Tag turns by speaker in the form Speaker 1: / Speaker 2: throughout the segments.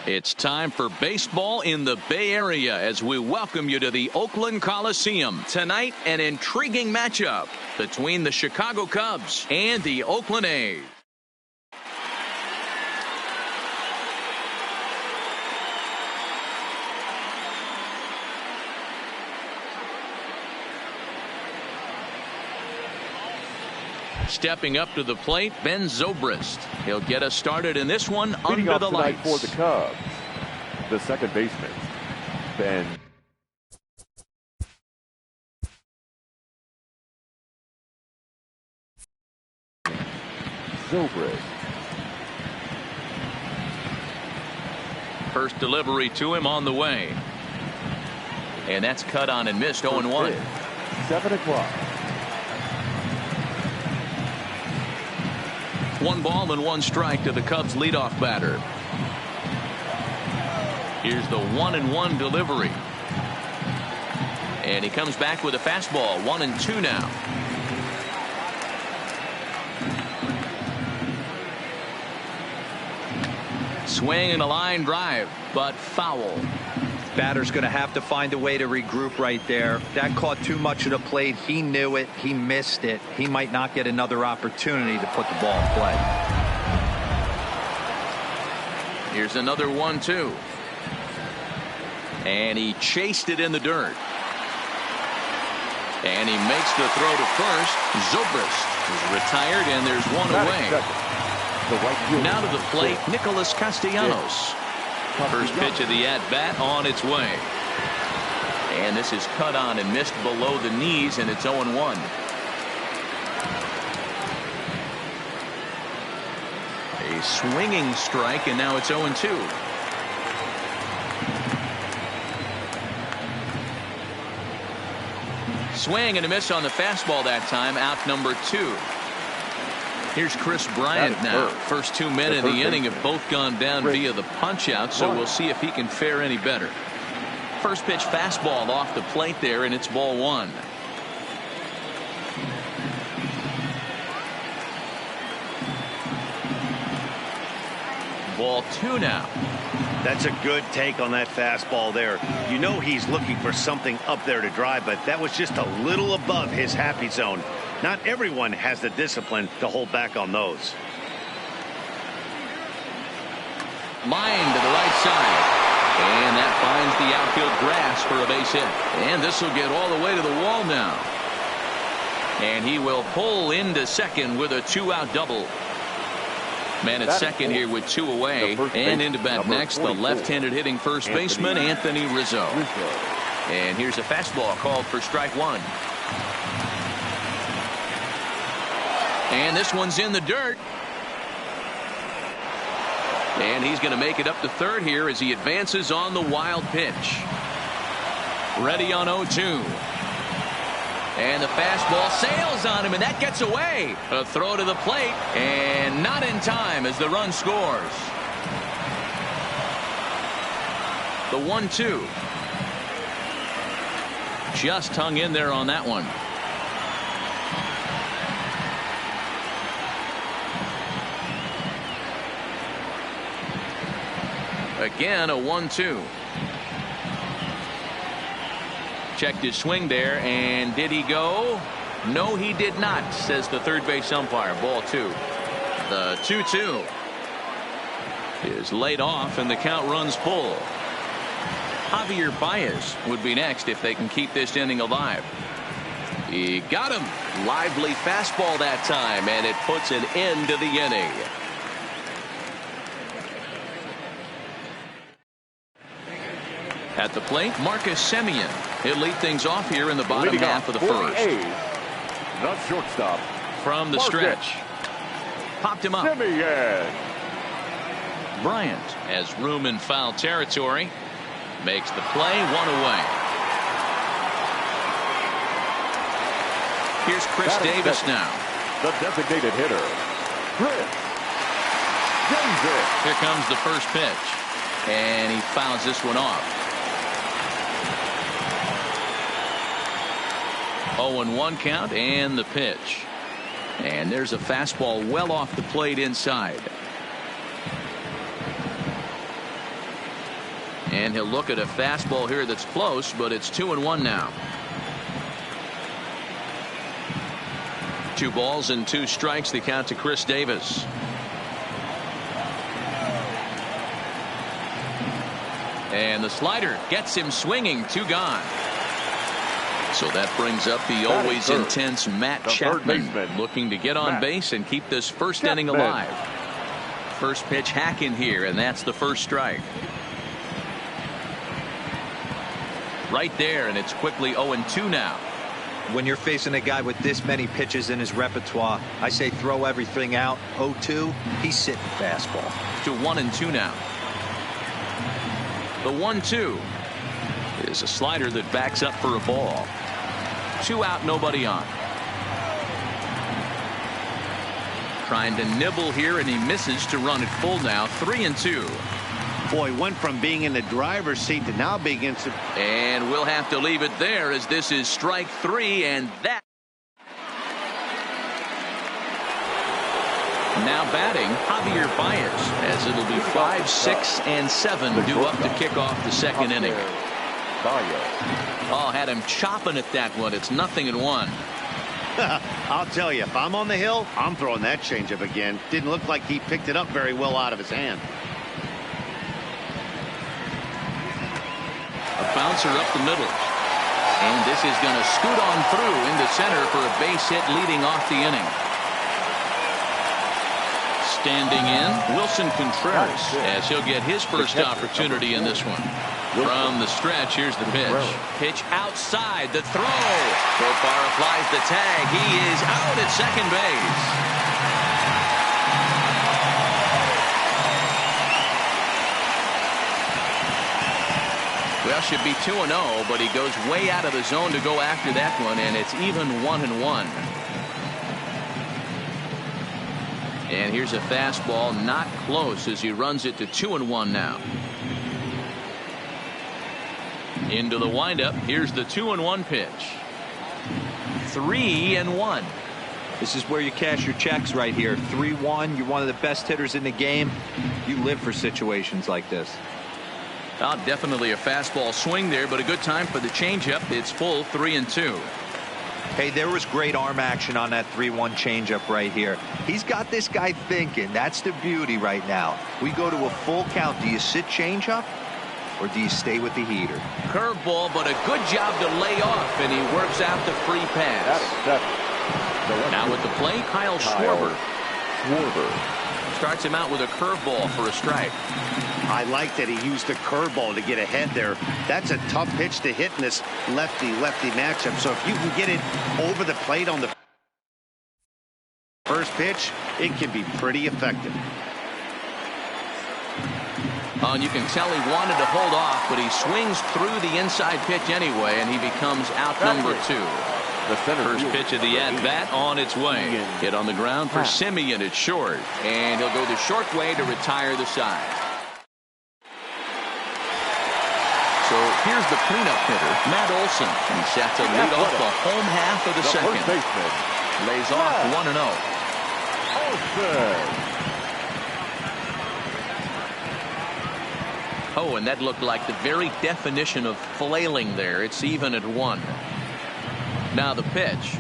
Speaker 1: It's time for baseball in the Bay Area as we welcome you to the Oakland Coliseum. Tonight, an intriguing matchup between the Chicago Cubs and the Oakland A's. Stepping up to the plate, Ben Zobrist. He'll get us started in this one under the lights.
Speaker 2: For the Cubs, the second baseman, Ben Zobrist.
Speaker 1: First delivery to him on the way. And that's cut on and missed. 0-1.
Speaker 2: 7 o'clock.
Speaker 1: 1 ball and 1 strike to the Cubs leadoff batter. Here's the 1-1 delivery. And he comes back with a fastball. 1-2 now. Swing and a line drive, but foul.
Speaker 3: Batter's going to have to find a way to regroup right there. That caught too much of the plate. He knew it. He missed it. He might not get another opportunity to put the ball in play.
Speaker 1: Here's another 1-2. And he chased it in the dirt. And he makes the throw to first. Zobrist is retired, and there's 1 away. Now to the plate, Nicholas Castellanos. First pitch of the at-bat on its way. And this is cut on and missed below the knees, and it's 0-1. A swinging strike, and now it's 0-2. Swing and a miss on the fastball that time. Out number 2. Here's Chris Bryant now. First 2 men in the inning have both gone down via the punch-out, so we'll see if he can fare any better. First pitch fastball off the plate there, and it's ball 1. Ball 2 now.
Speaker 4: That's a good take on that fastball there. You know he's looking for something up there to drive, but that was just a little above his happy zone. Not everyone has the discipline to hold back on those.
Speaker 1: Line to the right side. And that finds the outfield grass for a base hit. And this will get all the way to the wall now. And he will pull into second with a 2-out double. Man at second here with 2 away. And into bat next, the left-handed hitting first baseman, Anthony Rizzo. And here's a fastball called for strike 1. And this one's in the dirt. And he's going to make it up to third here as he advances on the wild pitch. Ready on 0-2. And the fastball sails on him, and that gets away. A throw to the plate, and not in time as the run scores. The 1-2. Just hung in there on that one. Again, a 1-2. Checked his swing there, and did he go? No, he did not, says the third base umpire. Ball 2. The 2-2 is laid off, and the count runs full. Javier Baez would be next if they can keep this inning alive. He got him. Lively fastball that time, and it puts an end to the inning. At the plate, Marcus Semien. He'll lead things off here in the bottom half of the first.
Speaker 2: The shortstop
Speaker 1: from the stretch. Popped him up.
Speaker 2: Semien.
Speaker 1: Bryant has room in foul territory. Makes the play, 1 away. Here's Chris Davis now.
Speaker 2: The designated hitter, Chris Davis.
Speaker 1: Here comes the first pitch. And he fouls this one off. 0-1 count and the pitch. And there's a fastball well off the plate inside. And he'll look at a fastball here that's close, but it's 2-1 now. 2 balls and 2 strikes, the count to Chris Davis. And the slider gets him swinging. 2 gone. So that brings up the always intense Matt Chapman, looking to get on base and keep this first inning alive. First pitch hack in here, and that's the first strike. Right there, and it's quickly 0-2 now.
Speaker 3: When you're facing a guy with this many pitches in his repertoire, I say throw everything out. 0-2, he's sitting fastball.
Speaker 1: To 1-2 now. The 1-2 is a slider that backs up for a ball. 2 out, nobody on. Trying to nibble here, and he misses to run it full now. 3-2.
Speaker 4: Boy, went from being in the driver's seat to now being in.
Speaker 1: And we'll have to leave it there, as this is strike 3, and that. Now batting, Javier Baez, as it'll be 5, 6, and 7 due up to kick off the second inning. Oh, had him chopping at that one. It's 0-1.
Speaker 4: I'll tell you, if I'm on the hill, I'm throwing that changeup again. Didn't look like he picked it up very well out of his hand.
Speaker 1: A bouncer up the middle. And this is going to scoot on through into center for a base hit leading off the inning. Standing in, Wilson Contreras, as he'll get his first opportunity in this one. From the stretch, here's the pitch. Pitch outside, the throw. So far applies the tag. He is out at second base. Well, should be 2-0, but he goes way out of the zone to go after that one, and it's even 1-1. And here's a fastball, not close, as he runs it to 2-1 now. Into the windup. Here's the 2-1 pitch. 3-1.
Speaker 3: This is where you cash your checks right here. 3-1. You're one of the best hitters in the game. You live for situations like this.
Speaker 1: Oh, definitely a fastball swing there, but a good time for the changeup. It's full 3-2.
Speaker 3: Hey, there was great arm action on that 3-1 changeup right here. He's got this guy thinking. That's the beauty right now. We go to a full count. Do you sit changeup, or do you stay with the heater?
Speaker 1: Curveball, but a good job to lay off, and he works out the free pass. Now with the plate, Kyle Schwarber. Starts him out with a curveball for a strike.
Speaker 4: I like that he used the curveball to get ahead there. That's a tough pitch to hit in this lefty-lefty matchup. So if you can get it over the plate on the first pitch, it can be pretty effective.
Speaker 1: And you can tell he wanted to hold off, but he swings through the inside pitch anyway, and he becomes out number 2. First pitch of the at-bat on its way. Hit on the ground for Semien at short, and he'll go the short way to retire the side. So here's the cleanup hitter, Matt Olson. He's set to lead off the home half of the second. Lays off 1-0. Oh, and that looked like the very definition of flailing there. It's even at 1. Now the pitch.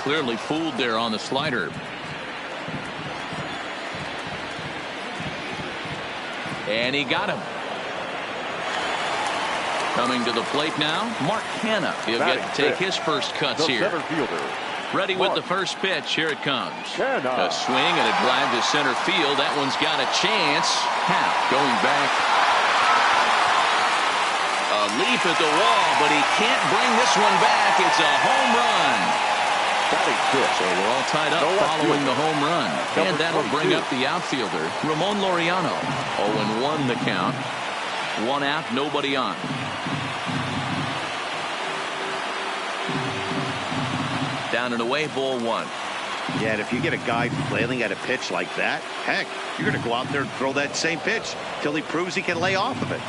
Speaker 1: Clearly fooled there on the slider. And he got him. Coming to the plate now, Mark Hanna. He'll get to take his first cuts here. Ready with the first pitch. Here it comes. A swing and a drive to center field. That one's got a chance. Happ going back. A leap at the wall, but he can't bring this one back. It's a home run. So we're all tied up following the home run. And that'll bring up the outfielder, Ramon Laureano. 0-1 the count. 1 out, nobody on. Down and away, ball 1.
Speaker 4: Yeah, and if you get a guy flailing at a pitch like that, heck, you're going to go out there and throw that same pitch till he proves he can lay off of it.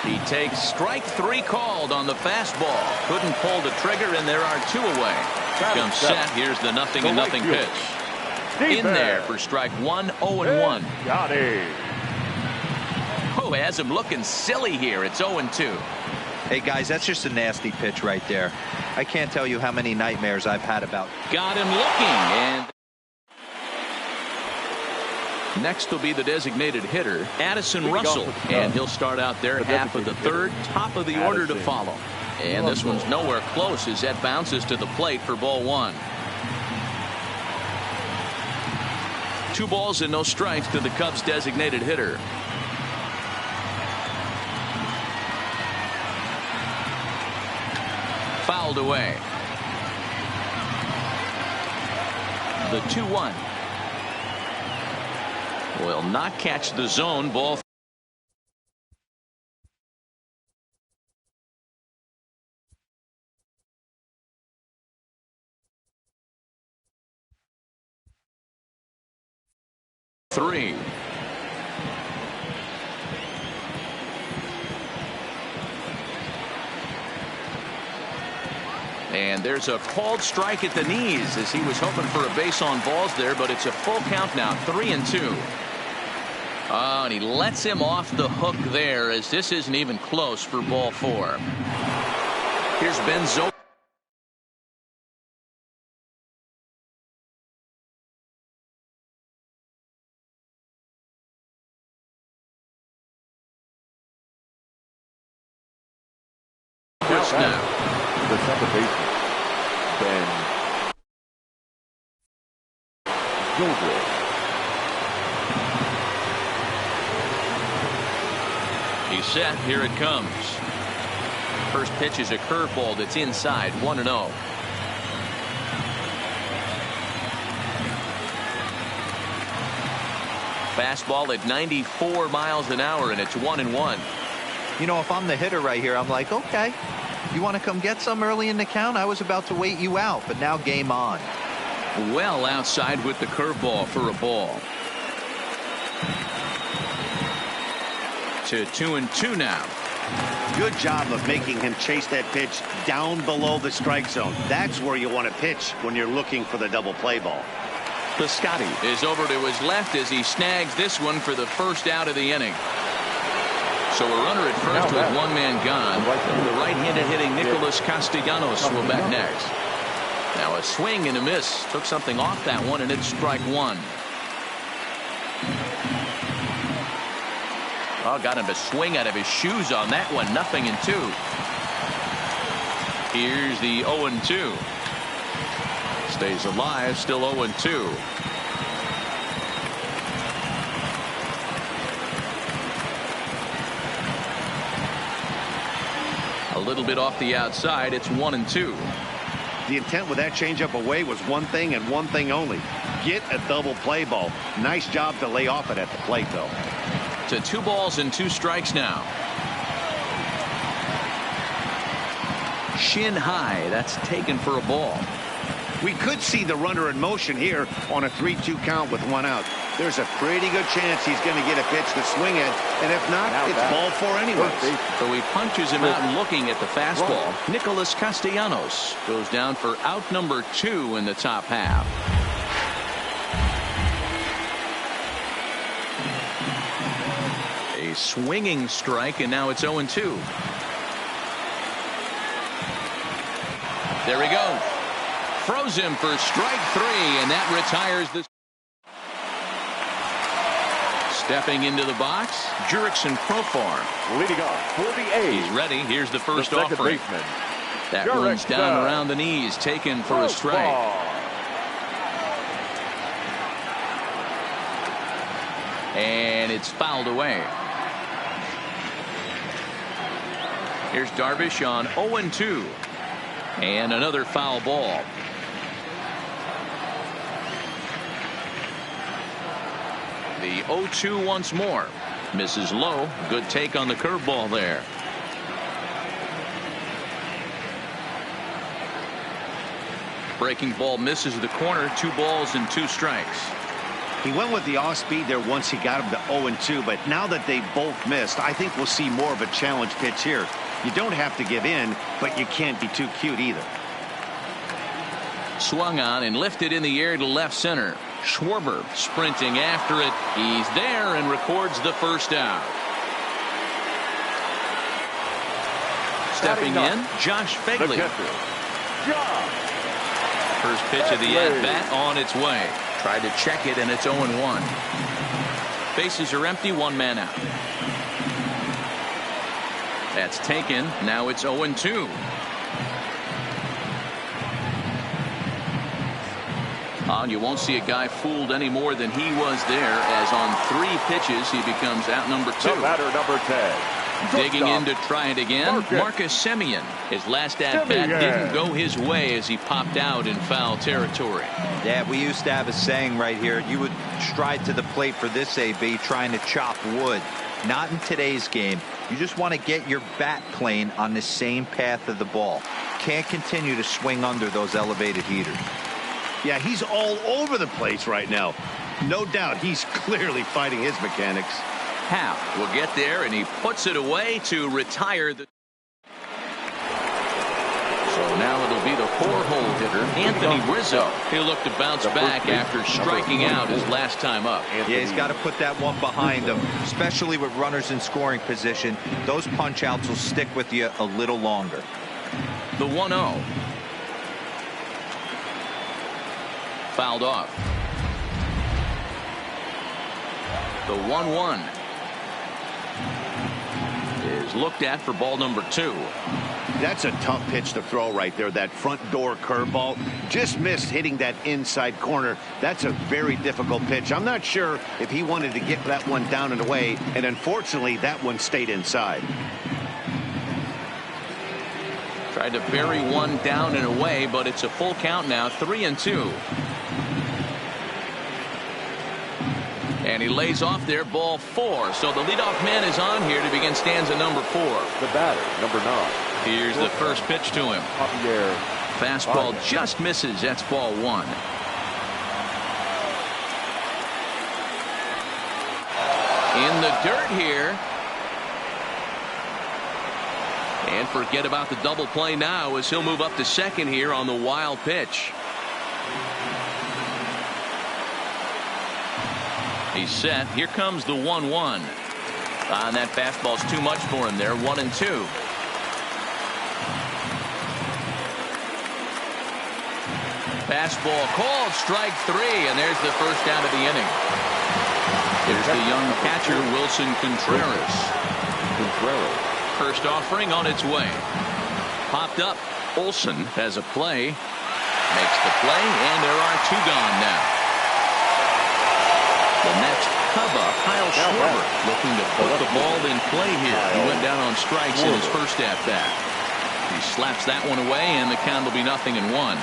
Speaker 1: He takes strike 3 called on the fastball. Couldn't pull the trigger, and there are 2 away. Comes set. Here's the 0-0 pitch. in there for strike one. 0-1.
Speaker 2: Got it.
Speaker 1: Oh, has him looking silly here. It's 0-2.
Speaker 3: Hey guys, that's just a nasty pitch right there. I can't tell you how many nightmares I've had about.
Speaker 1: Got him looking, and next will be the designated hitter, Addison Russell, and he'll start out there half of the third, top of the order to follow. And this one's nowhere close as that bounces to the plate for ball one. 2 balls and no strikes to the Cubs designated hitter. Fouled away. The 2-1 will not catch the zone. Ball. Three. And there's a called strike at the knees as he was hoping for a base on balls there, but it's a full count now, 3-2. Oh, and he lets him off the hook there as this isn't even close for ball 4. Here's Ben Zobrist. Now.
Speaker 2: The second baseman, Ben Zobrist.
Speaker 1: He's set. Here it comes. First pitch is a curveball that's inside. 1-0. Fastball at 94 miles an hour, and it's 1-1.
Speaker 3: You know, if I'm the hitter right here, I'm like, okay, you want to come get some early in the count? I was about to wait you out, but now game on.
Speaker 1: Well outside with the curveball for a ball. To 2-2 now.
Speaker 4: Good job of making him chase that pitch down below the strike zone. That's where you want to pitch when you're looking for the double play ball.
Speaker 1: Piscotty is over to his left as he snags this one for the first out of the inning. So a runner at first with one man gone. The right-handed hitting Nicholas Castellanos will bat next. Now a swing and a miss. Took something off that one, and it's strike one. Oh, got him to swing out of his shoes on that one. 0-2. Here's the 0-2. Stays alive, still 0-2. A little bit off the outside. It's 1-2.
Speaker 4: The intent with that changeup away was one thing and one thing only. Get a double play ball. Nice job to lay off it at the plate, though.
Speaker 1: To 2 balls and 2 strikes now. Shin high. That's taken for a ball.
Speaker 4: We could see the runner in motion here on a 3-2 count with 1 out. There's a pretty good chance he's going to get a pitch to swing at, and if not, it's ball 4 anyways.
Speaker 1: So he punches him out looking at the fastball. Nicholas Castellanos goes down for out number 2 in the top half. A swinging strike, and now it's 0-2. There he goes. Throws him for strike 3, and that retires the. Stepping into the box, Jurickson Profar.
Speaker 2: Leading off for the A's.
Speaker 1: He's ready. Here's the first
Speaker 2: second
Speaker 1: offering.
Speaker 2: baseman,
Speaker 1: That runs down around the knees, taken for a strike. And it's fouled away. Here's Darvish on 0-2. And another foul ball. The 0-2 once more. Misses low. Good take on the curveball there. Breaking ball misses the corner. 2 balls and 2 strikes.
Speaker 4: He went with the off speed there once he got him to 0-2, but now that they both missed, I think we'll see more of a challenge pitch here. You don't have to give in, but you can't be too cute either.
Speaker 1: Swung on and lifted in the air to left center. Schwarber sprinting after it. He's there and records the first out. Stepping in, Josh Phegley. First pitch of the at-bat on its way. Tried to check it, and it's 0-1. Bases are empty, one man out. That's taken. Now it's 0-2. You won't see a guy fooled any more than he was there, as on 3 pitches he becomes out number 2.
Speaker 2: The batter, number 10.
Speaker 1: Digging in to try it again, Marcus Semien. His last at-bat didn't go his way as he popped out in foul territory.
Speaker 3: Yeah, we used to have a saying right here. You would stride to the plate for this AB trying to chop wood. Not in today's game. You just want to get your bat plane on the same path of the ball. Can't continue to swing under those elevated heaters.
Speaker 4: Yeah, he's all over the place right now. No doubt he's clearly fighting his mechanics.
Speaker 1: Happ will get there, and he puts it away to retire the. So now it'll be the 4-hole hitter, Anthony Rizzo. He'll look to bounce back after striking out his last time up.
Speaker 3: Yeah, he's got to put that one behind him, especially with runners in scoring position. Those punch outs will stick with you a little longer.
Speaker 1: The 1-0. Fouled off. The 1-1 is looked at for ball number 2.
Speaker 4: That's a tough pitch to throw right there. That front door curveball just missed hitting that inside corner. That's a very difficult pitch. I'm not sure if he wanted to get that one down and away, and unfortunately that one stayed inside.
Speaker 1: Tried to bury one down and away, but it's a full count now, 3-2. And he lays off there, ball 4. So the leadoff man is on here to begin stanza number 4.
Speaker 2: The batter, number 9.
Speaker 1: Here's the first pitch to him.
Speaker 2: Javier.
Speaker 1: Fastball just misses. That's ball 1. In the dirt here. And forget about the double play now as he'll move up to second here on the wild pitch. He's set. Here comes the 1-1. And that fastball's too much for him there. 1-2. Fastball called, strike 3, and there's the first out of the inning. Here's the young catcher, Wilson Contreras. First offering on its way. Popped up. Olson has a play. Makes the play, and there are 2 gone now. The next come-up, Kyle Schwarber, looking to put the ball in play here. He went down on strikes in his first at-bat. He slaps that one away, and the count will be 0-1.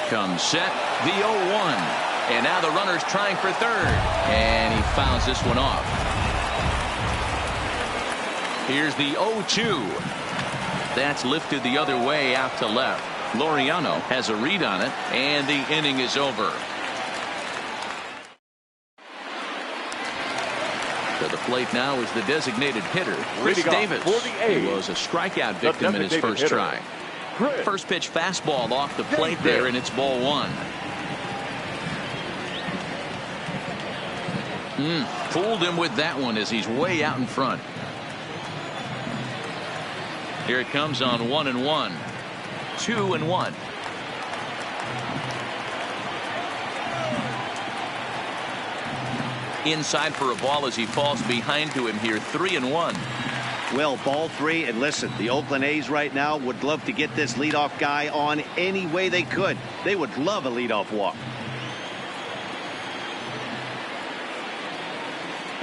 Speaker 1: Comes set, the 0-1. And now the runner's trying for third. And he fouls this one off. Here's the 0-2. That's lifted the other way out to left. Laureano has a read on it, and the inning is over. To the plate now is the designated hitter, Chris Davis. He was a strikeout victim in his first try. First pitch fastball off the plate there, and it's ball 1. Fooled him with that one as he's way out in front. Here it comes on 1-1. 2-1. Inside for a ball as he falls behind to him here. 3-1.
Speaker 4: Well, ball 3, and listen, the Oakland A's right now would love to get this leadoff guy on any way they could. They would love a leadoff walk.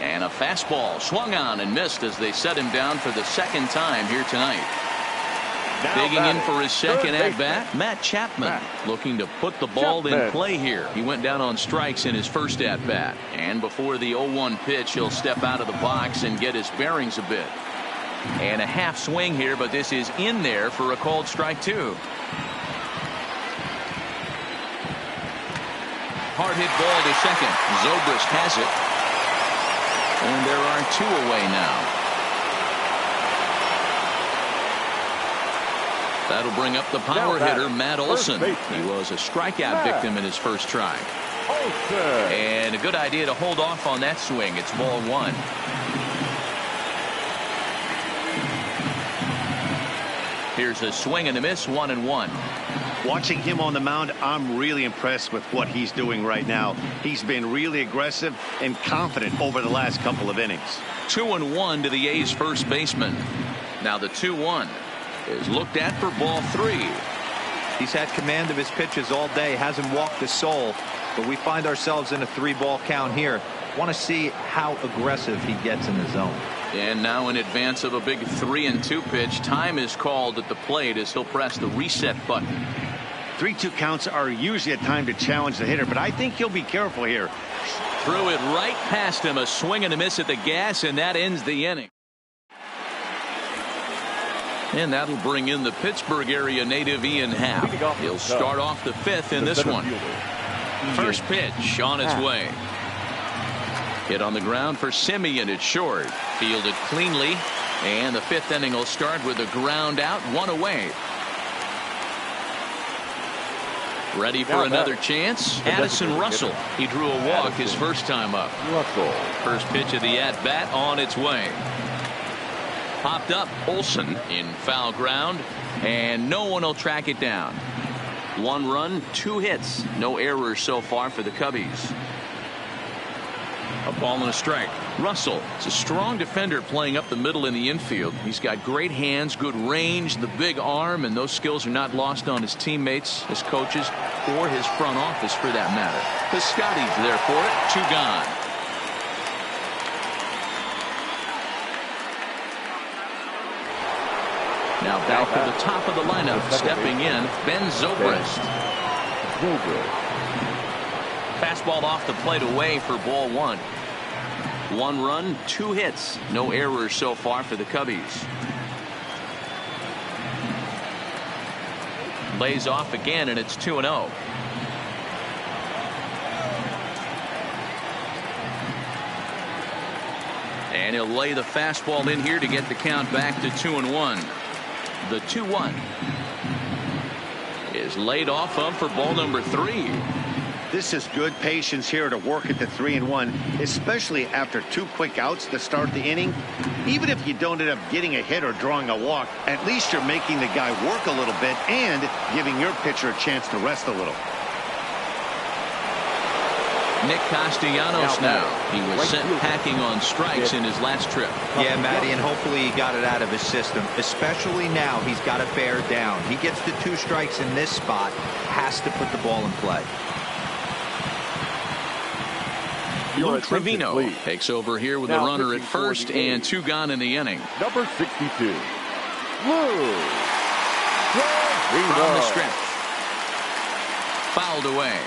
Speaker 1: And a fastball swung on and missed as they set him down for the second time here tonight. Digging in for his second at-bat, Matt Chapman, looking to put the ball in play here. He went down on strikes in his first at-bat. And before the 0-1 pitch, he'll step out of the box and get his bearings a bit. And a half swing here, but this is in there for a called strike 2. Hard hit ball to second. Zobrist has it. And there are 2 away now. That'll bring up the power hitter, Matt Olson. He was a strikeout victim in his first try. And a good idea to hold off on that swing. It's ball one. Here's a swing and a miss, 1-1.
Speaker 4: Watching him on the mound, I'm really impressed with what he's doing right now. He's been really aggressive and confident over the last couple of innings.
Speaker 1: 2-1 to the A's first baseman. Now the 2-1 is looked at for ball three.
Speaker 3: He's had command of his pitches all day, hasn't walked a soul, but we find ourselves in a 3-ball count here. Want to see how aggressive he gets in the zone.
Speaker 1: And now in advance of a big 3-2 pitch, time is called at the plate as he'll press the reset button.
Speaker 4: 3-2 counts are usually a time to challenge the hitter, but I think he'll be careful here.
Speaker 1: Threw it right past him, a swing and a miss at the gas, and that ends the inning. And that'll bring in the Pittsburgh area native Ian Happ. He'll start off the fifth in this one. First pitch on its way. Hit on the ground for Simeon at short. Fielded cleanly. And the fifth inning will start with a ground out, one away. Ready for another chance? Addison Russell. He drew a walk his first time up. First pitch of the at-bat on its way. Popped up. Olson in foul ground. And no one will track it down. 1 run, 2 hits. No errors so far for the Cubbies. A ball and a strike. Russell is a strong defender playing up the middle in the infield. He's got great hands, good range, the big arm, and those skills are not lost on his teammates, his coaches, or his front office for that matter. Piscotty's there for it. 2 gone. Now back to the top of the lineup. Stepping in, Ben Zobrist. Fastball off the plate away for ball one. 1 run, 2 hits. No errors so far for the Cubbies. Lays off again, and it's 2-0. And he'll lay the fastball in here to get the count back to 2-1. The 2-1 is laid off of for ball number 3.
Speaker 4: This is good patience here to work at the 3-1, especially after 2 quick outs to start the inning. Even if you don't end up getting a hit or drawing a walk, at least you're making the guy work a little bit and giving your pitcher a chance to rest a little.
Speaker 1: Nick Castellanos now. He was sent packing on strikes in his last trip.
Speaker 3: Yeah, Matty, and hopefully he got it out of his system. Especially now, he's got to bear down. He gets the 2 strikes in this spot, has to put the ball in play.
Speaker 1: Lou Trevino takes over here with the runner at first and 2 gone in the inning.
Speaker 2: Number 62. Lou
Speaker 1: From the stretch. Fouled away.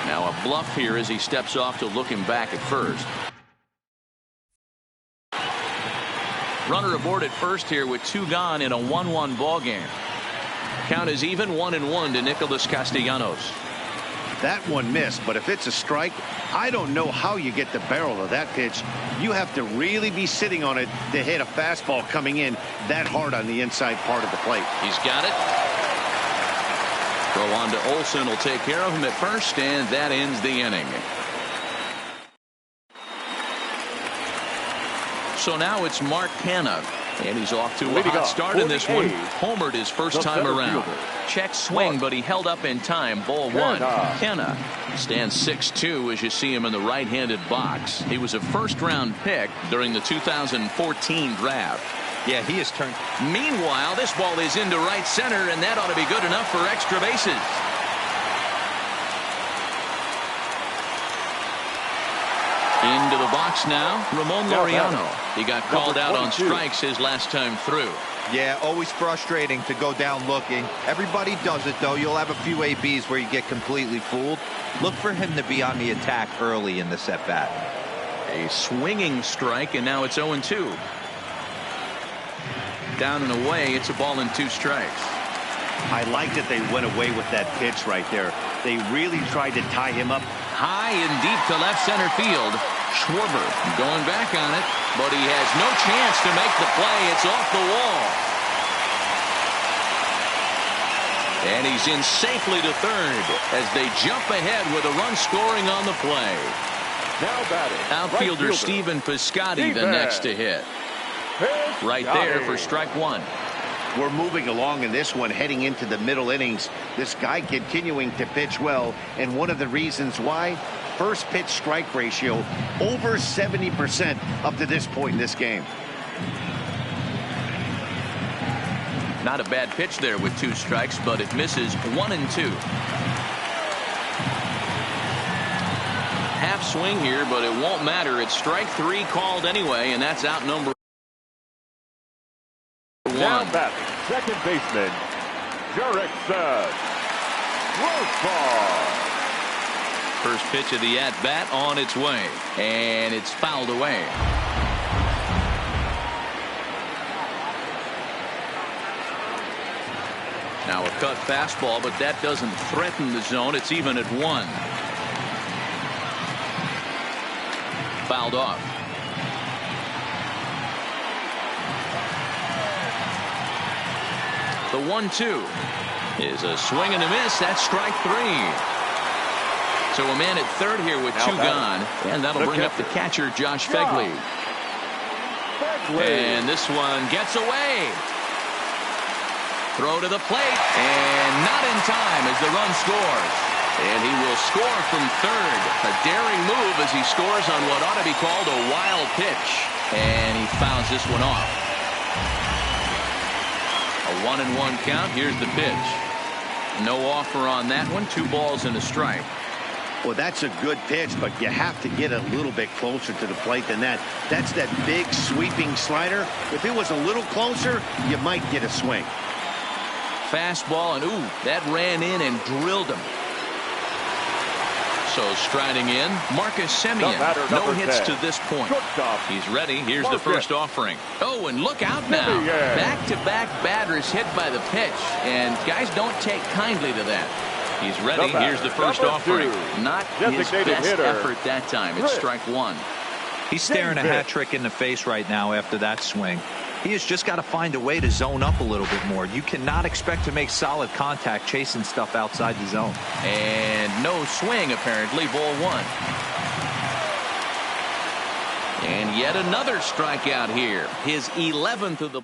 Speaker 1: Now a bluff here as he steps off to look him back at first. Runner aboard at first here with 2 gone in a 1-1 ball game. Count is even, 1-1 to Nicholas Castellanos.
Speaker 4: That one missed, but if it's a strike, I don't know how you get the barrel of that pitch. You have to really be sitting on it to hit a fastball coming in that hard on the inside part of the plate.
Speaker 1: He's got it. Throw on to Olson will take care of him at first, and that ends the inning. So now it's Mark Canha. And he's off to a hot start in this one. Homered his first time around. Check swing, but he held up in time. Ball 1. Canha stands 6'2" as you see him in the right-handed box. He was a first-round pick during the 2014 draft.
Speaker 3: Yeah, he has turned.
Speaker 1: Meanwhile, this ball is into right center, and that ought to be good enough for extra bases. Into the box now, Ramon Laureano. He got called out on strikes his last time through.
Speaker 3: Yeah, always frustrating to go down looking. Everybody does it, though. You'll have a few ABs where you get completely fooled. Look for him to be on the attack early in this at-bat.
Speaker 1: A swinging strike, and now it's 0-2. Down and away, it's a ball and 2 strikes.
Speaker 4: I like that they went away with that pitch right there. They really tried to tie him up.
Speaker 1: High and deep to left center field. Schwarber going back on it, but he has no chance to make the play. It's off the wall. And he's in safely to third as they jump ahead with a run scoring on the play.
Speaker 2: Now batting.
Speaker 1: Outfielder Stephen Piscotty the next to hit. Right there for strike one.
Speaker 4: We're moving along in this one, heading into the middle innings. This guy continuing to pitch well, and one of the reasons why, first pitch strike ratio over 70% up to this point in this game.
Speaker 1: Not a bad pitch there with 2 strikes, but it misses 1 and 2. Half swing here, but it won't matter. It's strike 3 called anyway, and that's out number 1.
Speaker 2: Now batting, second baseman, Jurickson. Close ball.
Speaker 1: First pitch of the at-bat on its way, and it's fouled away. Now a cut fastball, but that doesn't threaten the zone. It's even at 1. Fouled off. The 1-2 is a swing and a miss. That's strike 3. So a man at third here with 2 gone, and that'll bring up the catcher, Josh Phegley. And this one gets away. Throw to the plate, and not in time as the run scores. And he will score from third. A daring move as he scores on what ought to be called a wild pitch. And he fouls this one off. A 1-1 count. Here's the pitch. No offer on that one. 2 balls and a strike.
Speaker 4: Well, that's a good pitch, but you have to get a little bit closer to the plate than that. That's that big sweeping slider. If it was a little closer, you might get a swing.
Speaker 1: Fastball, and ooh, that ran in and drilled him. So striding in, Marcus Semien. No hits to this point. He's ready. Here's the first offering. Oh, and look out now. Back-to-back batters hit by the pitch, and guys don't take kindly to that. He's ready. Here's the first offering. Not his best effort that time. It's strike 1.
Speaker 3: He's staring a hat trick in the face right now after that swing. He has just got to find a way to zone up a little bit more. You cannot expect to make solid contact chasing stuff outside the zone.
Speaker 1: And no swing, apparently. Ball 1. And yet another strikeout here. His 11th of the.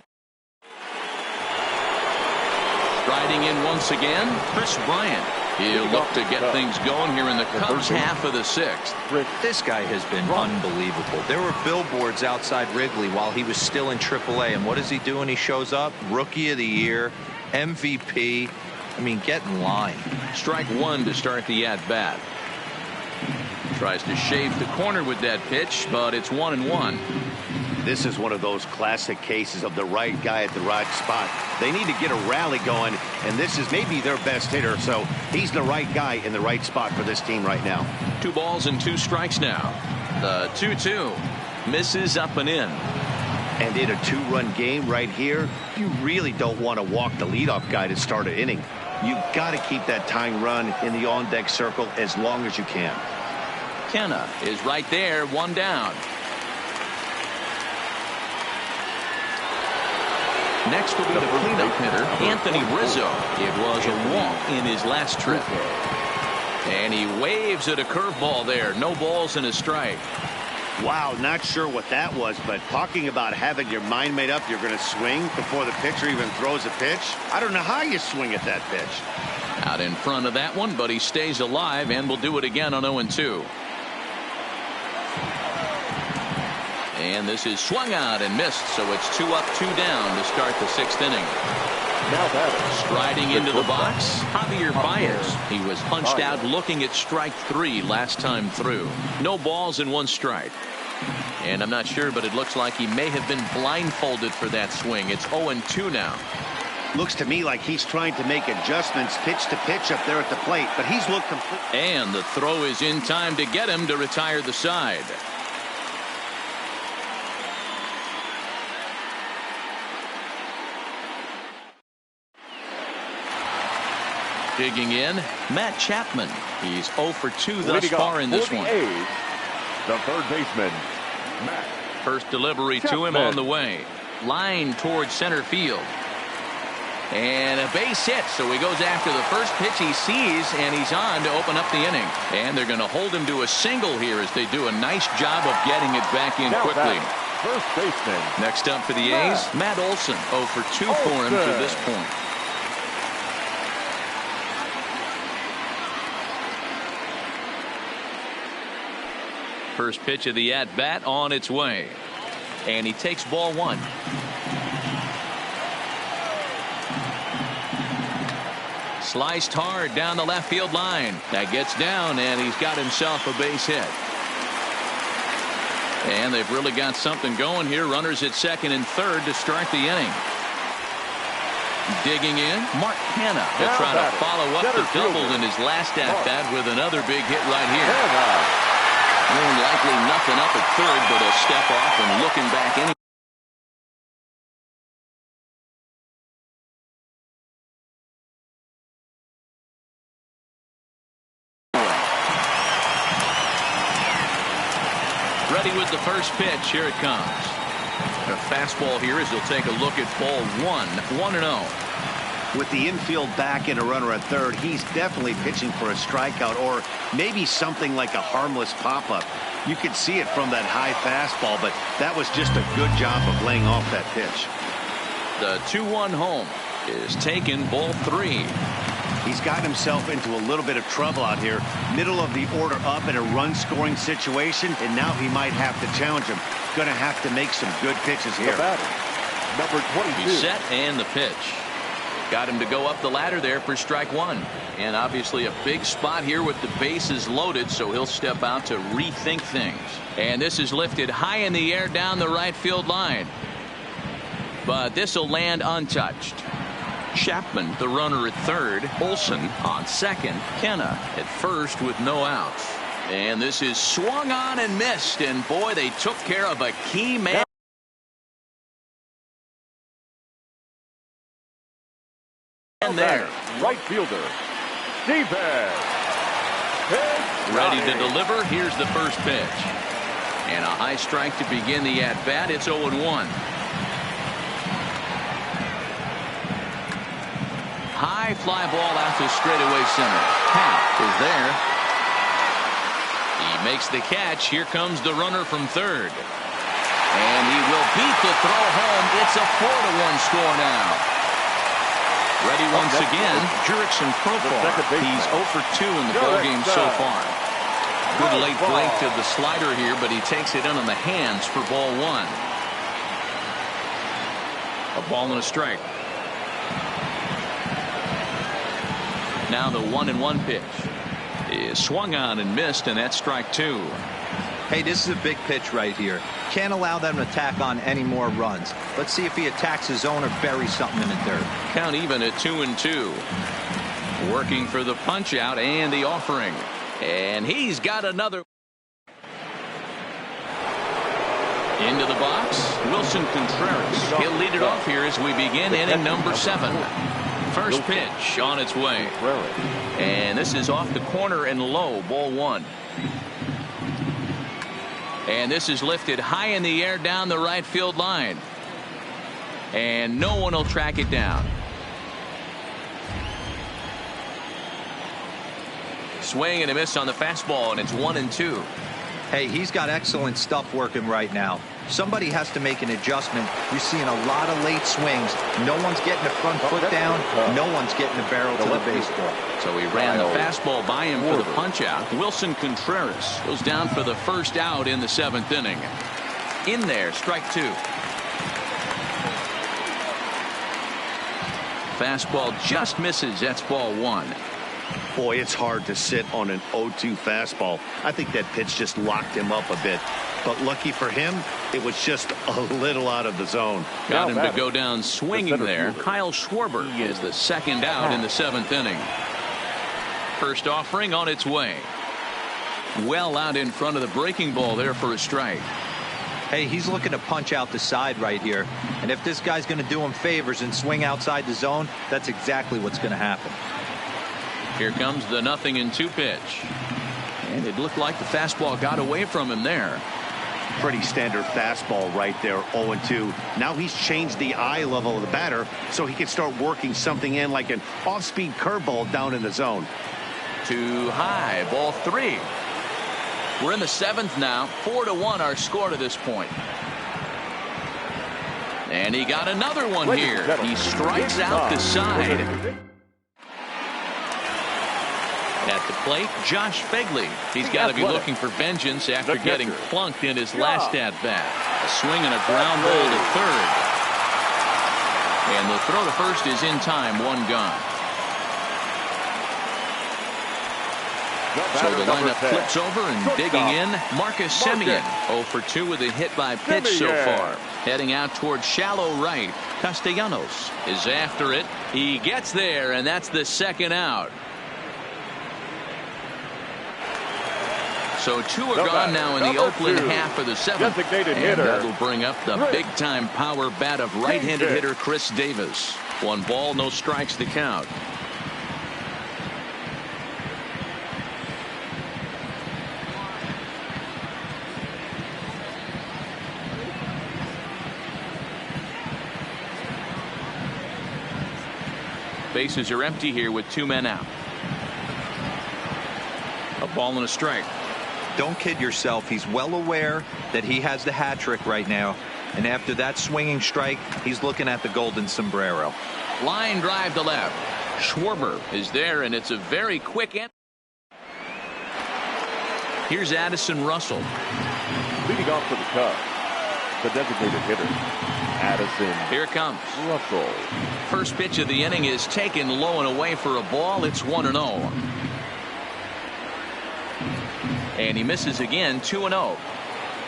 Speaker 1: Striding in once again, Chris Bryant. He'll look to get things going here in the Cubs half of the 6th.
Speaker 3: This guy has been unbelievable. There were billboards outside Wrigley while he was still in AAA. And what is he doing? He shows up. Rookie of the Year, MVP. I mean, get in line.
Speaker 1: Strike 1 to start the at-bat. Tries to shave the corner with that pitch, but it's 1-1.
Speaker 4: This is one of those classic cases of the right guy at the right spot. They need to get a rally going, and this is maybe their best hitter, so he's the right guy in the right spot for this team right now.
Speaker 1: 2 balls and 2 strikes now. The 2-2 misses up and in.
Speaker 4: And in a 2-run game right here, you really don't want to walk the leadoff guy to start an inning. You've got to keep that tying run in the on-deck circle as long as you can.
Speaker 1: Kenna is right there, 1 down. Next will be the cleanup hitter, Anthony Rizzo. It was a walk in his last trip. And he waves at a curveball there. No balls and a strike.
Speaker 4: Wow, not sure what that was, but talking about having your mind made up you're going to swing before the pitcher even throws a pitch. I don't know how you swing at that pitch.
Speaker 1: Out in front of that one, but he stays alive and will do it again on 0-2. And this is swung out and missed, so it's 2 up, 2 down to start the 6th inning.
Speaker 2: Now batting.
Speaker 1: Striding into the box, Javier Baez. He was punched out looking at strike 3 last time through. No balls and 1 strike. And I'm not sure, but it looks like he may have been blindfolded for that swing. It's 0-2 now.
Speaker 4: Looks to me like he's trying to make adjustments pitch to pitch up there at the plate, but he's looked complete.
Speaker 1: And the throw is in time to get him to retire the side. Digging in, Matt Chapman. He's 0 for 2 thus far in this one.
Speaker 2: The third baseman, Matt.
Speaker 1: First delivery to him
Speaker 2: Chapman.
Speaker 1: on the way. Line towards center field. And a base hit, so he goes after the first pitch he sees, and he's on to open up the inning. And they're going to hold him to a single here as they do a nice job of getting it back in
Speaker 2: Now
Speaker 1: quickly.
Speaker 2: First baseman.
Speaker 1: Next up for the A's, Matt Olson. 0 for 2 for him to this point. First pitch of the at-bat on its way. And he takes ball one. Sliced hard down the left field line. That gets down, and he's got himself a base hit. And they've really got something going here. Runners at second and third to start the inning. Digging in, Mark Hanna will try to follow up the double in his last at-bat with another big hit right here. More than likely nothing up at third, but a step off and looking back in. Ready with the first pitch. Here it comes. A fastball here as he'll take a look at ball one. 1-0.
Speaker 4: With the infield back and a runner at third, he's definitely pitching for a strikeout or maybe something like a harmless pop-up. You could see it from that high fastball, but that was just a good job of laying off that pitch.
Speaker 1: The 2-1 home is taken, ball three.
Speaker 4: He's got himself into a little bit of trouble out here. Middle of the order up in a run-scoring situation, and now he might have to challenge him. Going to have to make some good pitches here.
Speaker 2: The batter, number 22.
Speaker 1: He's set, and the pitch. Got him to go up the ladder there for strike one. And obviously a big spot here with the bases loaded, so he'll step out to rethink things. And this is lifted high in the air down the right field line. But this will land untouched. Chapman, the runner at third. Olson on second. Kenna at first with no outs. And this is swung on and missed. And boy, they took care of a key man. And there.
Speaker 2: Right fielder, Davis.
Speaker 1: Ready to deliver. Here's the first pitch. And a high strike to begin the at-bat. It's 0-1. High fly ball out to straightaway center. Happ is there. He makes the catch. Here comes the runner from third. And he will beat the throw home. It's a 4-1 score now. Ready once again, Jurickson Profar. He's 0 for 2 in the ball game so far. Good late break to the slider here, but he takes it in on the hands for ball one. A ball and a strike. Now the 1-1 pitch is swung on and missed, and that's strike two.
Speaker 3: Hey, this is a big pitch right here. Can't allow them to tack on any more runs. Let's see if he attacks his zone or buries something in the dirt.
Speaker 1: Count even at 2-2. Working for the punch out and the offering. And he's got another. Into the box, Wilson Contreras. He'll lead it off here as we begin inning number 7. First pitch on its way. And this is off the corner and low, ball one. And this is lifted high in the air down the right field line. And no one will track it down. Swing and a miss on the fastball, and it's 1-2.
Speaker 3: Hey, he's got excellent stuff working right now. Somebody has to make an adjustment. You're seeing a lot of late swings. No one's getting the front foot down. No one's getting the barrel to the baseball.
Speaker 1: So he ran the fastball by him for the punch out. Wilson Contreras goes down for the first out in the 7th inning. In there, strike two. Fastball just misses. That's ball one.
Speaker 4: Boy, it's hard to sit on an 0-2 fastball. I think that pitch just locked him up a bit. But lucky for him, it was just a little out of the zone.
Speaker 1: Got him to go down swinging there. Kyle Schwarber is the second out in the 7th inning. First offering on its way. Well out in front of the breaking ball there for a strike.
Speaker 3: Hey, he's looking to punch out the side right here. And if this guy's going to do him favors and swing outside the zone, that's exactly what's going to happen.
Speaker 1: Here comes the 0-2 pitch. And it looked like the fastball got away from him there.
Speaker 4: Pretty standard fastball right there, 0-2. Now he's changed the eye level of the batter so he can start working something in like an off-speed curveball down in the zone.
Speaker 1: Too high, ball 3. We're in the 7th now. 4-1 our score to this point. And he got another one here. He strikes out the side. At the plate, Josh Phegley. He's got to be looking for vengeance after getting plunked in his last at-bat. A swing and a ground ball to third. And the throw to first is in time, 1 gone. So the lineup flips over and digging in, Marcus Semien. 0 for 2 with a hit by pitch so far. Heading out towards shallow right. Castellanos is after it. He gets there, and that's the 2nd out. So 2 are gone now in the Oakland half of the 7th. And that'll bring up the big-time power bat of right-handed hitter Chris Davis. 1 ball, no strikes to count. Bases are empty here with 2 men out. A ball and a strike.
Speaker 3: Don't kid yourself. He's well aware that he has the hat trick right now. And after that swinging strike, he's looking at the golden sombrero.
Speaker 1: Line drive to left. Schwarber is there, and it's a very quick end. Here's Addison Russell.
Speaker 2: Leading off for the Cubs, the designated hitter, Addison.
Speaker 1: Here it comes.
Speaker 2: Russell.
Speaker 1: First pitch of the inning is taken low and away for a ball. It's 1-0. And he misses again, 2-0.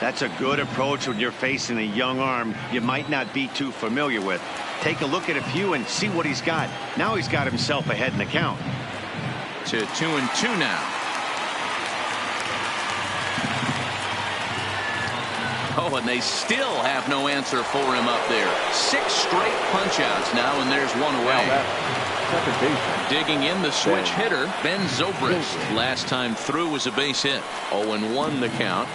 Speaker 4: That's a good approach when you're facing a young arm you might not be too familiar with. Take a look at a few and see what he's got. Now he's got himself ahead in the count.
Speaker 1: To 2-2 now. Oh, and they still have no answer for him up there. 6 straight punch-outs now, and there's 1 away. Digging in the switch hitter, Ben Zobrist. Last time through was a base hit. 0-1 the count.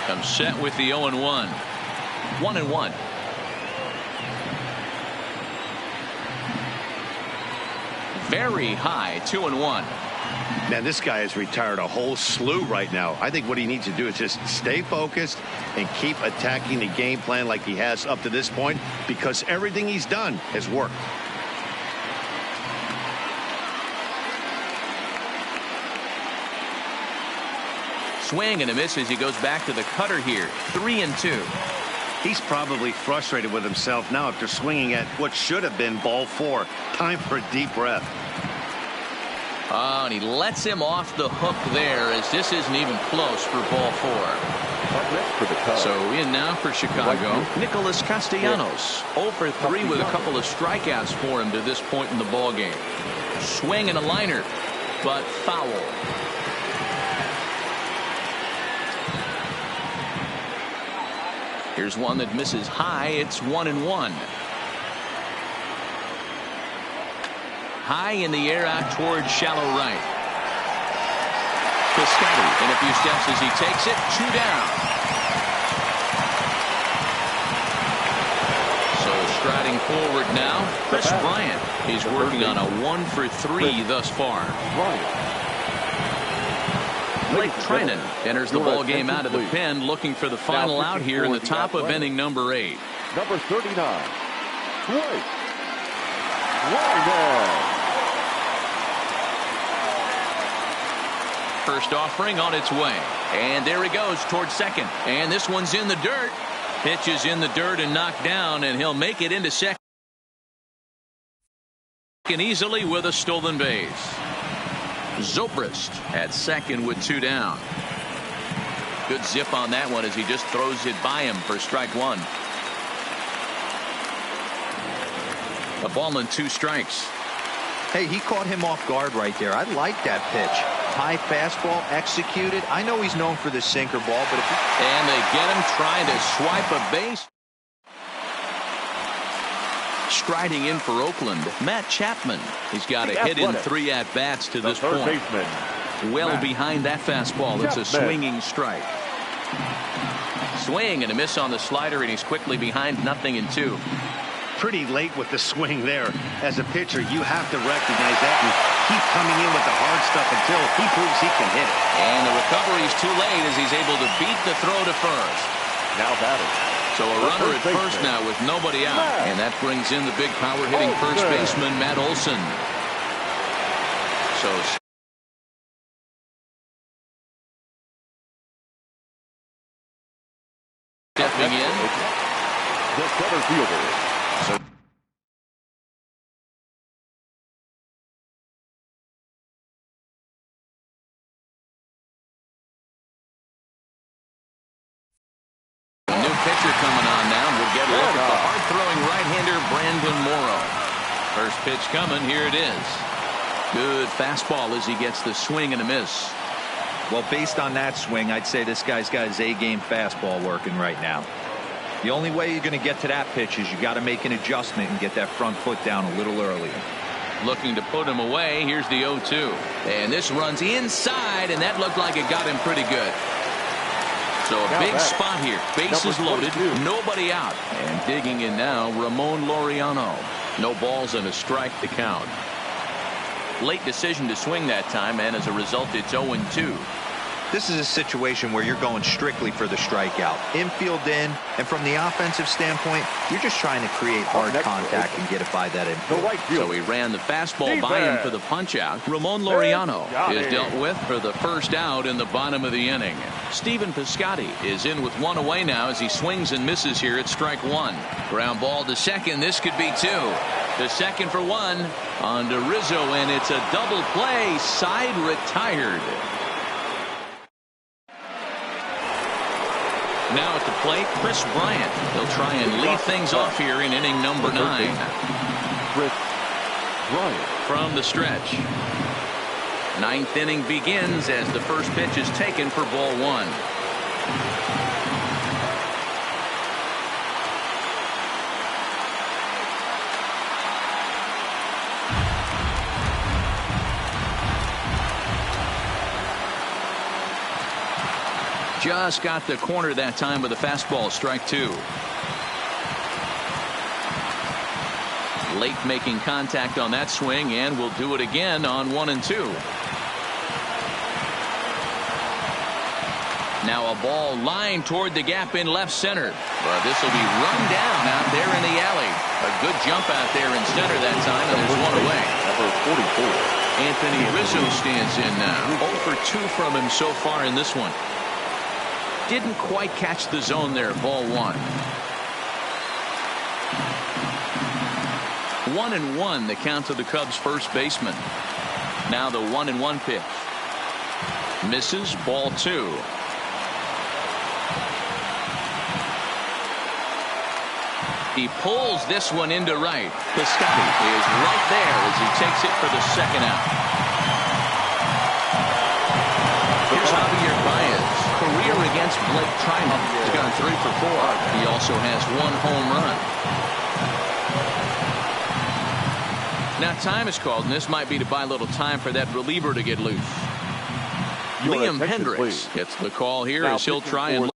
Speaker 1: Comes set with the 0-1. 1-1. Very high, 2-1.
Speaker 4: Man, this guy has retired a whole slew right now. I think what he needs to do is just stay focused and keep attacking the game plan like he has up to this point, because everything he's done has worked.
Speaker 1: Swing and a miss as he goes back to the cutter here. 3-2.
Speaker 4: He's probably frustrated with himself now after swinging at what should have been ball 4. Time for a deep breath.
Speaker 1: Oh, and he lets him off the hook there, as this isn't even close for ball 4. So in now for Chicago, Nicholas Castellanos. 0 for 3 with a couple of strikeouts for him to this point in the ball game. Swing and a liner, but foul. Here's one that misses high. It's 1-1. High in the air out towards shallow right. Piscotty in a few steps as he takes it. 2 down. So striding forward now, Chris Bryant. He's working on a 1 for 3 thus far. Blake Treinen enters the ball game out of the pen, looking for the final out here in the top of inning number 8.
Speaker 2: Number 39. Blake Treinen.
Speaker 1: First offering on its way, and there he goes towards second, and this one's in the dirt. Pitch is in the dirt and knocked down, and he'll make it into second easily with a stolen base. Zobrist at second with 2 down. Good zip on that one as he just throws it by him for strike 1. A ball and 2 strikes.
Speaker 3: Hey, he caught him off guard right there. I like that pitch. High fastball executed. I know he's known for the sinker ball, but
Speaker 1: and they get him trying to swipe a base. Striding in for Oakland, Matt Chapman. He's got a hit in 3 at-bats to this point. Well behind that fastball. It's a swinging strike. Swing and a miss on the slider, and he's quickly behind 0-2.
Speaker 4: Pretty late with the swing there. As a pitcher, you have to recognize that and keep coming in with the hard stuff until he proves he can hit it.
Speaker 1: And the recovery's too late as he's able to beat the throw to first.
Speaker 2: Now batting.
Speaker 1: So a runner at first now with nobody out. And that brings in the big power-hitting first baseman, Matt Olson. So stepping in.
Speaker 2: The center fielder.
Speaker 1: So pitcher coming on now. We'll get a look at the hard-throwing right-hander, Brandon Morrow. First pitch coming. Here it is. Good fastball as he gets the swing and a miss.
Speaker 3: Well, based on that swing, I'd say this guy's got his A-game fastball working right now. The only way you're going to get to that pitch is you got to make an adjustment and get that front foot down a little earlier.
Speaker 1: Looking to put him away. Here's the 0-2. And this runs inside, and that looked like it got him pretty good. So a big spot here. Bases loaded. Nobody out. And digging in now, Ramon Laureano. No balls and a strike to count. Late decision to swing that time, and as a result, it's 0-2.
Speaker 3: This is a situation where you're going strictly for the strikeout. Infield in, and from the offensive standpoint, you're just trying to create hard contact and get it by that infield.
Speaker 1: So he ran the fastball by him for the punch-out. Ramon Laureano is dealt with for the first out in the bottom of the inning. Stephen Piscotty is in with 1 away now as he swings and misses here at strike 1. Ground ball to second. This could be 2. The second for 1 on to Rizzo, and it's a double play. Side retired. Now at the plate, Chris Bryant. He'll try and lead things off here in inning number 9.
Speaker 2: Chris Bryant.
Speaker 1: From the stretch. 9th inning begins as the first pitch is taken for ball 1. Just got the corner that time with a fastball, strike 2. Late making contact on that swing, and will do it again on 1 and 2. Now a ball lined toward the gap in left center. But this will be run down out there in the alley. A good jump out there in center that time, and there's 1 away.
Speaker 2: Number 44.
Speaker 1: Anthony Rizzo stands in now. 0 for 2 from him so far in this one. Didn't quite catch the zone there. Ball 1. 1-1 the count to the Cubs first baseman. Now the 1-1 pitch. Misses. Ball 2. He pulls this one into right. Piscotty is right there as he takes it for the second out. Here's Javier Baez. Career against Blake Treinen. He's gone 3 for 4. He also has 1 home run. Now time is called, and this might be to buy a little time for that reliever to get loose. Liam Hendricks gets the call here as he'll try and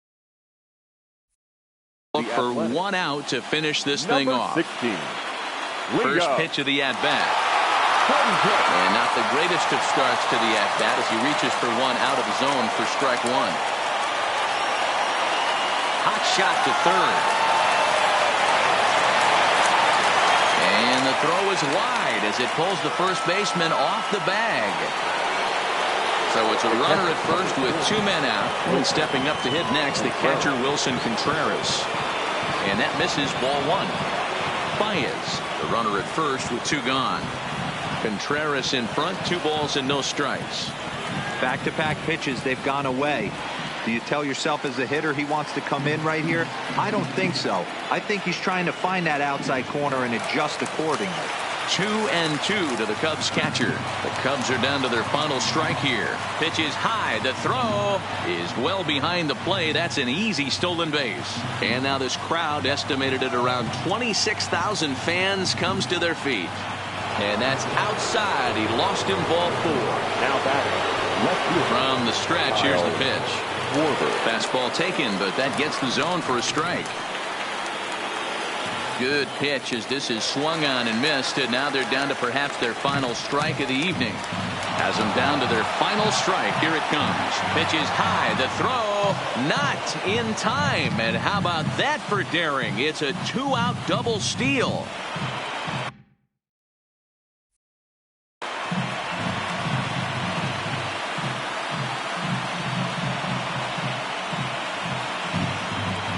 Speaker 1: look for 1 out to finish this thing off.
Speaker 2: 16.
Speaker 1: First pitch of the at-bat. And not the greatest of starts to the at-bat as he reaches for 1 out of the zone for strike 1. Hot shot to third. And the throw is wide as it pulls the first baseman off the bag. So it's a runner at first with 2 men out. And stepping up to hit next, the catcher Wilson Contreras. And that misses ball 1. Baez, the runner at first with 2 gone. Contreras in front, 2 balls and no strikes.
Speaker 3: Back-to-back pitches, they've gone away. Do you tell yourself as a hitter he wants to come in right here? I don't think so. I think he's trying to find that outside corner and adjust accordingly.
Speaker 1: 2-2 to the Cubs catcher. The Cubs are down to their final strike here. Pitch is high. The throw is well behind the plate. That's an easy stolen base. And now this crowd, estimated at around 26,000 fans, comes to their feet. And that's outside. He lost him, ball 4.
Speaker 2: Now batting left field.
Speaker 1: From the stretch, here's the pitch.
Speaker 2: Schwarber.
Speaker 1: Fastball taken, but that gets the zone for a strike. Good pitch as this is swung on and missed, and now they're down to perhaps their final strike of the evening. Has them down to their final strike. Here it comes. Pitch is high. The throw not in time. And how about that for daring? It's a 2-out double steal.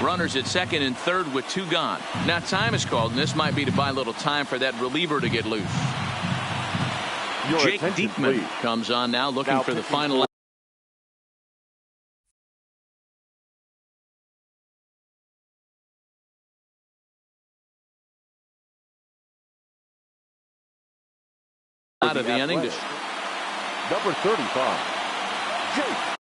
Speaker 1: Runners at second and third with 2 gone. Now time is called, and this might be to buy a little time for that reliever to get loose. Jake Diekman comes on now, looking for the final. Out of the inning.
Speaker 2: Number 35. Jake Diekman.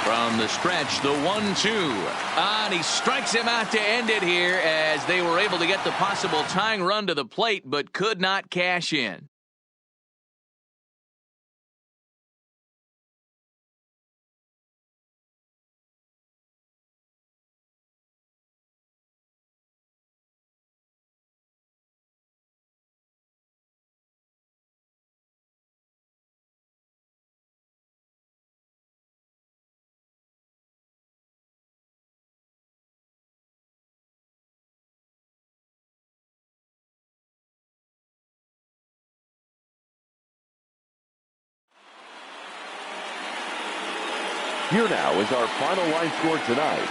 Speaker 1: From the stretch, the 1-2. And he strikes him out to end it here as they were able to get the possible tying run to the plate, but could not cash in.
Speaker 2: Here now is our final line score tonight.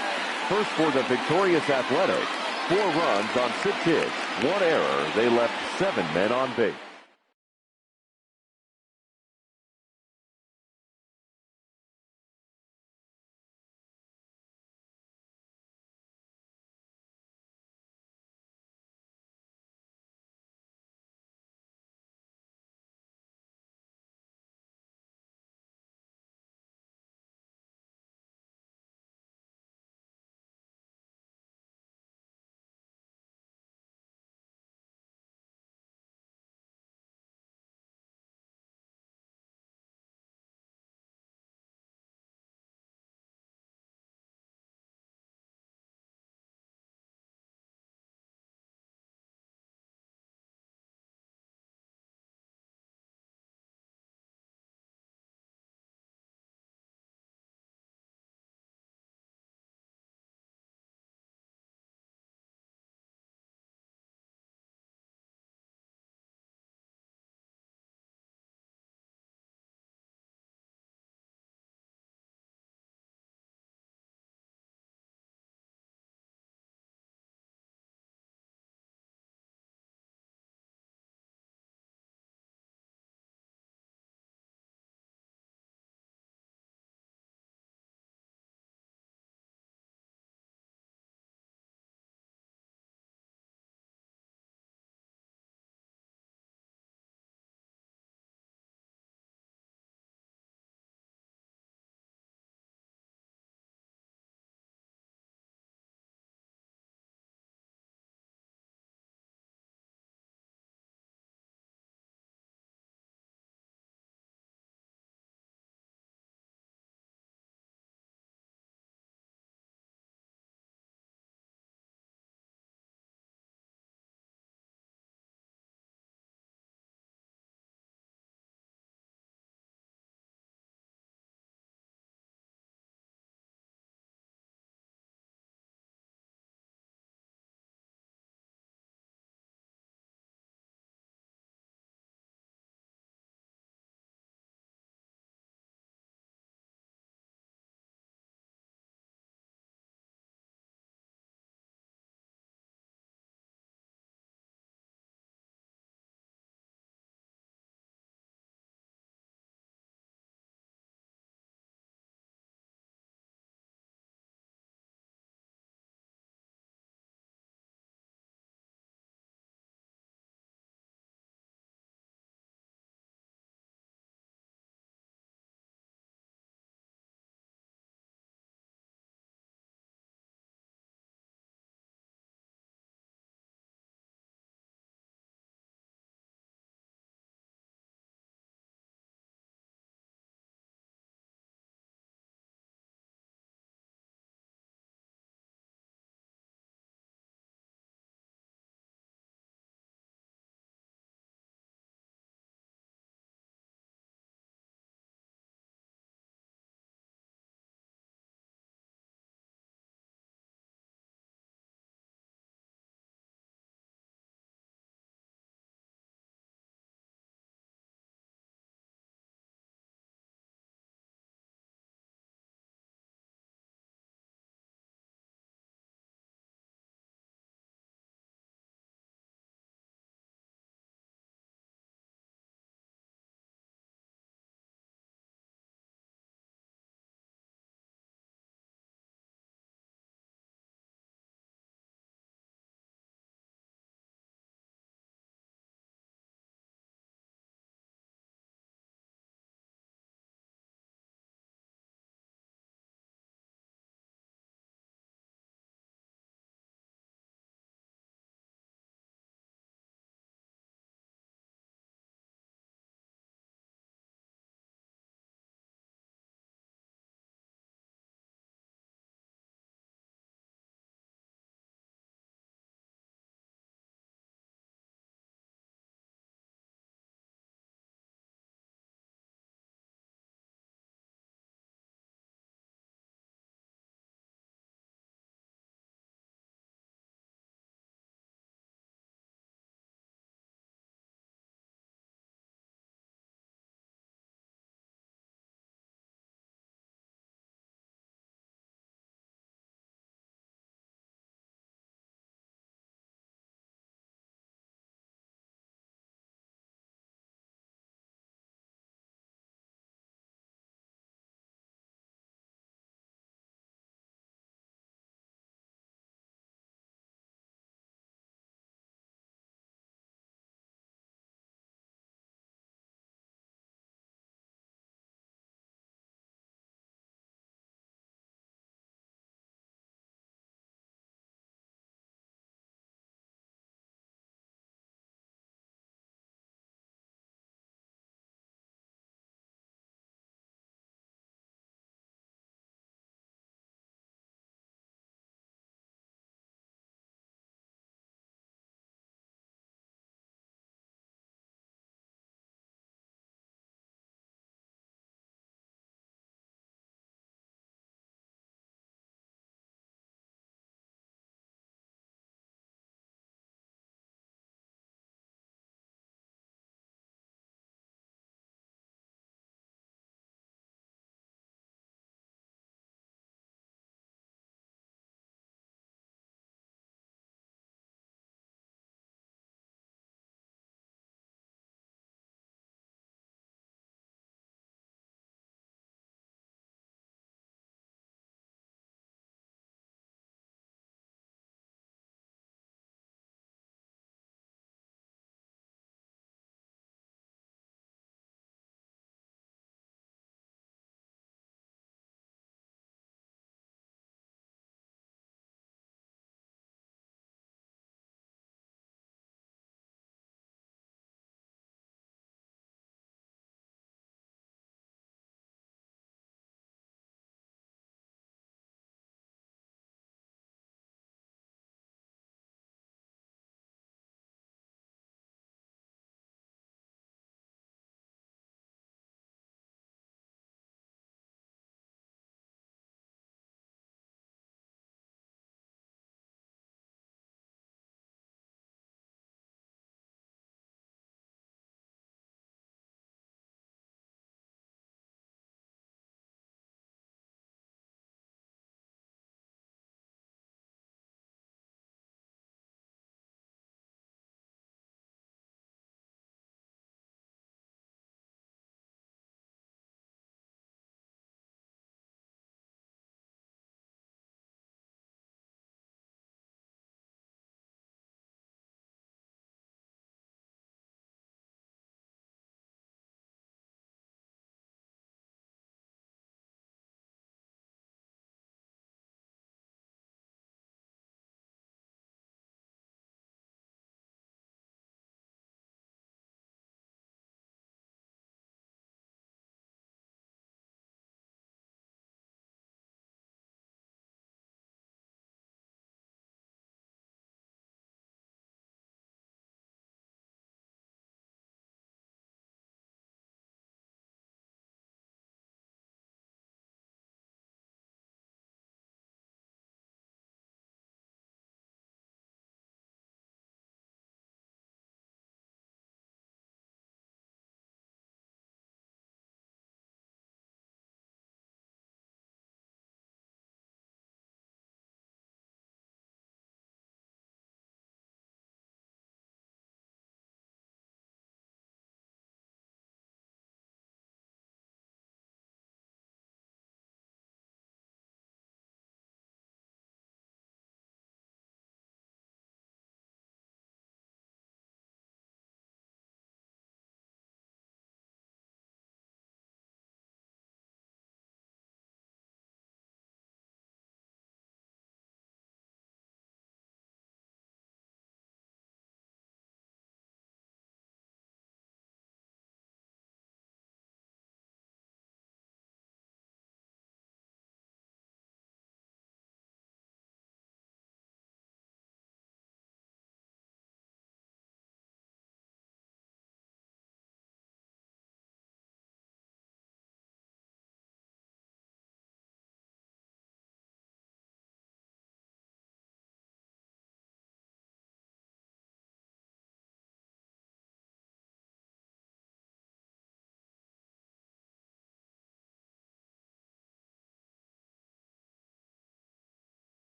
Speaker 2: First for the victorious Athletics, 4 runs on 6 hits, 1 error. They left 7 men on base.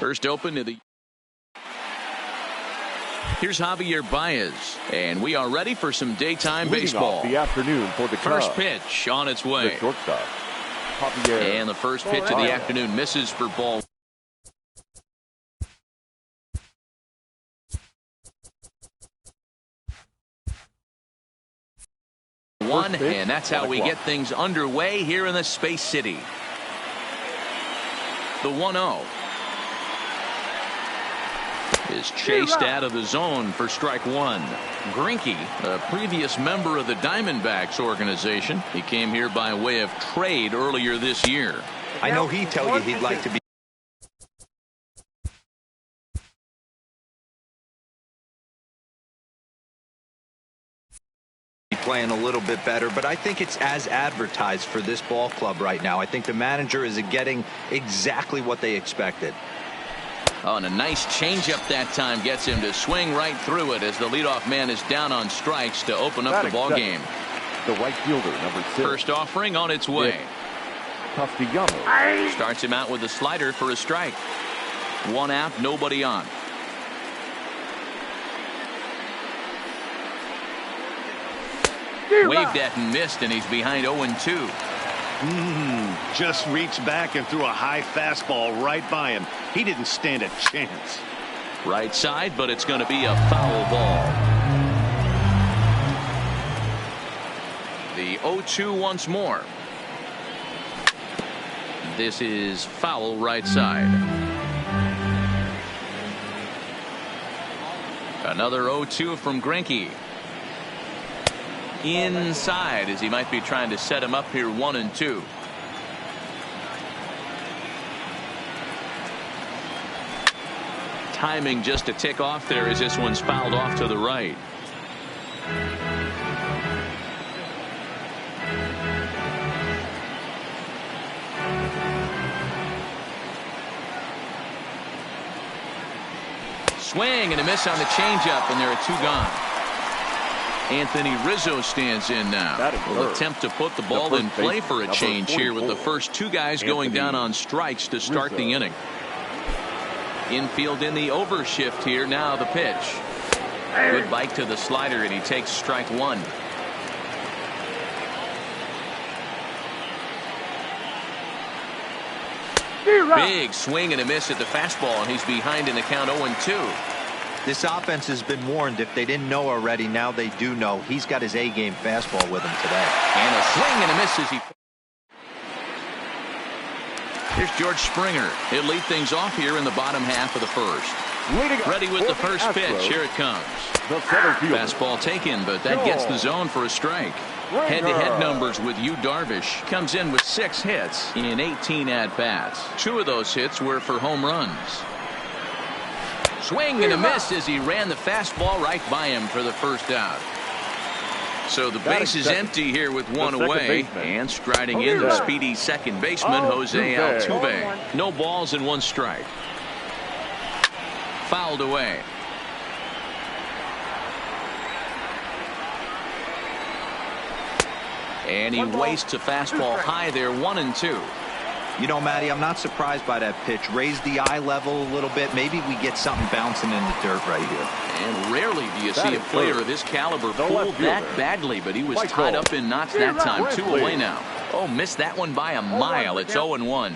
Speaker 1: First open to the. Here's Javier Baez, and we are ready for some daytime
Speaker 2: Leading
Speaker 1: baseball.
Speaker 2: off the afternoon for the
Speaker 1: First
Speaker 2: Cubs,
Speaker 1: pitch on its way.
Speaker 2: the shortstop, Javier
Speaker 1: And the first pitch of the afternoon misses for ball. One, and that's how we get things underway here in the Space City. The 1-0 is chased out of the zone for strike one. Greinke, a previous member of the Diamondbacks organization. He came here by way of trade earlier this year.
Speaker 3: I know he'd tell you he'd like to be playing a little bit better, but I think it's as advertised for this ball club right now. I think the manager is getting exactly what they expected.
Speaker 1: Oh, and a nice changeup that time gets him to swing right through it as the leadoff man is down on strikes to open up the ball game.
Speaker 2: The right fielder, number 6.
Speaker 1: First offering on its way.
Speaker 2: Castellanos.
Speaker 1: Starts him out with a slider for a strike. One out, nobody on. Waved at and missed, and he's behind 0-2.
Speaker 4: Just reached back and threw a high fastball right by him. He didn't stand a chance.
Speaker 1: Right side, but it's going to be a foul ball. The 0-2 once more. This is foul right side. Another 0-2 from Greinke. Inside, as he might be trying to set him up here 1-2. Timing just a tick off there as this one's fouled off to the right. Swing and a miss on the changeup, and there are 2 gone. Anthony Rizzo stands in now. Will attempt to put the ball in play for a change here with the first 2 guys going down on strikes to start the inning. Infield in the overshift here. Now the pitch. Good bite to the slider, and he takes strike 1. Big swing and a miss at the fastball, and he's behind in the count 0-2.
Speaker 3: This offense has been warned. If they didn't know already, now they do know. He's got his A-game fastball with him today.
Speaker 1: And a swing and a miss as he. Here's George Springer. He'll lead things off here in the bottom half of the first. Ready with the first pitch. Here it comes. Fastball taken, but that gets the zone for a strike. Head-to-head numbers with Yu Darvish. Comes in with 6 hits in 18 at-bats. 2 of those hits were for home runs. Swing and a miss as he ran the fastball right by him for the first out. So the base is empty here with 1 away, and striding in the speedy second baseman Jose Altuve. No balls and 1 strike. Fouled away. And he wastes a fastball high there, 1-2.
Speaker 3: You know, Matty, I'm not surprised by that pitch. Raise the eye level a little bit. Maybe we get something bouncing in the dirt right here.
Speaker 1: And rarely do you see a player of this caliber pull that badly, but he was tied up in knots that time. 2 away now. Oh, missed that one by a mile. It's 0-1.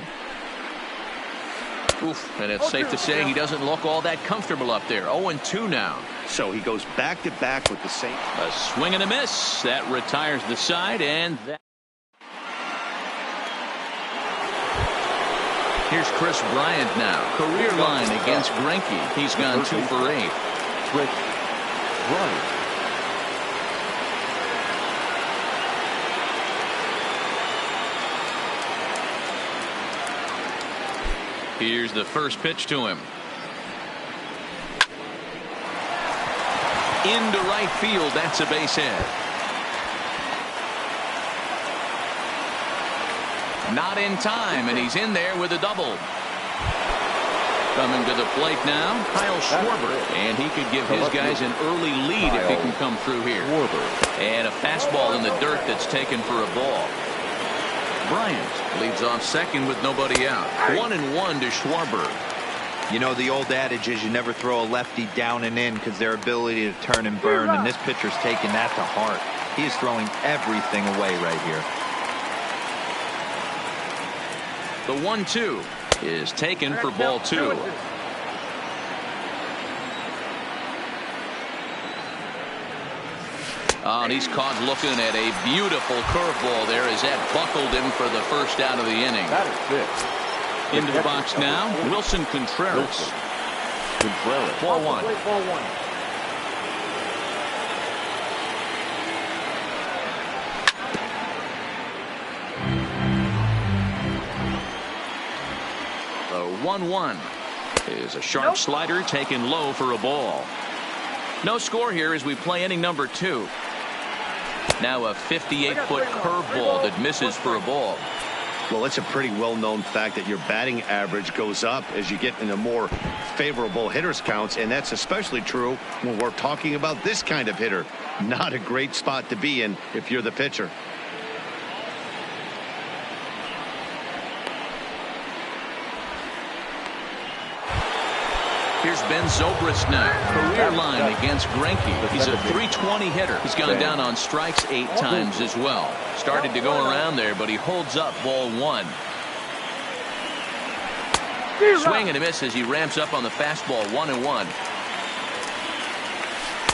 Speaker 1: Oof, and it's safe to say he doesn't look all that comfortable up there. 0-2 now.
Speaker 4: So he goes back-to-back with the same.
Speaker 1: A swing and a miss. That retires the side, and that. Here's Chris Bryant now. Career line against Greinke. He's gone 2 for 8.
Speaker 2: Chris Bryant.
Speaker 1: Here's the first pitch to him. Into right field. That's a base hit. Not in time, and he's in there with a double. Coming to the plate now, Kyle Schwarber. And he could give his guys an early lead if he can come through here. And a fastball in the dirt that's taken for a ball. Bryant leads off second with nobody out. 1-1 to Schwarber.
Speaker 3: You know, the old adage is you never throw a lefty down and in because their ability to turn and burn, and this pitcher's taking that to heart. He is throwing everything away right here.
Speaker 1: The 1-2 is taken for ball 2. Oh, and he's caught looking at a beautiful curveball there as that buckled him for the first out of the inning.
Speaker 2: That is 6.
Speaker 1: Into the box now, Wilson Contreras.
Speaker 2: Contreras.
Speaker 1: Ball 1. The 1-1 is a sharp slider taken low for a ball. No score here as we play inning number 2. Now a 58-foot curveball that misses for a ball.
Speaker 4: Well, it's a pretty well-known fact that your batting average goes up as you get into more favorable hitters counts, and that's especially true when we're talking about this kind of hitter. Not a great spot to be in if you're the pitcher.
Speaker 1: Here's Ben Zobrist now. Career line against Greinke. He's a .320 hitter. He's gone down on strikes 8 times as well. Started to go around there, but he holds up ball 1. Swing and a miss as he ramps up on the fastball. 1-1.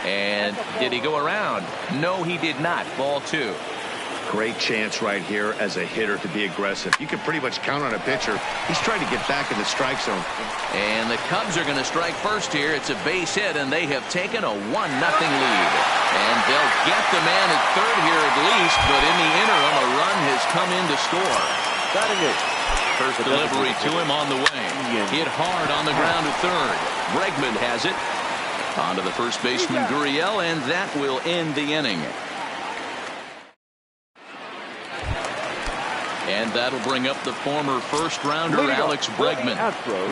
Speaker 1: And did he go around? No, he did not. Ball 2.
Speaker 4: Great chance right here as a hitter to be aggressive. You can pretty much count on a pitcher. He's trying to get back in the strike zone.
Speaker 1: And the Cubs are going to strike first here. It's a base hit, and they have taken a 1-0 lead. And they'll get the man at third here at least, but in the interim, a run has come in to score.
Speaker 2: Batting it.
Speaker 1: First delivery to him on the way. Hit hard on the ground at third. Bregman has it. On to the first baseman, Gurriel, and that will end the inning. And that'll bring up the former first-rounder Alex Bregman.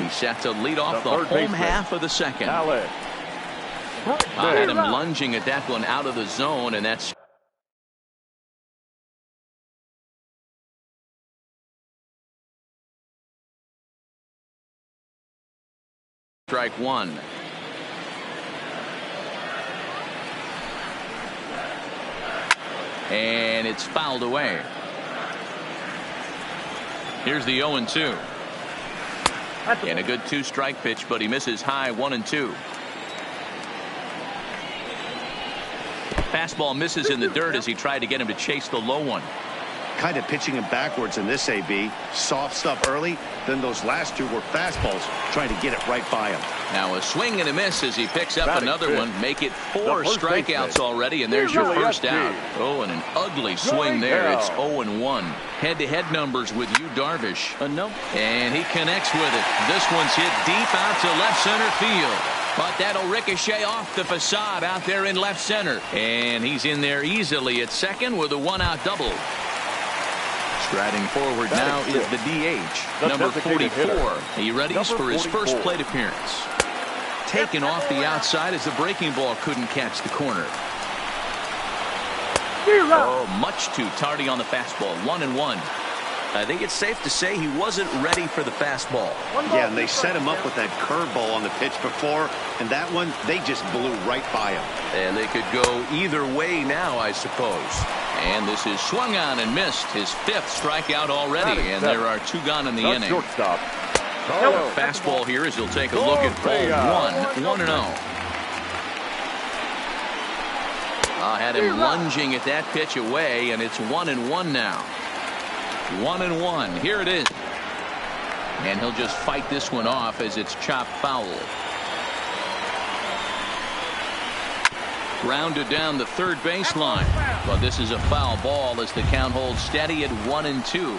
Speaker 1: He's set to lead off the home half of the second. I had him lunging at that one out of the zone, and that's strike 1. And it's fouled away. Here's the 0-2. And a good 2-strike pitch, but he misses high. 1-2. Fastball misses in the dirt as he tried to get him to chase the low one.
Speaker 4: Kind of pitching him backwards in this AB. Soft stuff early, then those last 2 were fastballs, trying to get it right by him.
Speaker 1: Now a swing and a miss as he picks up another one. Make it 4 strikeouts already, and there's your first out. Oh, and an ugly swing there. It's 0-1. Head-to-head numbers with Yu Darvish. And he connects with it. This one's hit deep out to left center field. But that'll ricochet off the facade out there in left center. And he's in there easily at second with a 1-out double. Striding forward now is the DH, number 44. He readies for his first plate appearance. Taken off the outside as the breaking ball couldn't catch the corner. Oh, much too tardy on the fastball. 1-1. I think it's safe to say he wasn't ready for the fastball.
Speaker 4: Yeah, and they set him up with that curveball on the pitch before, and that one, they just blew right by him.
Speaker 1: And they could go either way now, I suppose. And this is swung on and missed. His 5th strikeout already, and there are 2 gone in the inning.
Speaker 2: Shortstop.
Speaker 1: Fastball here as he'll take a look at ball 1. 1-0. I had him lunging at that pitch away, and it's 1-1 now. 1-1. Here it is. And he'll just fight this one off as it's chopped foul. Grounded down the third baseline. But this is a foul ball as the count holds steady at 1-2.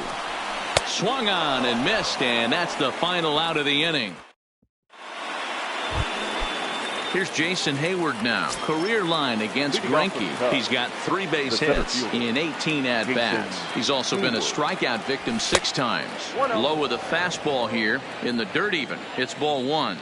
Speaker 1: Swung on and missed, and that's the final out of the inning. Here's Jason Hayward now. Career line against Greinke. He's got 3 base hits in 18 at-bats. He's also been a strikeout victim 6 times. Low with a fastball here in the dirt even. It's ball 1.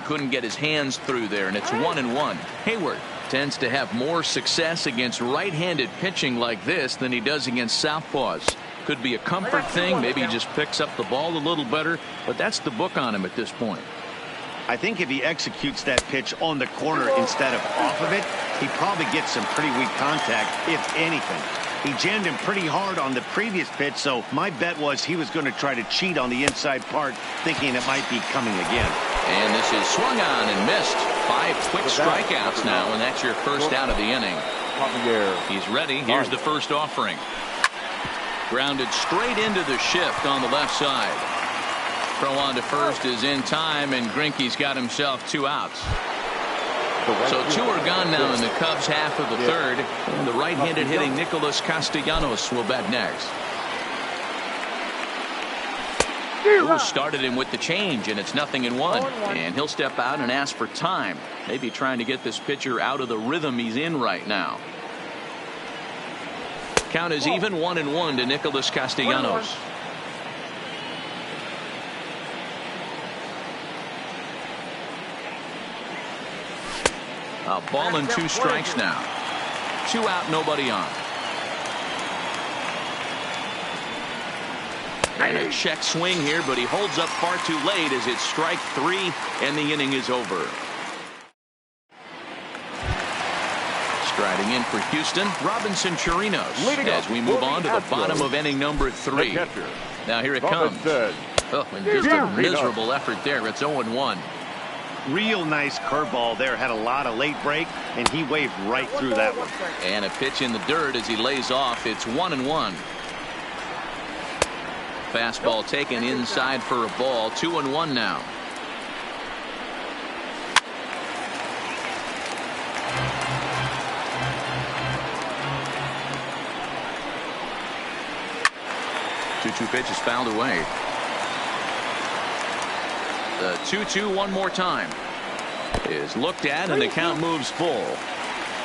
Speaker 1: Couldn't get his hands through there, and it's 1-1. Hayward tends to have more success against right-handed pitching like this than he does against southpaws. Could be a comfort thing. Maybe he just picks up the ball a little better. But that's the book on him at this point.
Speaker 4: I think if he executes that pitch on the corner instead of off of it, he probably gets some pretty weak contact, if anything. He jammed him pretty hard on the previous pitch, so my bet was he was going to try to cheat on the inside part, thinking it might be coming again.
Speaker 1: And this is swung on and missed. 5 quick strikeouts now, and that's your first out of the inning. He's ready. Here's the first offering. Grounded straight into the shift on the left side. Throw on to first is in time, and Greinke's got himself 2 outs. So 2 are gone now in the Cubs half of the third. And the right-handed hitting Nicholas Castellanos will bat next. Started him with the change, and it's 0-1. And he'll step out and ask for time. Maybe trying to get this pitcher out of the rhythm he's in right now. Count is even 1-1 to Nicholas Castellanos. A ball and 2 strikes now. 2 out, nobody on. And a check swing here, but he holds up far too late as it's strike 3, and the inning is over. Striding in for Houston, Robinson Chirinos, as we move on to the bottom of inning number 3. Now here it comes. Oh, and just a miserable effort there. It's 0-1.
Speaker 4: Real nice curveball there. Had a lot of late break, and he waved right through that one.
Speaker 1: And a pitch in the dirt as he lays off. It's 1-1. Fastball taken inside for a ball. 2-1 now. Two pitch is fouled away. The 2-2 one more time is looked at, and the count moves full.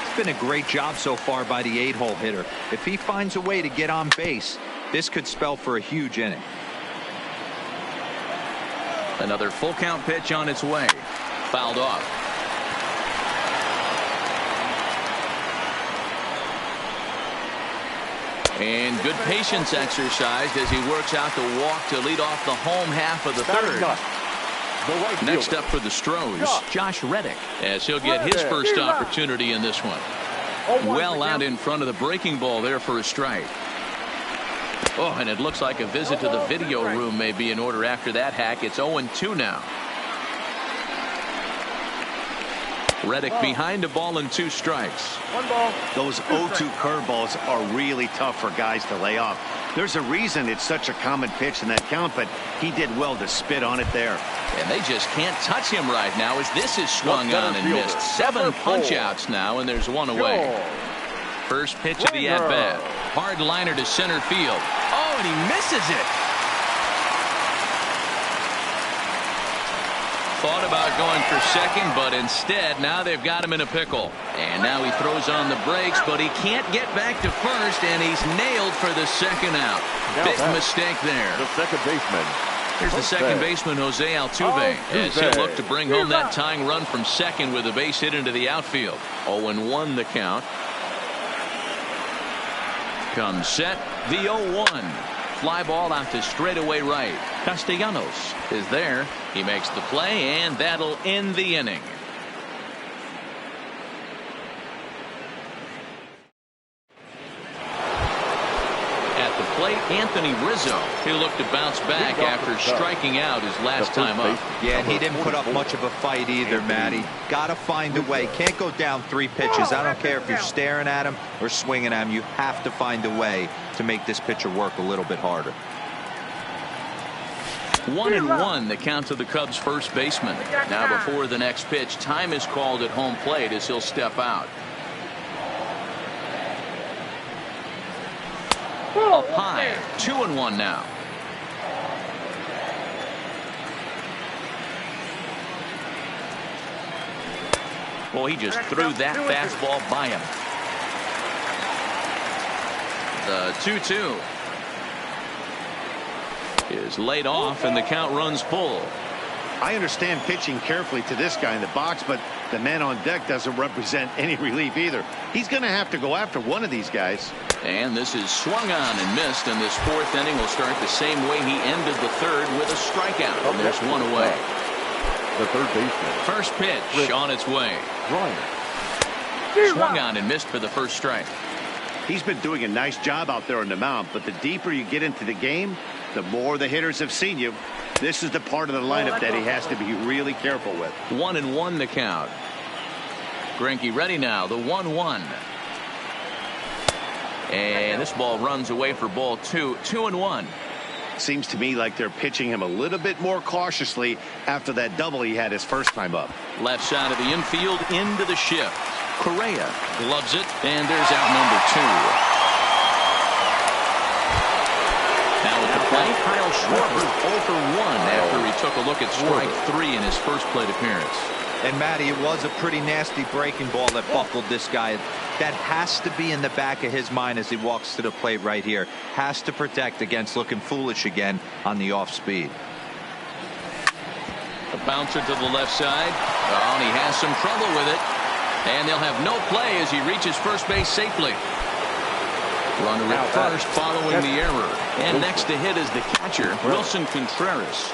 Speaker 3: It's been a great job so far by the 8-hole hitter. If he finds a way to get on base, this could spell for a huge inning.
Speaker 1: Another full count pitch on its way. Fouled off. And good patience exercised as he works out the walk to lead off the home half of the third. Next up for the Stros, Josh Reddick, as he'll get his first opportunity in this one. Well out in front of the breaking ball there for a strike. Oh, and it looks like a visit to the video room may be in order after that hack. It's 0-2 now. Reddick behind a ball and 2 strikes.
Speaker 4: Those 0-2 curveballs are really tough for guys to lay off. There's a reason it's such a common pitch in that count, but he did well to spit on it there.
Speaker 1: And they just can't touch him right now as this is swung on and missed. 7 punch outs now, and there's 1 away. First pitch of the at-bat. Hard liner to center field. Oh, and he misses it. Thought about going for second, but instead now they've got him in a pickle. And now he throws on the brakes, but he can't get back to first, and he's nailed for the second out. Big mistake there.
Speaker 2: The second baseman.
Speaker 1: Here's the second baseman, Jose Altuve, as he'll look to bring home that tying run from second with a base hit into the outfield. 0-1 the count. Comes set, the 0-1. Fly ball out to straightaway right. Castellanos is there. He makes the play, and that'll end the inning. At the plate, Anthony Rizzo. He'll look to bounce back after striking out his last time up.
Speaker 3: Yeah, and he didn't put up much of a fight either, Matty. Got to find a way. Can't go down 3 pitches. I don't care if you're staring at him or swinging at him. You have to find a way to make this pitcher work a little bit harder.
Speaker 1: 1-1 the count to the Cubs first baseman. Now before the next pitch, time is called at home plate as he'll step out. Up high, 2-1 now. Well, he just threw that fastball by him. The 2-2 is laid off, and the count runs full.
Speaker 4: I understand pitching carefully to this guy in the box, but The man on deck doesn't represent any relief either. He's going to have to go after one of these guys.
Speaker 1: And this is swung on and missed, and this fourth inning will start the same way he ended the third, with a strikeout. And there's one away.
Speaker 2: The third baseman.
Speaker 1: First pitch on its way. Swung on and missed for the first strike.
Speaker 4: He's been doing a nice job out there on the mound, but the deeper you get into the game, the more the hitters have seen you. This is the part of the lineup that he has to be really careful with.
Speaker 1: 1-1 the count. Greinke ready now. The 1-1. And this ball runs away for ball 2. 2-1.
Speaker 4: Seems to me like they're pitching him a little bit more cautiously after that double he had his first time up.
Speaker 1: Left side of the infield into the shift. Correa gloves it, and there's out number 2. Now at the plate, Kyle Schwarber 0 for 1 after he took a look at strike 3 in his first plate appearance.
Speaker 3: And Matty, it was a pretty nasty breaking ball that buckled this guy. That has to be in the back of his mind as he walks to the plate right here. Has to protect against looking foolish again on the off speed.
Speaker 1: A bouncer to the left side. Oh, and he has some trouble with it. And they'll have no play as he reaches first base safely. Runner at first following the error. And next to hit is the catcher, Wilson Contreras.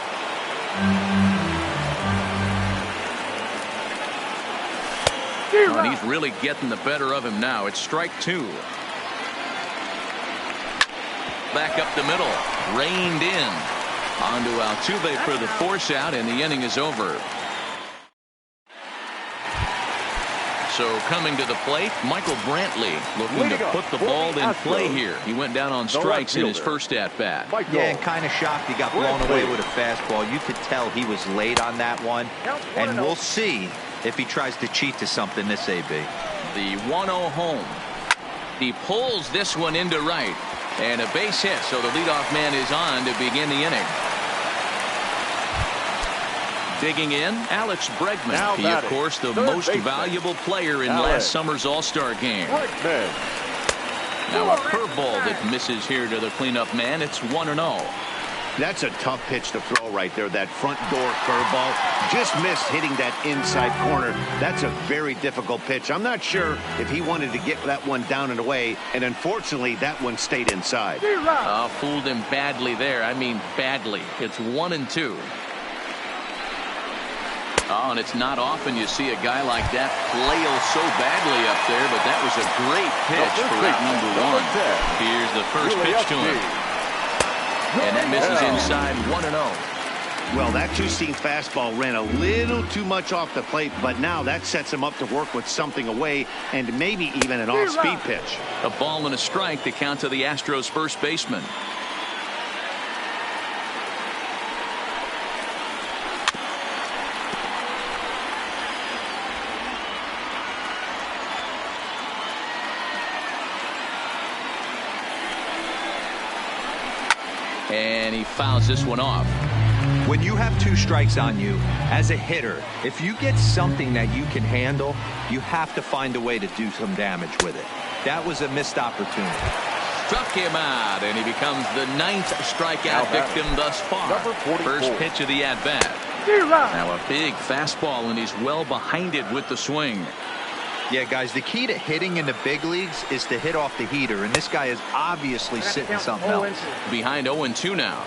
Speaker 1: And he's really getting the better of him now. It's strike 2. Back up the middle. Reined in. Onto Altuve for the force out, and the inning is over. So coming to the plate, Michael Brantley looking to put the ball in play here. He went down on strikes in his first at bat.
Speaker 3: Yeah, and kind of shocked he got blown away with a fastball. You could tell he was late on that one. And we'll see if he tries to cheat to something this AB.
Speaker 1: The 1-0 home. He pulls this one into right. And a base hit, so the leadoff man is on to begin the inning. Digging in, Alex Bregman. He, of course, the most valuable player in last summer's All-Star game. Now a curveball that misses here to the cleanup man. It's 1-0.
Speaker 4: That's a tough pitch to throw right there. That front door curveball just missed hitting that inside corner. That's a very difficult pitch. I'm not sure if he wanted to get that one down and away, and unfortunately that one stayed inside.
Speaker 1: Fooled him badly there. I mean badly. It's 1-2. Oh, and it's not often you see a guy like that flail so badly up there, but that was a great pitch for out number 1. Here's the first pitch to him. And that misses inside. 1-0.
Speaker 4: Well, that two-seam fastball ran a little too much off the plate, but now that sets him up to work with something away and maybe even an off-speed pitch.
Speaker 1: A ball and a strike to count to the Astros first baseman. And he fouls this one off.
Speaker 3: When you have 2 strikes on you, as a hitter, if you get something that you can handle, you have to find a way to do some damage with it. That was a missed opportunity.
Speaker 1: Struck him out, and he becomes the 9th strikeout victim thus far. First pitch of the at-bat. Now a big fastball, and he's well behind it with the swing.
Speaker 3: Yeah, guys, the key to hitting in the big leagues is to hit off the heater, and this guy is obviously sitting something else.
Speaker 1: Behind 0-2 now.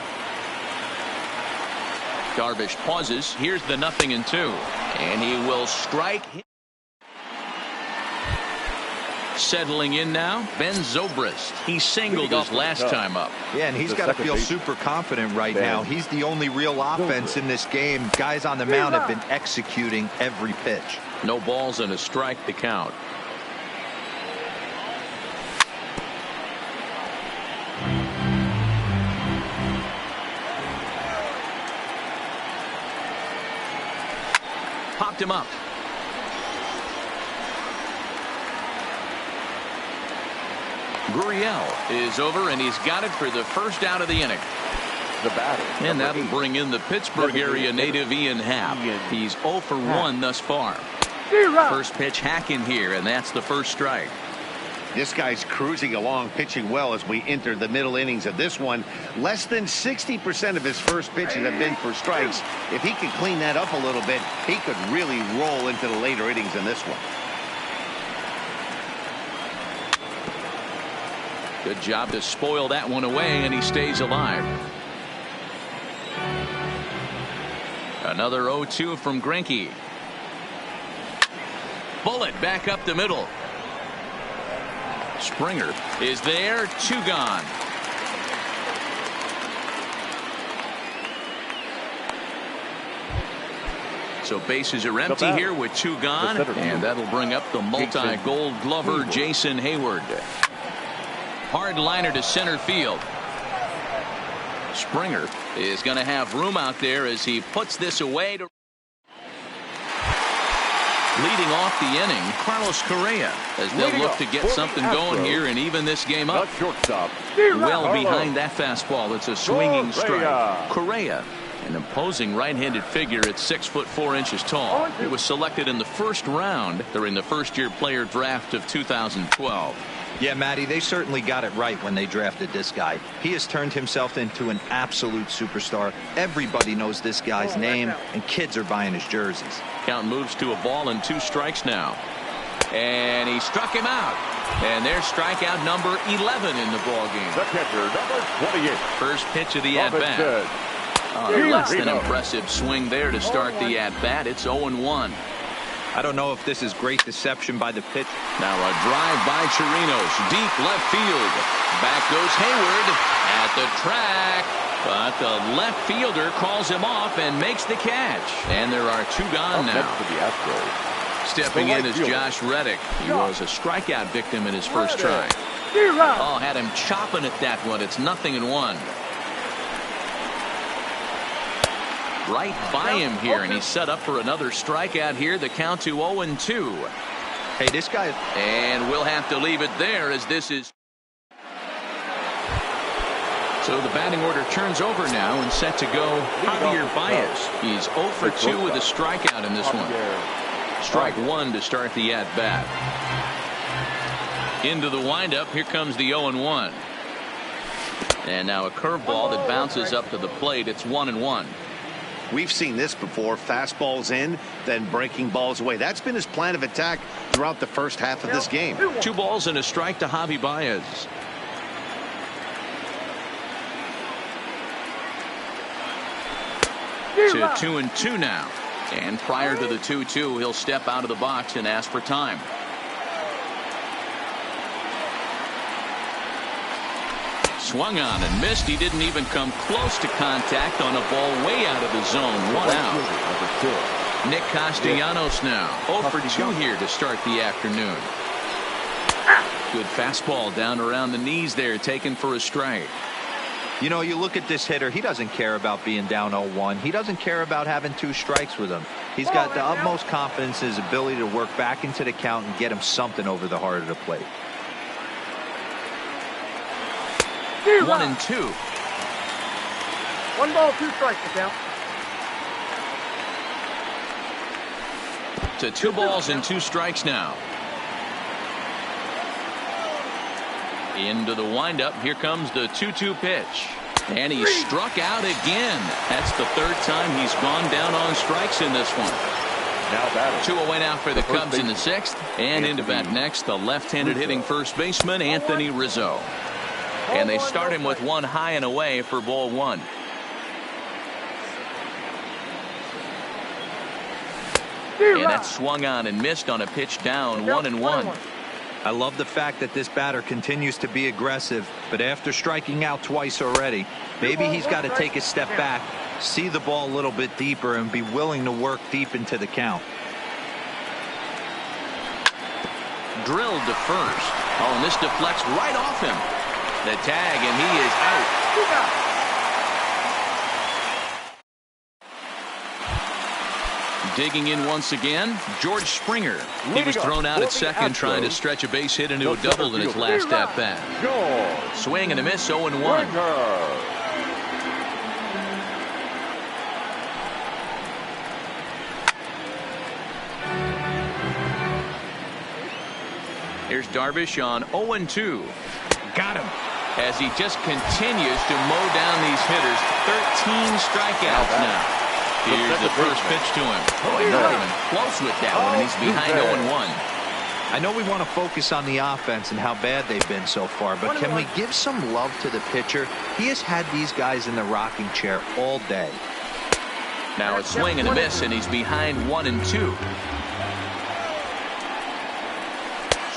Speaker 1: Darvish pauses. Here's the 0-2. And he will strike. Settling in now, Ben Zobrist. He singled his last time up.
Speaker 3: Yeah, and he's got to feel super confident right now. He's the only real offense in this game. Guys on the mound have been executing every pitch.
Speaker 1: No balls and a strike to count. Popped him up. Gurriel is over, and he's got it for the first out of the inning.
Speaker 2: The batter.
Speaker 1: And that'll bring in the Pittsburgh area native Ian Happ. He's 0 for 1 thus far. First pitch hack in here, and that's the first strike.
Speaker 4: This guy's cruising along, pitching well as we enter the middle innings of this one. Less than 60% of his first pitches have been for strikes. If he could clean that up a little bit, he could really roll into the later innings in this one.
Speaker 1: Good job to spoil that one away, and he stays alive. Another 0-2 from Greinke. Bullet back up the middle. Springer is there, 2 gone. So bases are empty here with 2 gone, and that'll bring up the multi-gold glover Jason Hayward. Hard liner to center field. Springer is going to have room out there as he puts this away. Leading off the inning, Carlos Correa, as they'll look to get something going here and even this game up. Well behind that fastball. It's a swinging strike. Correa, an imposing right-handed figure at 6'4" tall. He was selected in the first round during the first-year player draft of 2012.
Speaker 3: Yeah, Matty, they certainly got it right when they drafted this guy. He has turned himself into an absolute superstar. Everybody knows this guy's name, and kids are buying his jerseys.
Speaker 1: Count moves to a ball and 2 strikes now. And he struck him out. And there's strikeout number 11 in the ballgame.
Speaker 2: The catcher, number 28.
Speaker 1: First pitch of the at-bat. Less than impressive swing there to start the at-bat. It's 0-1.
Speaker 3: I don't know if this is great deception by the pitch.
Speaker 1: Now a drive by Chirinos, deep left field. Back goes Hayward at the track, but the left fielder calls him off and makes the catch. And there are 2 gone now. Stepping in is Josh Reddick. He was a strikeout victim in his first try. Oh, had him chopping at that one. It's 0-1. Right by him here, and he's set up for another strikeout here. The count to 0-2.
Speaker 3: Hey, this guy.
Speaker 1: And we'll have to leave it there as this is. So the batting order turns over now and set to go Javier Baez. He's 0 for 2 with a strikeout in this one. Strike 1 to start the at-bat. Into the windup. Here comes the 0-1. And now a curveball that bounces up to the plate. It's 1-1.
Speaker 4: We've seen this before. Fastballs in, then breaking balls away. That's been his plan of attack throughout the first half of this game.
Speaker 1: 2 balls and a strike to Javi Baez. To 2-2 now. And prior to the 2-2, he'll step out of the box and ask for time. Swung on and missed. He didn't even come close to contact on a ball way out of the zone. 1 out. Nick Castellanos now 0 for 2 here to start the afternoon. Good fastball down around the knees there, taken for a strike.
Speaker 3: You know, you look at this hitter, he doesn't care about being down 0-1. He doesn't care about having 2 strikes with him. He's got the utmost confidence in his ability to work back into the count and get him something over the heart of the plate.
Speaker 1: 1-2.
Speaker 5: 1 ball, 2 strikes, the count.
Speaker 1: To 2 balls and 2 strikes now. Into the windup. Here comes the 2-2 pitch. And he struck out again. That's the 3rd time he's gone down on strikes in this one.
Speaker 2: Now
Speaker 1: 2 away now for the Cubs in the 6th. And into bat next, the left-handed hitting first baseman, Anthony Rizzo. And they start him with 1 high and away for ball 1. And that swung on and missed on a pitch down. 1-1.
Speaker 3: I love the fact that this batter continues to be aggressive, but after striking out twice already, maybe he's got to take a step back, see the ball a little bit deeper, and be willing to work deep into the count.
Speaker 1: Drilled to first. Oh, and this deflects right off him. The tag, and he is out. Digging in once again, George Springer. He was thrown out at second trying to stretch a base hit into a double in his last at-bat. Swing and a miss, 0-1. Here's Darvish on 0-2.
Speaker 4: Got him.
Speaker 1: As he just continues to mow down these hitters. 13 strikeouts now. Here's the first pitch to him. Boy, not even close with that one. He's behind 0-1.
Speaker 3: I know we want to focus on the offense and how bad they've been so far, but can we give some love to the pitcher? He has had these guys in the rocking chair all day.
Speaker 1: Now a swing and a miss, and he's behind 1-2.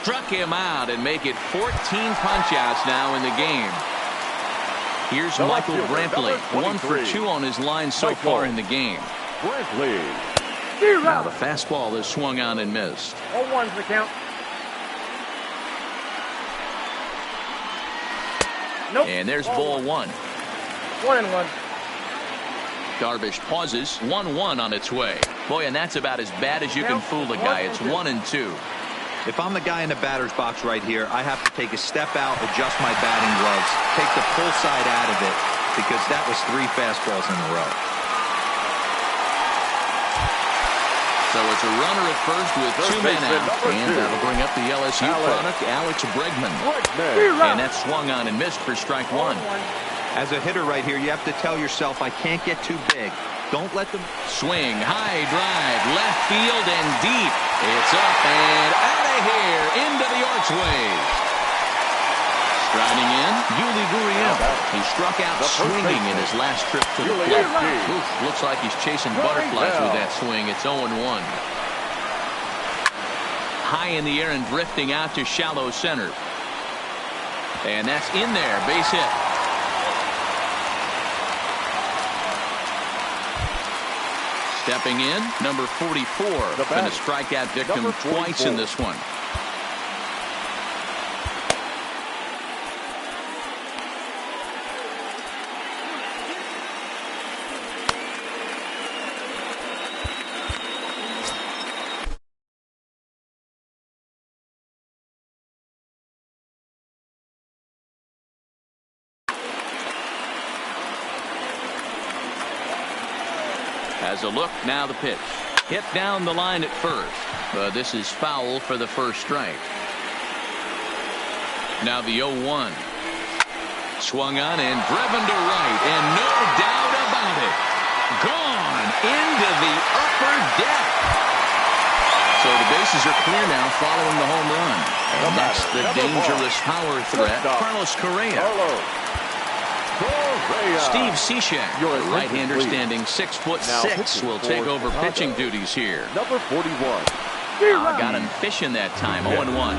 Speaker 1: Struck him out and make it 14 punch-outs now in the game. Here's Michael Brantley, 1 for 2 on his line so far in the game.
Speaker 2: Brantley.
Speaker 1: Now the fastball is swung on and missed.
Speaker 5: 0-1's the count. Nope.
Speaker 1: And there's ball 1.
Speaker 5: 1-1.
Speaker 1: Darvish pauses. 1-1 on its way. Boy, and that's about as bad as you can fool a guy. It's 1-2.
Speaker 3: If I'm the guy in the batter's box right here, I have to take a step out, adjust my batting gloves, take the pull side out of it, because that was 3 fastballs in a row.
Speaker 1: So it's a runner at first with 2 men out, and that'll bring up the LSU product, Alex Bregman. And that's swung on and missed for strike 1.
Speaker 3: As a hitter right here, you have to tell yourself, I can't get too big. Don't let them
Speaker 1: swing. High drive, left field and deep. It's up and out of here into the archways. Striding in, Yuli Gurriel. He struck out swinging in his last trip to the plate. Looks like he's chasing butterflies with that swing. It's 0-1. High in the air and drifting out to shallow center. And that's in there. Base hit. Stepping in, number 44. Been a strikeout victim twice in this one. As a look, now the pitch. Hit down the line at first. But this is foul for the first strike. Now the 0-1. Swung on and driven to right. And no doubt about it. Gone into the upper deck. So the bases are clear now following the home run. And that's the dangerous power threat, Carlos Correa. Steve Cishek, the right-hander standing 6'6", will take over pitching duties here.
Speaker 2: Number 41.
Speaker 1: Got him fishing that time. 0-1.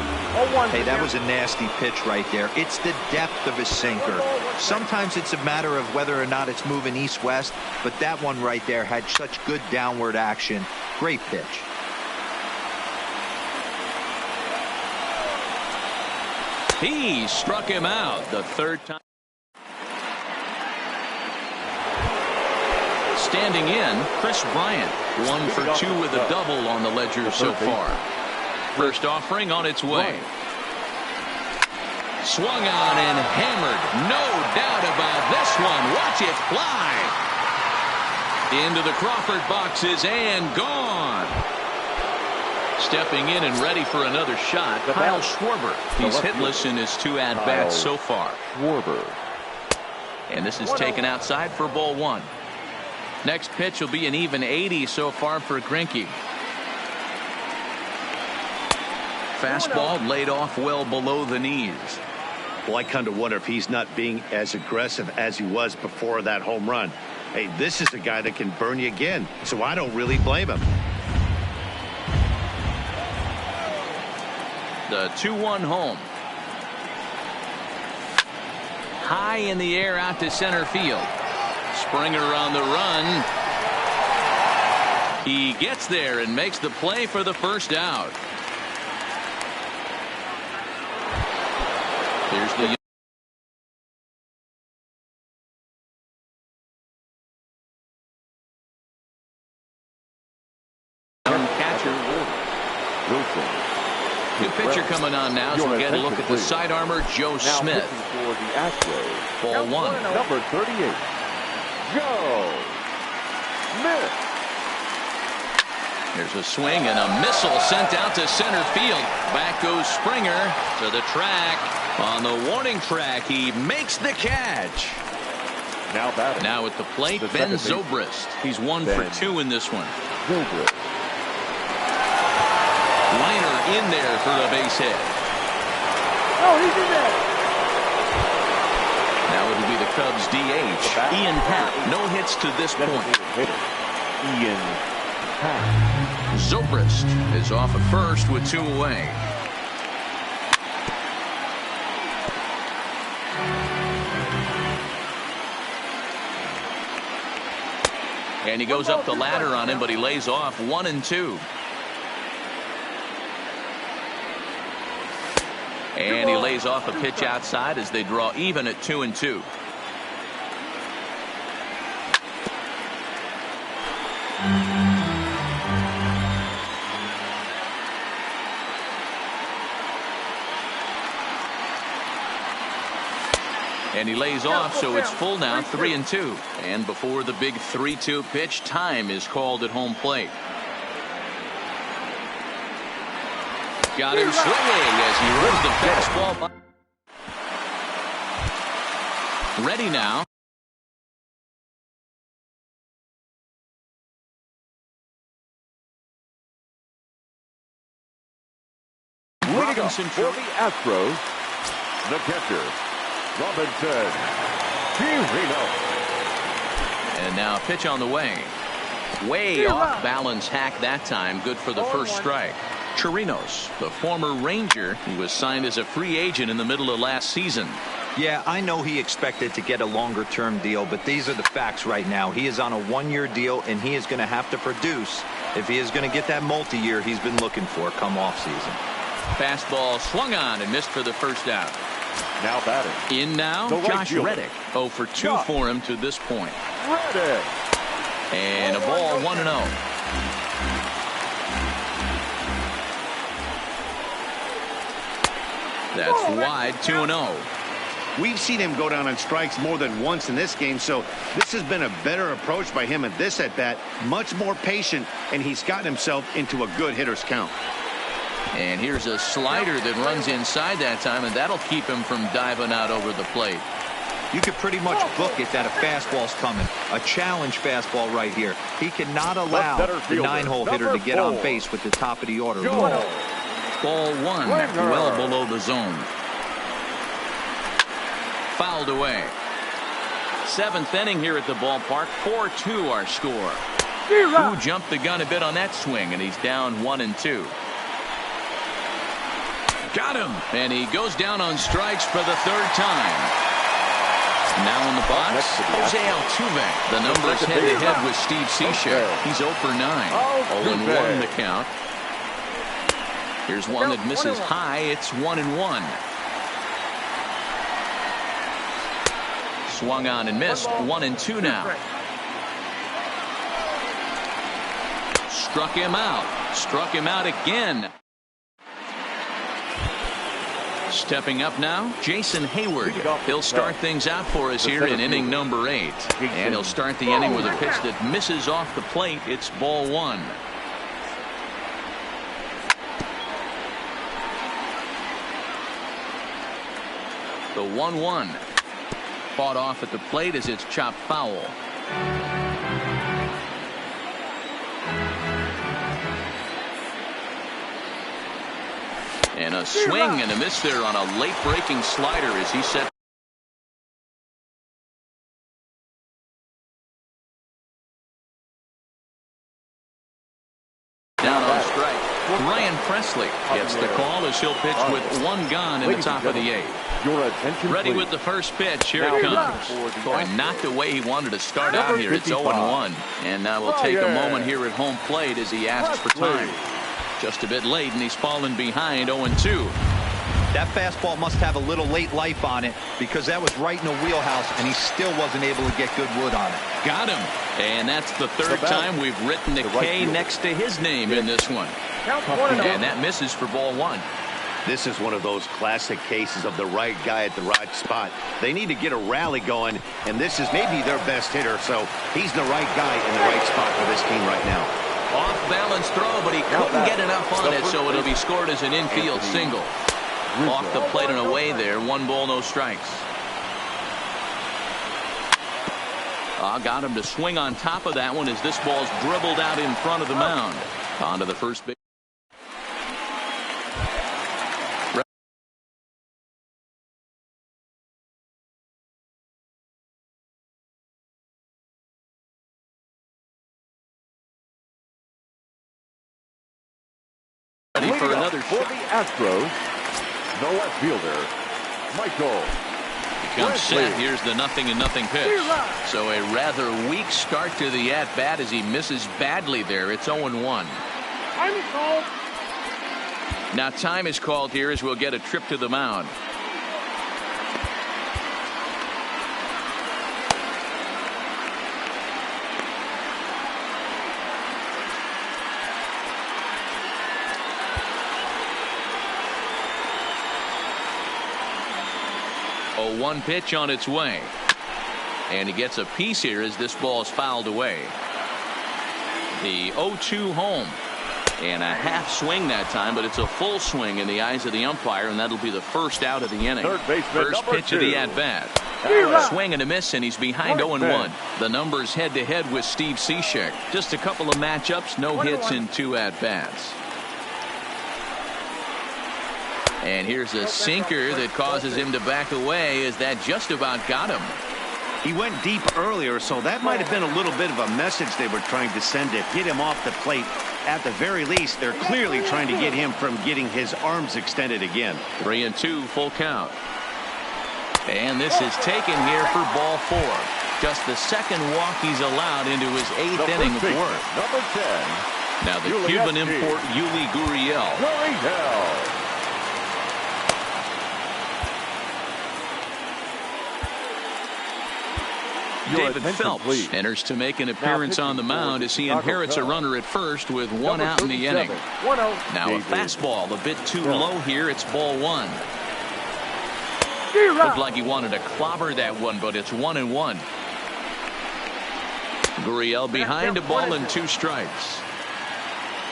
Speaker 3: Hey, that was a nasty pitch right there. It's the depth of his sinker. Sometimes it's a matter of whether or not it's moving east-west, but that one right there had such good downward action. Great pitch.
Speaker 1: He struck him out the third time. Standing in, Chris Bryant, 1 for 2 with a double on the ledger so far. First offering on its way. Swung on and hammered. No doubt about this one. Watch it fly. Into the Crawford boxes and gone. Stepping in and ready for another shot, Kyle Schwarber. He's hitless in his 2 at-bats so far.
Speaker 2: Schwarber.
Speaker 1: And this is taken outside for ball 1. Next pitch will be an even 80 so far for Greinke. Fastball laid off well below the knees.
Speaker 4: Well, I kind of wonder if he's not being as aggressive as he was before that home run. Hey, this is a guy that can burn you again, so I don't really blame him.
Speaker 1: The 2-1 home. High in the air out to center field. Springer on the run. He gets there and makes the play for the first out. Here's the young catcher
Speaker 2: Wilson.
Speaker 1: New pitcher coming on now, so we'll get a look at the side armor, Joe Smith.
Speaker 2: For the Astros.
Speaker 1: Ball 1.
Speaker 2: Number 38. Joe Smith.
Speaker 1: There's a swing and a missile sent out to center field. Back goes Springer to the track. On the warning track, he makes the catch.
Speaker 2: Now batting.
Speaker 1: Now at the plate, Ben Zobrist. He's 1 for 2 in this one.
Speaker 2: Zobrist.
Speaker 1: Liner in there for a base hit.
Speaker 5: Oh, he's in there.
Speaker 1: Now it'll be the Cubs DH, Ian Happ. No hits to this point.
Speaker 2: Ian Happ.
Speaker 1: Zobrist is off at first with 2 away. And he goes up the ladder on him, but he lays off 1-2. And he lays off a pitch outside as they draw even at 2-2. And he lays off, so it's full now, 3-2. And before the big 3-2 pitch, time is called at home plate. Got him swinging as he runs the fastball. Ready now.
Speaker 2: Robinson for the Astros. The catcher, Robinson Chirino.
Speaker 1: And now a pitch on the way. Way off balance hack that time. Good for the first strike. Chirinos, the former Ranger, he was signed as a free agent in the middle of last season.
Speaker 3: Yeah, I know he expected to get a longer-term deal, but these are the facts right now. He is on a one-year deal, and he is going to have to produce if he is going to get that multi-year he's been looking for come off-season.
Speaker 1: Fastball swung on and missed for the first out.
Speaker 2: Now batting.
Speaker 1: In now, Josh Reddick. 0 for 2 for him to this point.
Speaker 2: Reddick.
Speaker 1: And a ball 1-0. That's wide, 2-0.
Speaker 4: We've seen him go down on strikes more than once in this game, so this has been a better approach by him at this at-bat. Much more patient, and he's gotten himself into a good hitter's count.
Speaker 1: And here's a slider that runs inside that time, and that'll keep him from diving out over the plate.
Speaker 3: You could pretty much book it that a fastball's coming. A challenge fastball right here. He cannot allow the 9-hole hitter to get on base with the top of the order.
Speaker 1: Ball 1, well below the zone. Fouled away. 7th inning here at the ballpark. 4-2 our score. Who jumped the gun a bit on that swing, and he's down 1-2. Got him, and he goes down on strikes for the 3rd time. Now in the box, Jose Altuve. The numbers head-to-head with Steve Cishek. He's 0 for 9. 0-1 the count. Here's one that misses high. It's 1-1. Swung on and missed. 1-2 now. Struck him out. Struck him out again. Stepping up now, Jason Hayward. He'll start things out for us here in inning number 8. And he'll start the inning with a pitch that misses off the plate. It's ball 1. The 1-1. Fought off at the plate as it's chopped foul. And a swing and a miss there on a late breaking slider as he set. Down on strike. Ryan Presley gets the call as he'll pitch with 1 gone in the top of the 8th. Ready with the first pitch. Here it comes. Boy, not the way he wanted to start out here. It's 0-1. And now we'll take a moment here at home plate as he asks for time. Just a bit late, and he's fallen behind 0-2.
Speaker 3: That fastball must have a little late life on it because that was right in the wheelhouse, and he still wasn't able to get good wood on it.
Speaker 1: Got him. And that's the 3rd time we've written the K next to his name in this one. And that misses for ball 1.
Speaker 4: This is one of those classic cases of the right guy at the right spot. They need to get a rally going, and this is maybe their best hitter, so he's the right guy in the right spot for this team right now.
Speaker 1: Off balance throw, but he couldn't get enough on it, so it'll be scored as an infield single. Off the plate and away there. 1 ball, no strikes. Got him to swing on top of that one as this ball's dribbled out in front of the mound. On to the first base. Ready for another
Speaker 2: for the Astros, the left fielder, Michael.
Speaker 1: Comes set. Here's the 0-0 pitch. So a rather weak start to the at-bat as he misses badly there. It's 0-1.
Speaker 5: Time is called.
Speaker 1: Now time is called here as we'll get a trip to the mound. A 1 pitch on its way. And he gets a piece here as this ball is fouled away. The 0-2 home. And a half swing that time, but it's a full swing in the eyes of the umpire, and that'll be the first out of the inning. First pitch of the at-bat. Swing and a miss, and he's behind 0-1. The numbers head-to-head with Steve Cishek. Just a couple of matchups, no hits in 2 at-bats. And here's a sinker that causes him to back away as that just about got him.
Speaker 4: He went deep earlier, so that might have been a little bit of a message they were trying to send to hit him off the plate. At the very least, they're clearly trying to get him from getting his arms extended again.
Speaker 1: 3-2, full count. And this is taken here for ball 4. Just the second walk he's allowed into his 8th inning of work.
Speaker 2: Number 10.
Speaker 1: Now the Cuban import, Yuli Gurriel. David Phelps enters to make an appearance on the mound as he inherits a runner at first with 1 out in the inning. Now a fastball a bit too low here. It's ball 1. Looked like he wanted to clobber that one, but it's 1-1. Gurriel behind a ball and 2 strikes.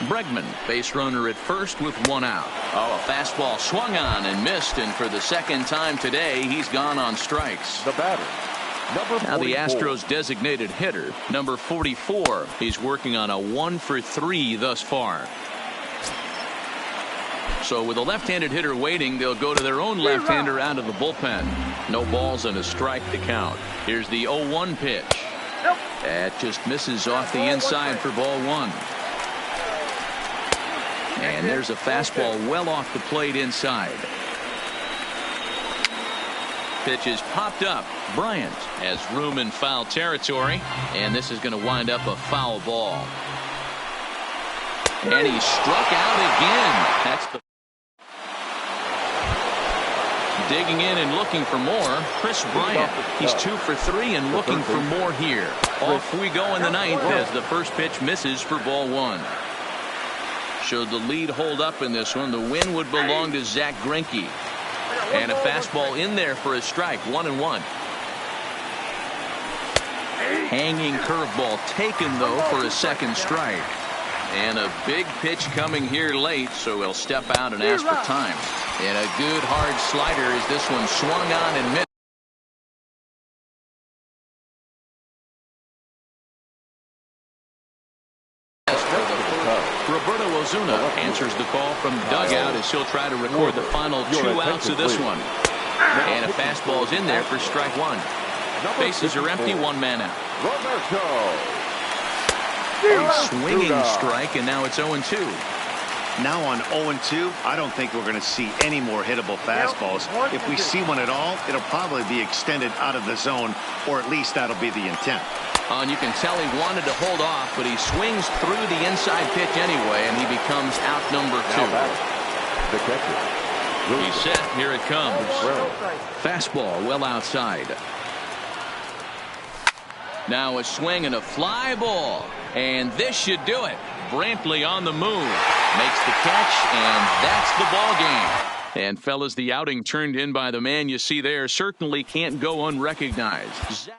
Speaker 1: Bregman, base runner at first with 1 out. A fastball swung on and missed, and for the second time today, he's gone on strikes.
Speaker 2: The batter.
Speaker 1: Now the Astros designated hitter, number 44. He's working on a 1 for 3 thus far. So with a left-handed hitter waiting, they'll go to their own left-hander out of the bullpen. No balls and a strike to count. Here's the 0-1 pitch. That just misses off the inside for ball 1. And there's a fastball well off the plate inside. Pitch is popped up. Bryant has room in foul territory, and this is going to wind up a foul ball. And he struck out again. That's the digging in and looking for more. Chris Bryant. He's 2 for 3 and looking for more here. Off we go in the 9th as the first pitch misses for ball 1. Should the lead hold up in this one, the win would belong to Zach Greinke. And a fastball in there for a strike. 1-1. Hanging curveball taken, though, for a second strike. And a big pitch coming here late, so he'll step out and ask for time. And a good hard slider as this one swung on and missed. Roberto Ozuna answers the call from the dugout as he'll try to record the final 2 outs of this one. And a fastball's in there for strike 1. Bases are empty, 1 man out. A swinging strike, and now it's 0-2.
Speaker 4: Now on 0-2, I don't think we're going to see any more hittable fastballs. If we see one at all, it'll probably be extended out of the zone, or at least that'll be the intent.
Speaker 1: And you can tell he wanted to hold off, but he swings through the inside pitch anyway, and he becomes out number 2.
Speaker 2: The catcher.
Speaker 1: He's set. Here it comes. Fastball well outside. Now a swing and a fly ball. And this should do it. Brantley on the move. Makes the catch, and that's the ball game. And fellas, the outing turned in by the man you see there certainly can't go unrecognized.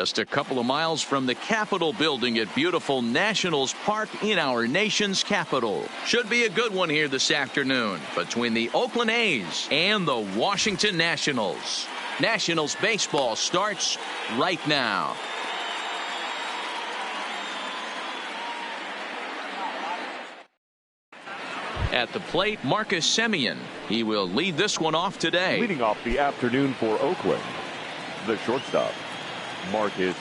Speaker 1: Just a couple of miles from the Capitol building at beautiful Nationals Park in our nation's capital. Should be a good one here this afternoon between the Oakland A's and the Washington Nationals. Nationals baseball starts right now. At the plate, Marcus Semien. He will lead this one off today.
Speaker 2: Leading off the afternoon for Oakland, the shortstop, Marcus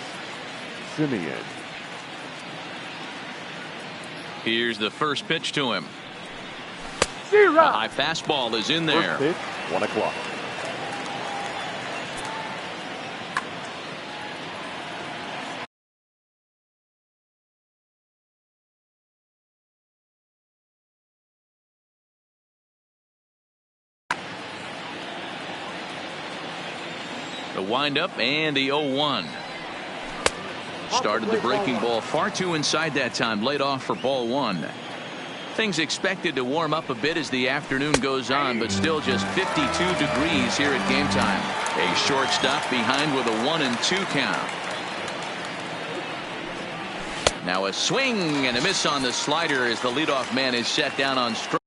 Speaker 2: Semien.
Speaker 1: Here's the first pitch to him.
Speaker 5: Zero.
Speaker 1: A high fastball is in there.
Speaker 2: First pitch, 1 o'clock.
Speaker 1: The windup and the 0-1. Started the breaking ball far too inside that time. Laid off for ball 1. Things expected to warm up a bit as the afternoon goes on, but still just 52 degrees here at game time. A shortstop behind with a 1-2 count. Now a swing and a miss on the slider as the leadoff man is set down on strike.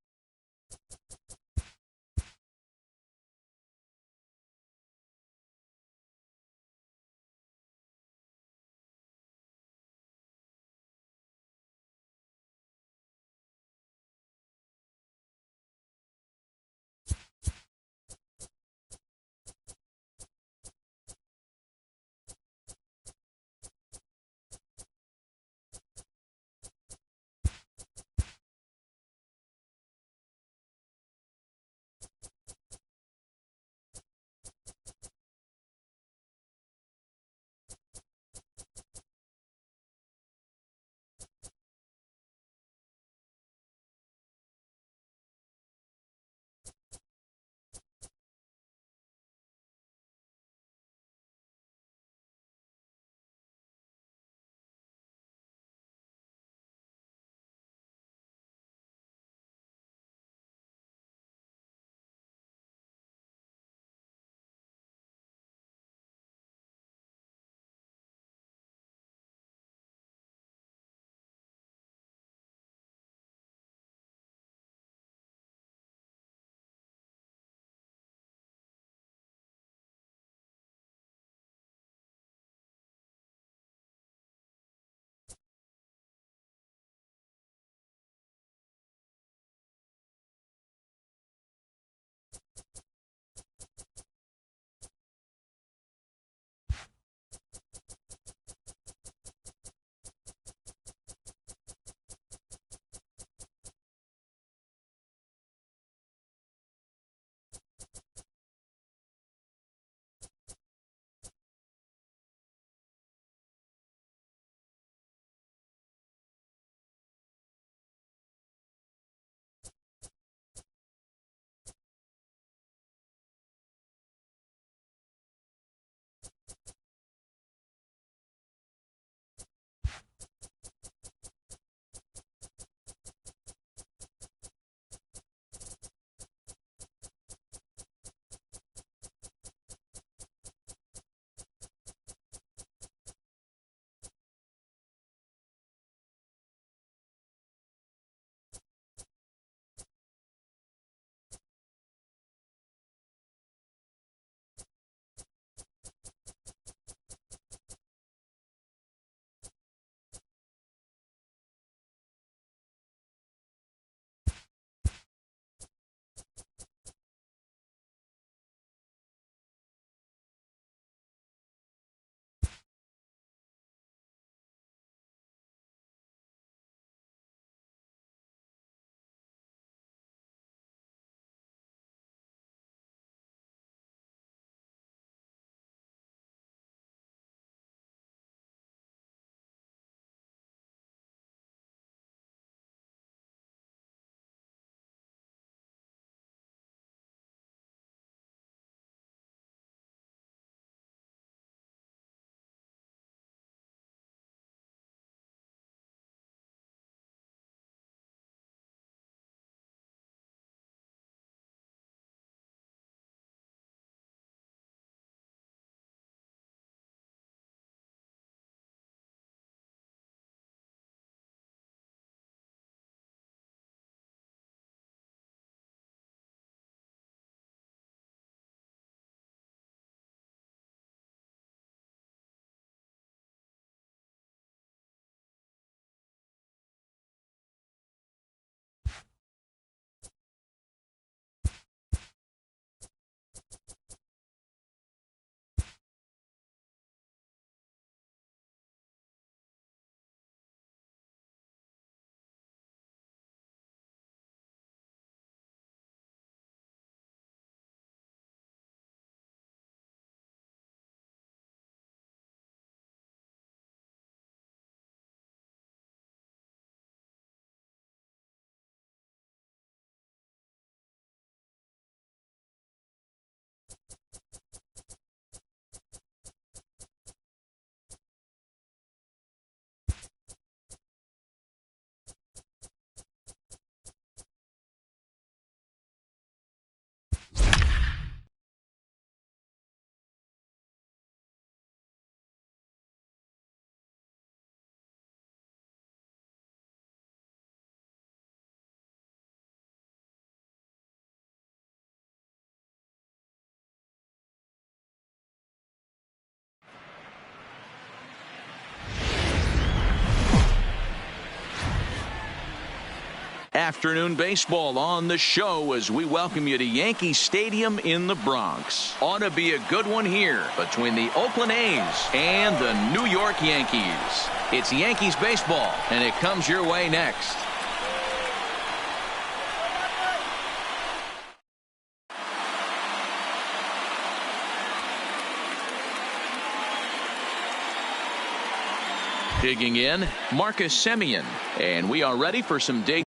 Speaker 1: Afternoon baseball on the show as we welcome you to Yankee Stadium in the Bronx. Ought to be a good one here between the Oakland A's and the New York Yankees. It's Yankees baseball, and it comes your way next. Digging in, Marcus Semien, and we are ready for some day.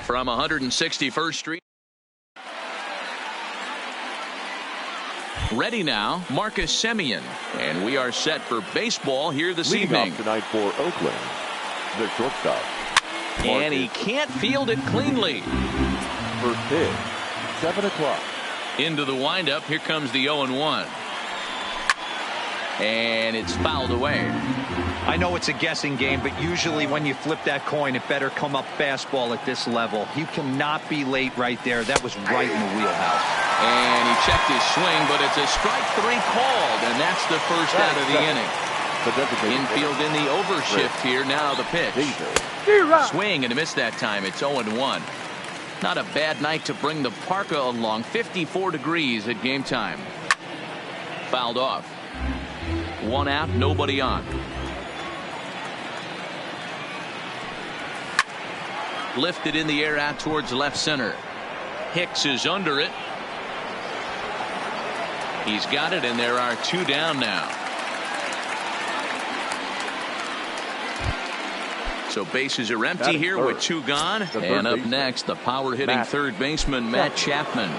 Speaker 1: From 161st Street. Ready now, Marcus Semien. And we are set for baseball here this evening.
Speaker 2: Tonight for Oakland, the shortstop.
Speaker 1: And he can't field it cleanly.
Speaker 2: First pitch, 7 o'clock.
Speaker 1: Into the windup. Here comes the 0-1. And it's fouled away.
Speaker 3: I know it's a guessing game, but usually when you flip that coin, it better come up fastball at this level. You cannot be late right there. That was right in the wheelhouse.
Speaker 1: And he checked his swing, but it's a strike 3 called, and that's the first out of the inning. Infield in the overshift here. Now the pitch. Swing and a miss that time. It's 0-1. Not a bad night to bring the parka along. 54 degrees at game time. Fouled off. 1 out, nobody on. Lifted in the air out towards left center. Hicks is under it. He's got it, and there are 2 down now. So bases are empty here with 2 gone. And up next, the power hitting third baseman Matt Chapman.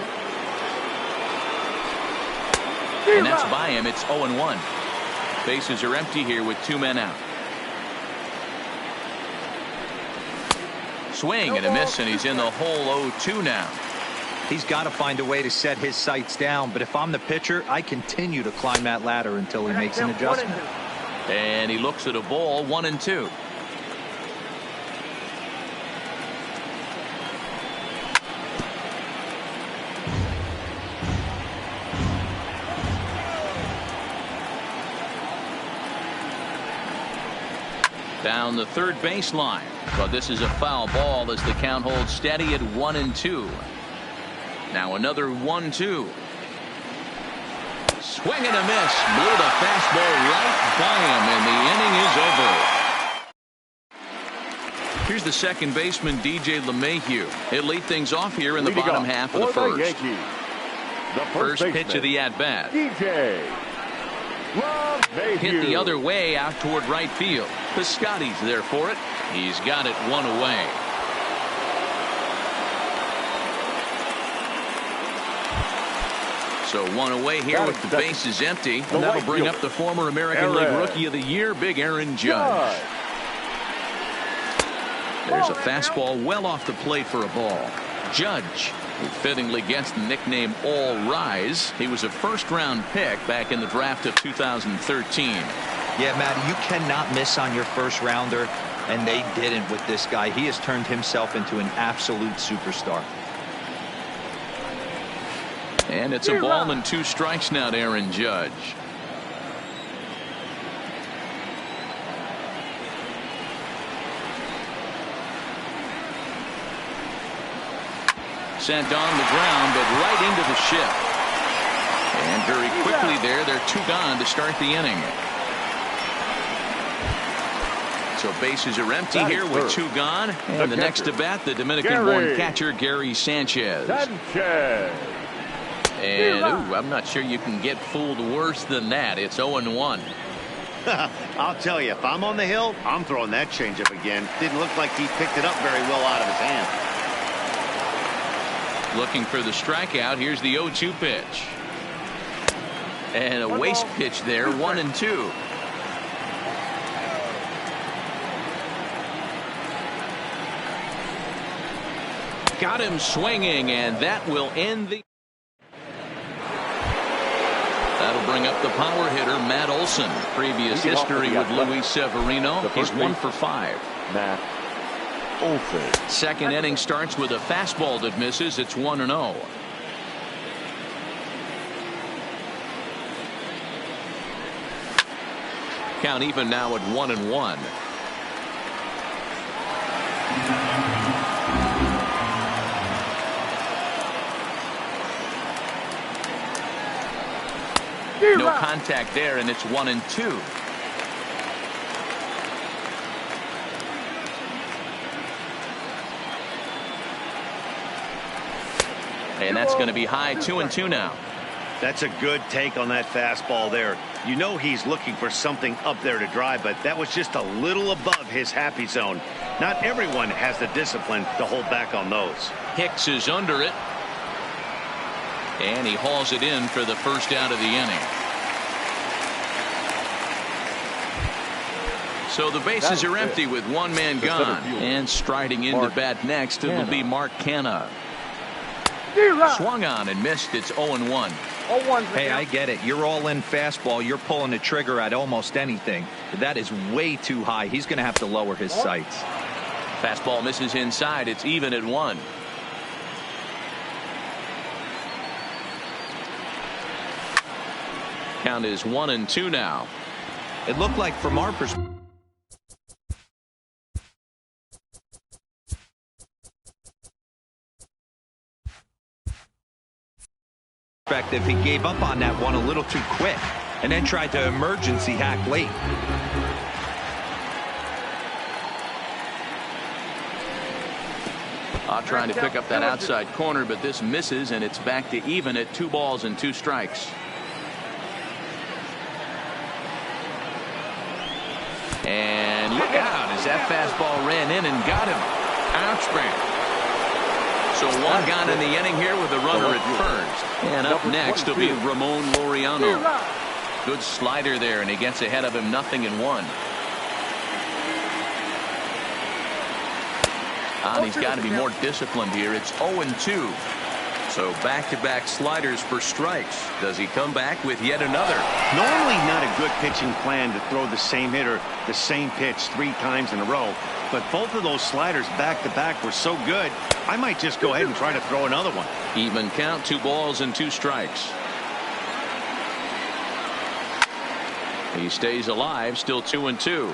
Speaker 1: And that's by him. It's 0-1. Bases are empty here with 2 men out. Swing and a miss, and he's in the hole. 0-2 now.
Speaker 3: He's got to find a way to set his sights down, but if I'm the pitcher, I continue to climb that ladder until he makes an adjustment.
Speaker 1: And he looks at a ball. 1-2. Down the third baseline, but this is a foul ball as the count holds steady at 1-2. Now another 1-2. swing and a miss. Blew the fastball right by him, and the inning is over. Here's the second baseman, DJ LeMahieu. He'll lead things off here in the bottom half of the first.
Speaker 2: The
Speaker 1: First pitch of the at-bat.
Speaker 2: DJ LeMahieu.
Speaker 1: Hit the other way out toward right field. Piscotty's there for it. He's got it one away. So one away here with the bases empty. And that'll bring up the former American League Rookie of the Year, Big Aaron Judge. There's a fastball well off the plate for a ball. Judge, who fittingly gets the nickname All Rise. He was a first-round pick back in the draft of 2013.
Speaker 3: Yeah, Matty, you cannot miss on your first rounder, and they didn't with this guy. He has turned himself into an absolute superstar.
Speaker 1: And it's a ball and 2 strikes now to Aaron Judge. Sent on the ground, but right into the ship. And very quickly there, they're 2 gone to start the inning. So bases are empty here with 2 gone. And the next to bat, the Dominican-born catcher, Gary Sanchez. And I'm not sure you can get fooled worse than that. It's 0-1.
Speaker 4: I'll tell you, if I'm on the hill, I'm throwing that changeup again. Didn't look like he picked it up very well out of his hand.
Speaker 1: Looking for the strikeout. Here's the 0-2 pitch. And a waste pitch there, 1-2. Got him swinging, and that will end the. That'll bring up the power hitter, Matt Olson. Previous history with Luis Severino. He's 1 for 5.
Speaker 2: Matt Olson.
Speaker 1: Second inning starts with a fastball that misses. It's 1-0. Count even now at 1-1. No contact there, and it's 1-2. And that's going to be high, 2-2 now.
Speaker 4: That's a good take on that fastball there. You know he's looking for something up there to drive, but that was just a little above his happy zone. Not everyone has the discipline to hold back on those.
Speaker 1: Hicks is under it. And he hauls it in for the first out of the inning. So the bases are empty with 1 man gone. And striding into bat next, it'll be Mark Canha. Swung on and missed. It's 0-1.
Speaker 3: Hey, I get it. You're all in fastball. You're pulling the trigger at almost anything. That is way too high. He's going to have to lower his sights.
Speaker 1: Fastball misses inside. It's even at 1. Count is 1-2 now.
Speaker 3: It looked like from our perspective, he gave up on that one a little too quick and then tried to emergency hack late.
Speaker 1: Trying to pick up that outside corner, but this misses, and it's back to even at 2 balls and 2 strikes. And look out as that fastball ran in and got him. Ouchback. So 1 gone in the inning here with a runner at first. And up next will be Ramon Laureano. Good slider there, and he gets ahead of him, 0-1. And he's got to be more disciplined here. It's 0-2. So back-to-back sliders for strikes. Does he come back with yet another?
Speaker 4: Normally not a good pitching plan to throw the same hitter the same pitch 3 times in a row. But both of those sliders back-to-back were so good, I might just go ahead and try to throw another one.
Speaker 1: Even count, 2 balls and 2 strikes. He stays alive, still 2-2.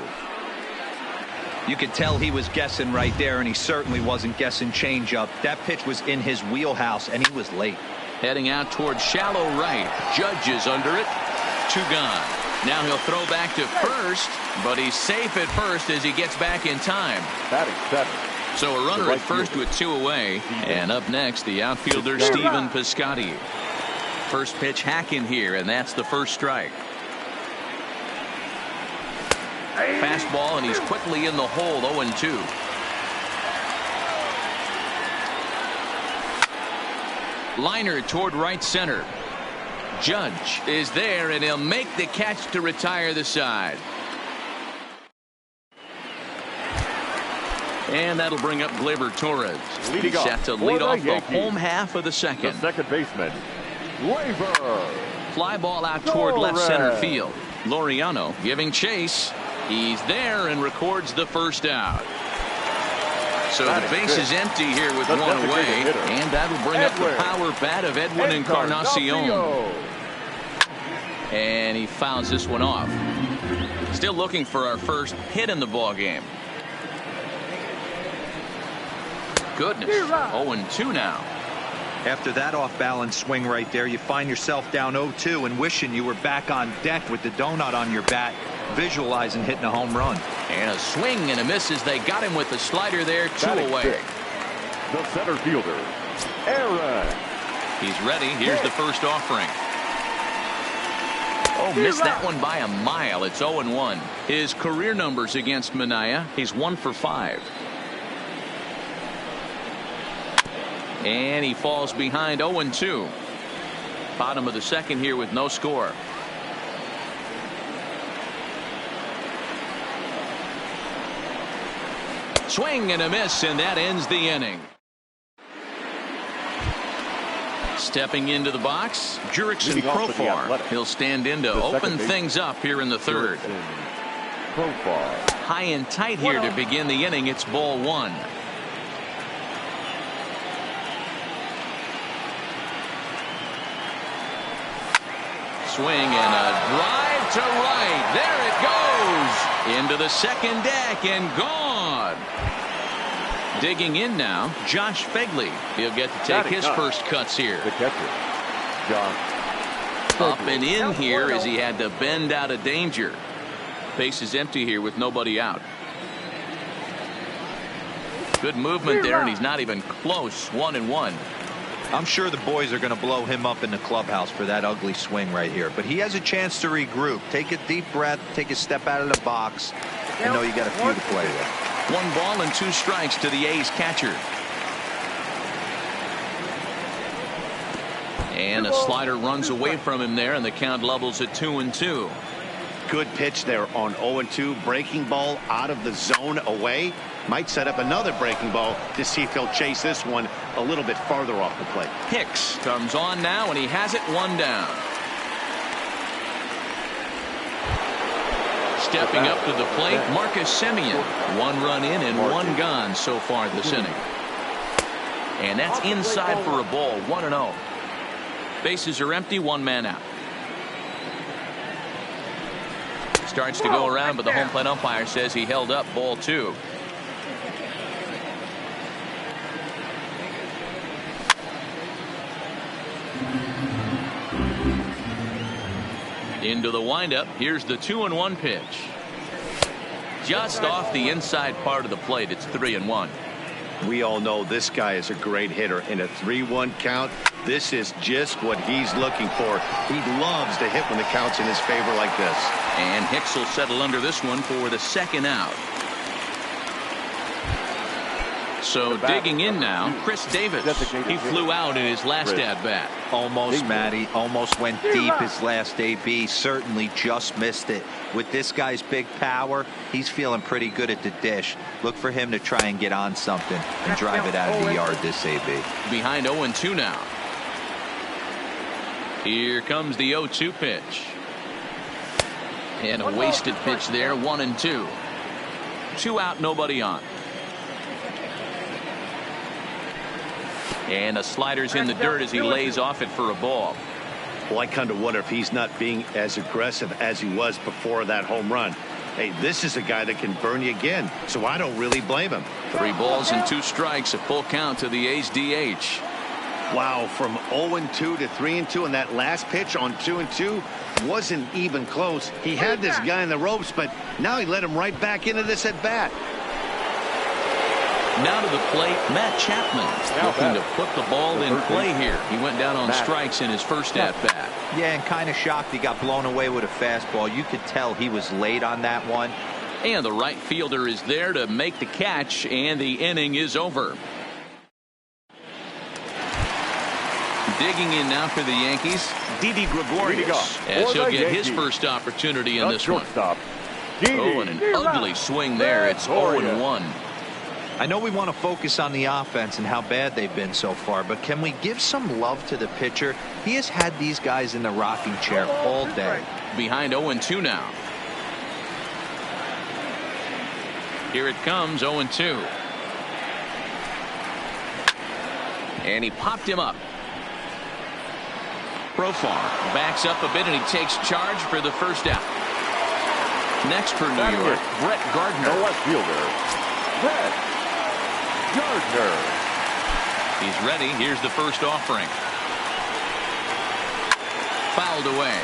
Speaker 3: You could tell he was guessing right there, and he certainly wasn't guessing changeup. That pitch was in his wheelhouse, and he was late.
Speaker 1: Heading out towards shallow right. Judge is under it. 2 gone. Now he'll throw back to first, but he's safe at first as he gets back in time.
Speaker 2: Batting 7.
Speaker 1: So a runner at first with 2 away. And up next, the outfielder Stephen Piscotty. First pitch hack in here, and that's the first strike. Fastball, and he's quickly in the hole. 0-2. Liner toward right center. Judge is there, and he'll make the catch to retire the side. And that'll bring up Gleyber Torres.
Speaker 2: Leading off
Speaker 1: Set to lead off the home half of the second.
Speaker 2: The second baseman, Gleyber.
Speaker 1: Fly ball out toward left center field. Laureano giving chase. He's there and records the first out. So the base is empty here with 1 away, and that'll bring up the power bat of Edwin Encarnacion. And he fouls this one off. Still looking for our first hit in the ball game. Goodness, 0-2 now.
Speaker 3: After that off-balance swing right there, you find yourself down 0-2 and wishing you were back on deck with the donut on your bat, visualizing hitting a home run.
Speaker 1: And a swing and a miss as they got him with the slider there. 2 away.
Speaker 2: 6. The center fielder, Aaron.
Speaker 1: He's ready. Here's the first offering. Oh, missed that one by a mile. It's 0-1. His career numbers against Minaya, he's 1 for 5. And he falls behind 0-2. Bottom of the second here with no score. Swing and a miss, and that ends the inning. Stepping into the box, Jurickson Profar. He'll stand in to open things up here in the third.
Speaker 2: Profar.
Speaker 1: High and tight here to begin the inning. It's ball 1. Swing and a drive to right. There it goes. Into the second deck and gone. Digging in now, Josh Phegley. He'll get to take his first cuts here.
Speaker 2: The catcher, Josh.
Speaker 1: Up and in here as he had to bend out of danger. Base is empty here with nobody out. Good movement there, and he's not even close. 1-1.
Speaker 3: I'm sure the boys are going to blow him up in the clubhouse for that ugly swing right here, but he has a chance to regroup, take a deep breath, take a step out of the box. You know you got a few to play with.
Speaker 1: 1 ball and 2 strikes to the A's catcher. And a slider runs away from him there, and the count levels at 2-2.
Speaker 4: Good pitch there on 0-2. Breaking ball out of the zone away. Might set up another breaking ball to see if he'll chase this one a little bit farther off the plate.
Speaker 1: Hicks comes on now, and he has it 1 down. Stepping up to the plate, Marcus Semien. 1 run in and 1 gone so far this inning. And that's inside for a ball. 1-0. Bases are empty. 1 man out. Starts to go around, but the home plate umpire says he held up. Ball 2. Into the windup. Here's the 2-1 pitch. Just off the inside part of the plate. It's 3-1.
Speaker 4: We all know this guy is a great hitter. In a 3-1 count, this is just what he's looking for. He loves to hit when the count's in his favor like this.
Speaker 1: And Hicks will settle under this one for the second out. So digging in now, Chris Davis. He flew out in his last at-bat.
Speaker 3: Almost, Matty. Almost went deep his last AB. Certainly just missed it. With this guy's big power, he's feeling pretty good at the dish. Look for him to try and get on something and drive it out of the yard this AB.
Speaker 1: Behind 0-2 now. Here comes the 0-2 pitch. And a wasted pitch there. 1-2. 2 out, nobody on. And the slider's in the dirt as he lays off it for a ball.
Speaker 4: Well, I kind of wonder if he's not being as aggressive as he was before that home run. Hey, this is a guy that can burn you again, so I don't really blame him.
Speaker 1: 3 balls and 2 strikes, a full count to the A's DH.
Speaker 4: Wow, from 0-2 to 3-2, and that last pitch on 2-2 wasn't even close. He had this guy in the ropes, but now he let him right back into this at bat.
Speaker 1: Now to the plate, Matt Chapman looking to put the ball in play here. He went down on strikes in his first at-bat.
Speaker 3: Yeah, and kind of shocked he got blown away with a fastball. You could tell he was late on that one.
Speaker 1: And the right fielder is there to make the catch, and the inning is over. Digging in now for the Yankees, Didi Gregorius, as he'll get his first opportunity in this one. Oh, and an ugly swing there. It's 0-1.
Speaker 3: I know we want to focus on the offense and how bad they've been so far, but can we give some love to the pitcher? He has had these guys in the rocking chair all day.
Speaker 1: Behind 0-2 now. Here it comes, 0-2. And he popped him up. Profar backs up a bit and he takes charge for the first out. Next for New York, Brett Gardner.
Speaker 2: The left fielder, Brett Gardner.
Speaker 1: He's ready. Here's the first offering. Fouled away.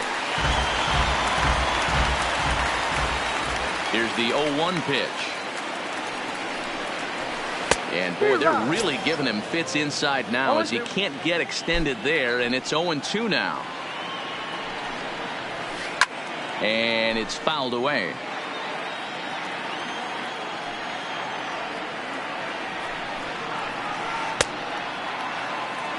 Speaker 1: Here's the 0-1 pitch. And boy, they're really giving him fits inside now as he can't get extended there, and it's 0-2 now. And it's fouled away.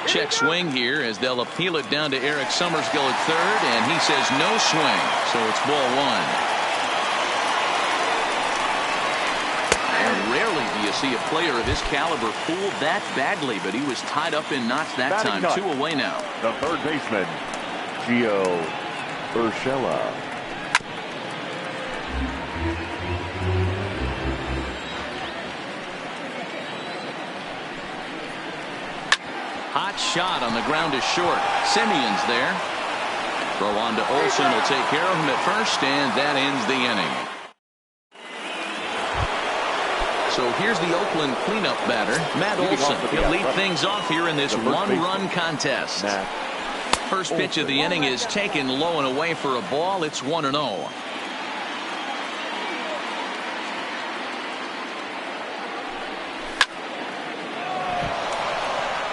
Speaker 1: Check swing here as they'll appeal it down to Eric Summersgill at third, and he says no swing, so it's ball one. And rarely do you see a player of his caliber fooled that badly, but he was tied up in knots that time. 2 away now.
Speaker 2: The third baseman, Gio Urshela.
Speaker 1: Hot shot on the ground to short. Simeon's there. Throw on to Olsen will take care of him at first, and that ends the inning. So here's the Oakland cleanup batter, Matt Olsen. He'll lead things off here in this one-run contest. First pitch of the inning is taken low and away for a ball. It's 1-0.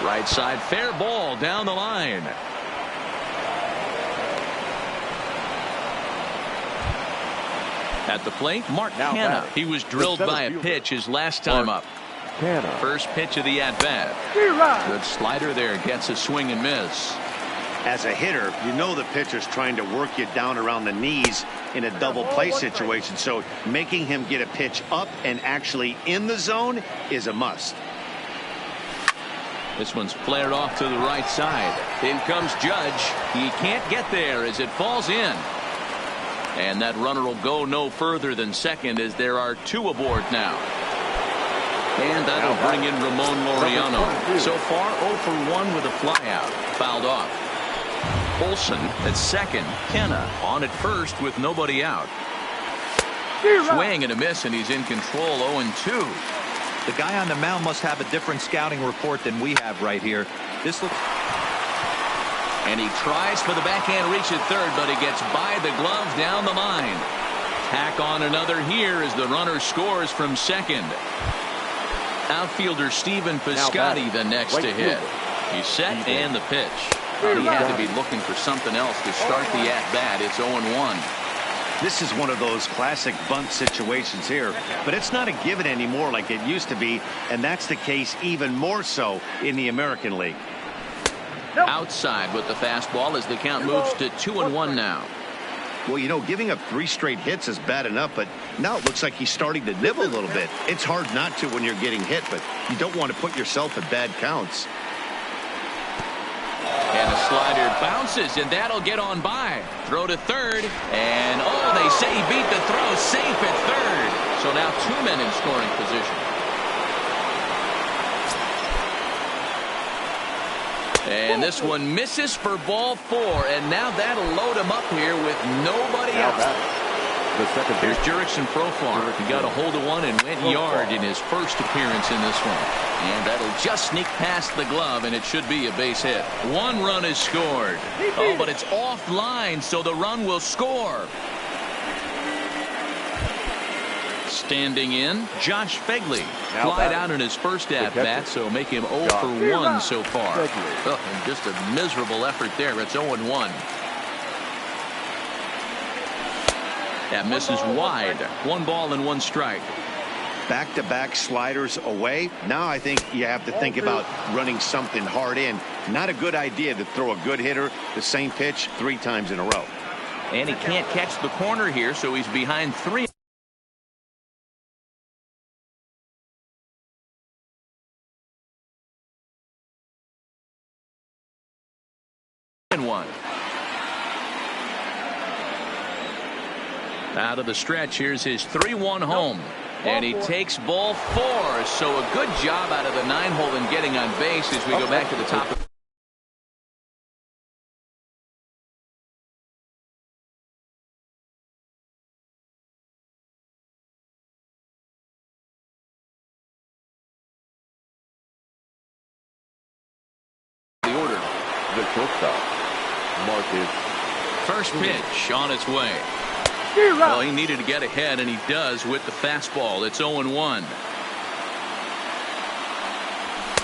Speaker 1: Right side, fair ball down the line. At the plate, Mark Canha. He was drilled by a pitch his last time up. First pitch of the at-bat. Good slider there, gets a swing and miss.
Speaker 4: As a hitter, you know the pitcher's trying to work you down around the knees in a double play situation, so making him get a pitch up and actually in the zone is a must.
Speaker 1: This one's flared off to the right side. In comes Judge. He can't get there as it falls in. And that runner will go no further than second as there are 2 aboard now. And that'll bring in Ramon Laureano. So far 0 for 1 with a flyout. Fouled off. Olsen at second. Canha on at first with nobody out. Swing and a miss, and he's in control. 0-2.
Speaker 3: The guy on the mound must have a different scouting report than we have right here. This looks.
Speaker 1: And he tries for the backhand reach at third, but he gets by the glove down the line. Tack on another here as the runner scores from second. Outfielder Stephen Piscotty the next to hit. He's set and the pitch. He had to be looking for something else to start the at-bat. It's 0-1.
Speaker 4: This is one of those classic bunt situations here, but it's not a given anymore like it used to be, and that's the case even more so in the American League.
Speaker 1: Outside with the fastball as the count moves to 2-1 now.
Speaker 4: Well, you know, giving up 3 straight hits is bad enough, but now it looks like he's starting to nibble a little bit. It's hard not to when you're getting hit, but you don't want to put yourself in bad counts.
Speaker 1: And the slider bounces, and that'll get on by. Throw to third, and oh, they say he beat the throw. Safe at third. So now 2 men in scoring position. And this one misses for ball 4, and now that'll load him up here with nobody out.
Speaker 2: The second.
Speaker 1: Here's Jurickson Profar. He got a hold of one and went yard in his first appearance in this one. And that'll just sneak past the glove, and it should be a base hit. One run is scored. Oh, but it's offline, so the run will score. Standing in, Josh Phegley. Flied out in his first at-bat, so make him 0 for 1 so far. Oh, and just a miserable effort there. It's 0-1. That misses wide. 1 ball and 1 strike.
Speaker 4: Back-to-back sliders away. Now I think you have to think about running something hard in. Not a good idea to throw a good hitter the same pitch 3 times in a row.
Speaker 1: And he can't catch the corner here, so he's behind 3. And 1. Out of the stretch, here's his 3-1 home. And he takes ball 4. So a good job out of the 9-hole in getting on base as we go back to the top of the order.
Speaker 2: The shortstop, Marcus.
Speaker 1: First pitch on its way. Well, he needed to get ahead, and he does with the fastball. It's 0-1.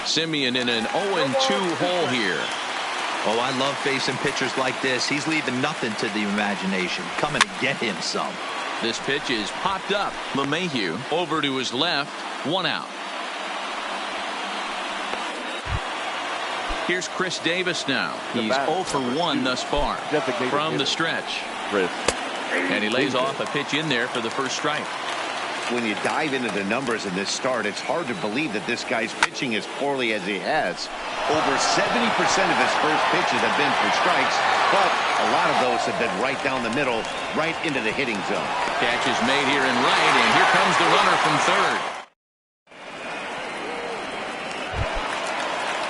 Speaker 1: Simeon in an 0-2 hole here.
Speaker 3: Oh, I love facing pitchers like this. He's leaving nothing to the imagination. Coming to get him some.
Speaker 1: This pitch is popped up. LeMahieu over to his left. 1 out. Here's Chris Davis now. He's 0 for 1 thus far from the stretch. And he lays off a pitch in there for the first strike.
Speaker 4: When you dive into the numbers in this start, it's hard to believe that this guy's pitching as poorly as he has. Over 70% of his first pitches have been for strikes, but a lot of those have been right down the middle, right into the hitting zone.
Speaker 1: Catch is made here in right, and here comes the runner from third.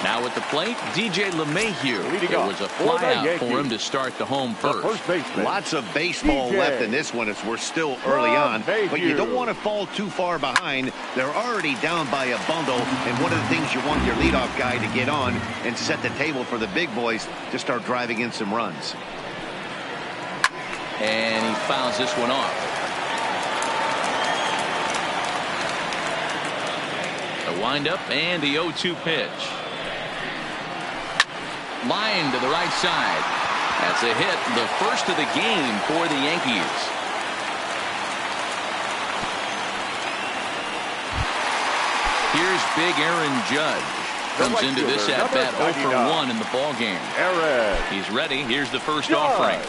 Speaker 1: Now at the plate, DJ LeMahieu. It was a fly out for him to start the home first.
Speaker 4: Lots of baseball left in this one as we're still early on, but you don't want to fall too far behind. They're already down by a bundle, and one of the things you want your leadoff guy to get on and set the table for the big boys to start driving in some runs.
Speaker 1: And he fouls this one off. The windup and the 0-2 pitch. Line to the right side. That's a hit, the first of the game for the Yankees. Here's big Aaron Judge. Comes into this at bat 0 for 1 in the ball game. He's ready. Here's the first offering.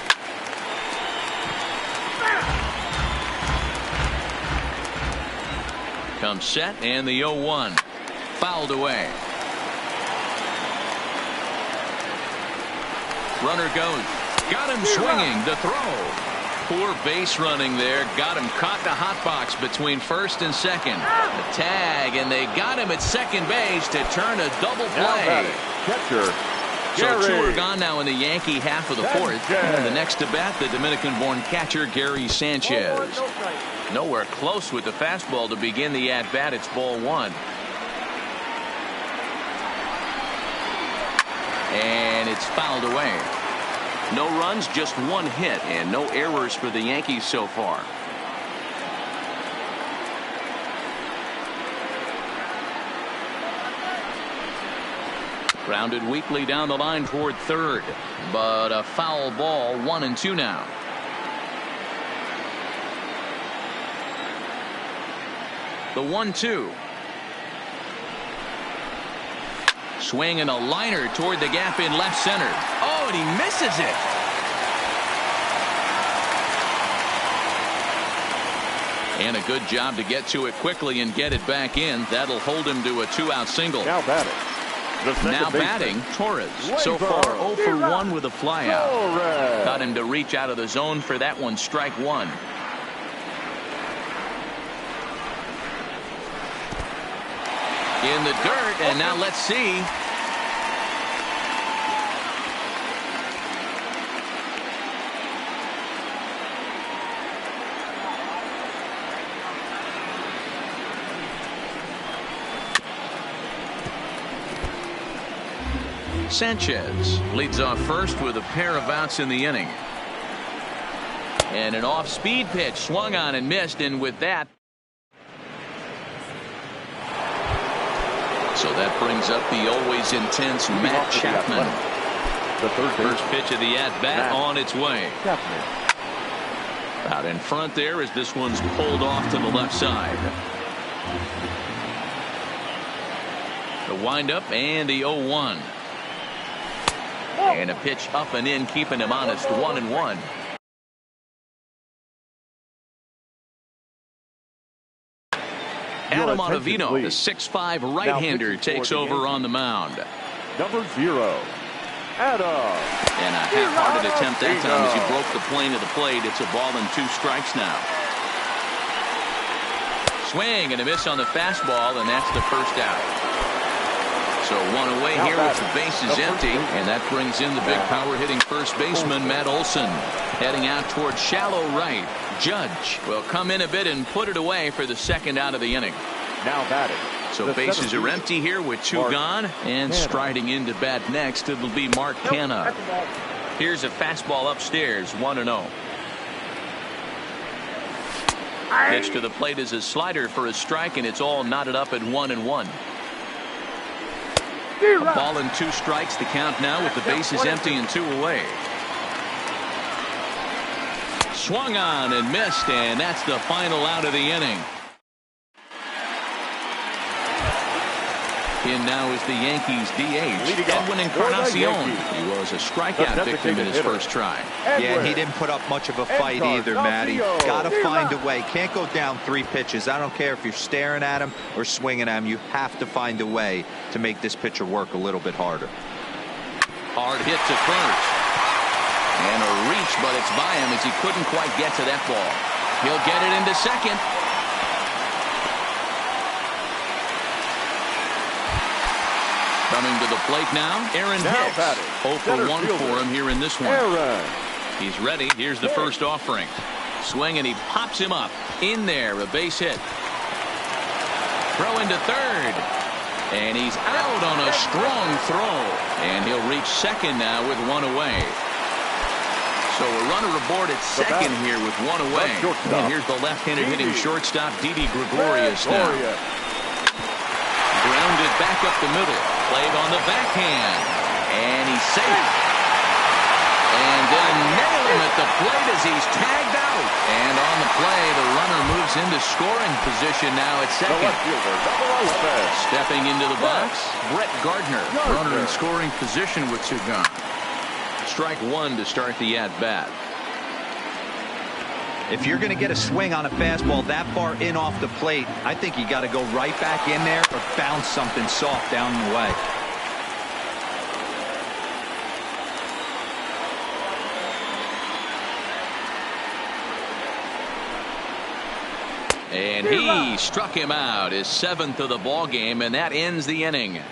Speaker 1: Comes set and the 0-1. Fouled away. Runner goes. Got him swinging. The throw. Poor base running there. Got him caught in a hot box between first and second. The tag, and they got him at second base to turn a double play.
Speaker 2: Catcher.
Speaker 1: So 2 are gone now in the Yankee half of the fourth. And the next to bat, the Dominican-born catcher Gary Sanchez. Nowhere close with the fastball to begin the at-bat. It's ball 1. And it's fouled away. No runs, just 1 hit, and no errors for the Yankees so far. Grounded weakly down the line toward third, but a foul ball. 1-2 now. The 1-2. Swing and a liner toward the gap in left center. Oh, and he misses it. And a good job to get to it quickly and get it back in. That'll hold him to a 2-out single.
Speaker 2: Now batting,
Speaker 1: Torres. So far 0 for 1 with a flyout. Got him to reach out of the zone for that one. Strike 1. In the dirt, and now let's see. Sanchez leads off first with a pair of outs in the inning. And an off-speed pitch swung on and missed, and with that. So that brings up the always intense Matt Chapman.
Speaker 2: The
Speaker 1: first pitch of the at-bat on its way.
Speaker 2: Chapman.
Speaker 1: Out in front there as this one's pulled off to the left side. The windup and the 0-1. And a pitch up and in, keeping him honest, 1-1. Adam Ottavino, the 6'5" right-hander, takes over on the mound.
Speaker 2: Number 0, Adam.
Speaker 1: And a half-hearted attempt that time as he broke the plane of the plate. It's a ball and 2 strikes now. Swing and a miss on the fastball, and that's the first out. So one away here with the bases empty, and that brings in the big power-hitting first baseman, Matt Olson. Heading out towards shallow right. Judge will come in a bit and put it away for the second out of the inning.
Speaker 2: Now batting.
Speaker 1: So bases are empty here with 2 gone, and striding into bat next, it'll be Mark Canha. Here's a fastball upstairs, 1-0. Pitch to the plate is a slider for a strike, and it's all knotted up at 1-1. A ball and 2 strikes, the count now with the bases empty and 2 away. Swung on and missed, and that's the final out of the inning. In now is the Yankees DH, Edwin Encarnacion. He was a strikeout victim in his first try.
Speaker 3: Yeah, he didn't put up much of a fight either, Matty. Got to find a way. Can't go down 3 pitches. I don't care if you're staring at him or swinging at him. You have to find a way to make this pitcher work a little bit harder.
Speaker 1: Hard hit to first. And a reach, but it's by him as he couldn't quite get to that ball. He'll get it into second. Coming to the plate now, Aaron Hicks. 0 for 1 for him here in this one. He's ready. Here's the first offering. Swing, and he pops him up. In there, a base hit. Throw into third. And he's out on a strong throw. And he'll reach second now with 1 away. So a runner aboard at second here with 1 away. And here's the left-handed hitting shortstop, Didi Gregorius now. Grounded back up the middle. Played on the backhand. And he's safe. And they'll nail him at the plate as he's tagged out. And on the play, the runner moves into scoring position now at second. Stepping into the box, Brett Gardner. Runner in scoring position with 2 gone. Strike 1 to start the at-bat.
Speaker 3: If you're going to get a swing on a fastball that far in off the plate, I think you got to go right back in there or bounce something soft down the way.
Speaker 1: And he struck him out, his 7th of the ball game, and that ends the inning.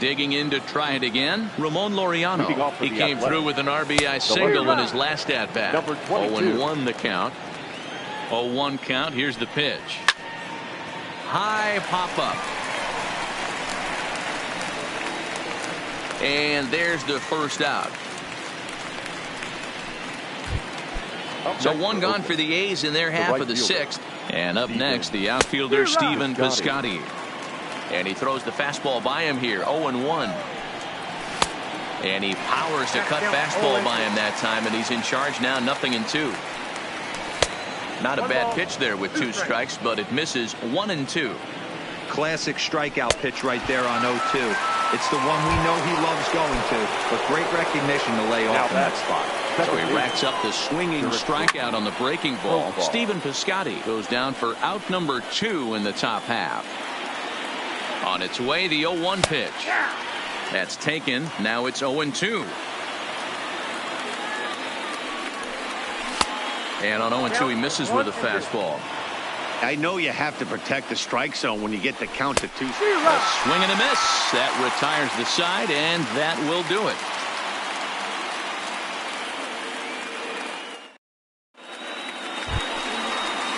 Speaker 1: Digging in to try it again, Ramon Laureano. He came through with an RBI single in his last at-bat. 0-1 the count. 0-1 count. Here's the pitch. High pop-up. And there's the first out. So 1 gone for the A's in their half of the 6th. And up next, the outfielder Stephen Piscotty. And he throws the fastball by him here, 0-1. And he powers the cut fastball by him that time, and he's in charge now, 0-2. Not a bad pitch there with 2 strikes, but it misses 1-2.
Speaker 3: Classic strikeout pitch right there on 0-2. It's the one we know he loves going to, but great recognition to lay off in that spot.
Speaker 1: So he racks up the swinging strikeout on the breaking ball. Stephen Piscotty goes down for out number 2 in the top half. On its way, the 0-1 pitch. That's taken. Now it's 0-2. And on 0-2, he misses with a fastball.
Speaker 4: I know you have to protect the strike zone when you get the count to 2.
Speaker 1: A swing and a miss. That retires the side, and that will do it.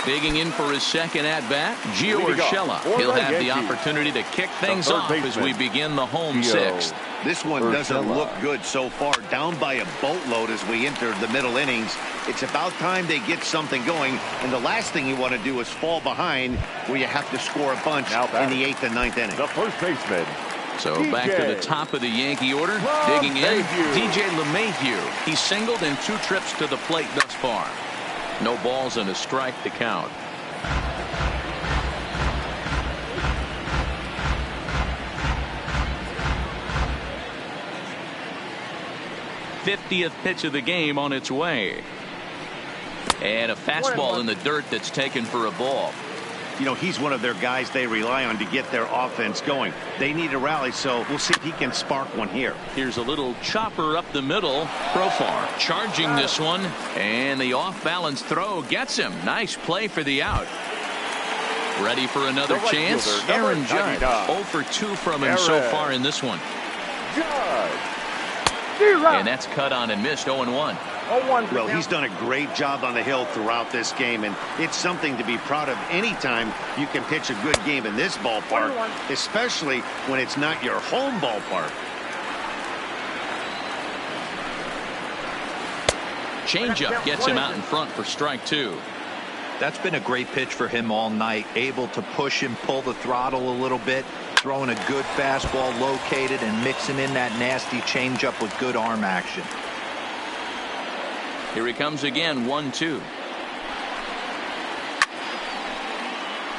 Speaker 1: Digging in for his second at-bat, Gio Urshela.
Speaker 2: For
Speaker 1: He'll
Speaker 2: the
Speaker 1: have the
Speaker 2: Yankees,
Speaker 1: opportunity to kick things
Speaker 2: third
Speaker 1: off as we begin the home
Speaker 2: Gio
Speaker 1: sixth.
Speaker 4: This one doesn't look good so far. Down by a boatload as we enter the middle innings. It's about time they get something going. And the last thing you want to do is fall behind where you have to score a bunch in the 8th and 9th inning.
Speaker 2: The first baseman.
Speaker 1: So
Speaker 2: DJ.
Speaker 1: back to the top of the Yankee order. Digging in, DJ LeMahieu. He's singled in 2 trips to the plate thus far. No balls and a strike to count. '50th pitch of the game on its way. And a fastball in the dirt that's taken for a ball.
Speaker 4: You know, he's one of their guys they rely on to get their offense going. They need a rally, so we'll see if he can spark one here.
Speaker 1: Here's a little chopper up the middle. Profar charging this one, and the off-balance throw gets him. Nice play for the out. Ready for another chance.
Speaker 2: Fielder,
Speaker 1: Aaron Judge 0 for 2 from him so far in this one.
Speaker 2: Judge.
Speaker 1: And that's cut on and missed. 0-1.
Speaker 4: Well, he's done a great job on the hill throughout this game, and it's something to be proud of anytime you can pitch a good game in this ballpark, especially when it's not your home ballpark.
Speaker 1: Changeup gets him out in front for strike 2.
Speaker 3: That's been a great pitch for him all night. Able to push him, pull the throttle a little bit, throwing a good fastball located and mixing in that nasty changeup with good arm action.
Speaker 1: Here he comes again, 1-2.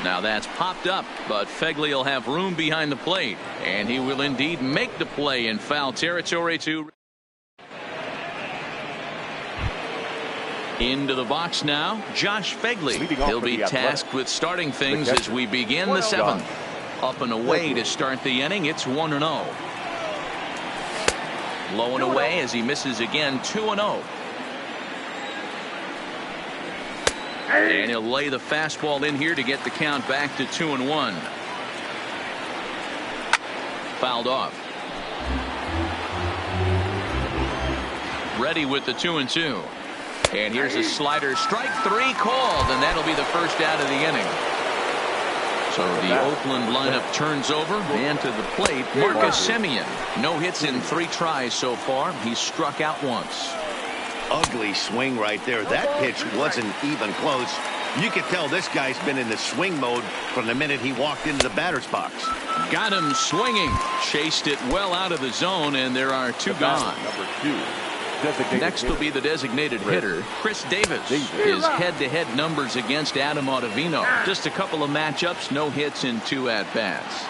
Speaker 1: Now that's popped up, but Phegley will have room behind the plate, and he will indeed make the play in foul territory to into the box now. Josh Phegley. He'll be tasked with starting things as we begin the 7th. Up and away to start the inning. It's 1-0. Low and away as he misses again. 2-0. And he'll lay the fastball in here to get the count back to 2-1. Fouled off. Ready with the 2-2. And here's a slider. Strike 3 called, and that'll be the first out of the inning. So the Oakland lineup turns over, and to the plate, Marcus Semien. No hits in 3 tries so far. He's struck out once.
Speaker 4: Ugly swing right there. That pitch wasn't even close. You could tell this guy's been in the swing mode from the minute he walked into the batter's box.
Speaker 1: Got him swinging. Chased it well out of the zone, and there are 2 gone.
Speaker 2: Number 2.
Speaker 1: Next will be the designated hitter, Chris Davis. His head-to-head numbers against Adam Ottavino. Just a couple of matchups, no hits in 2 at-bats.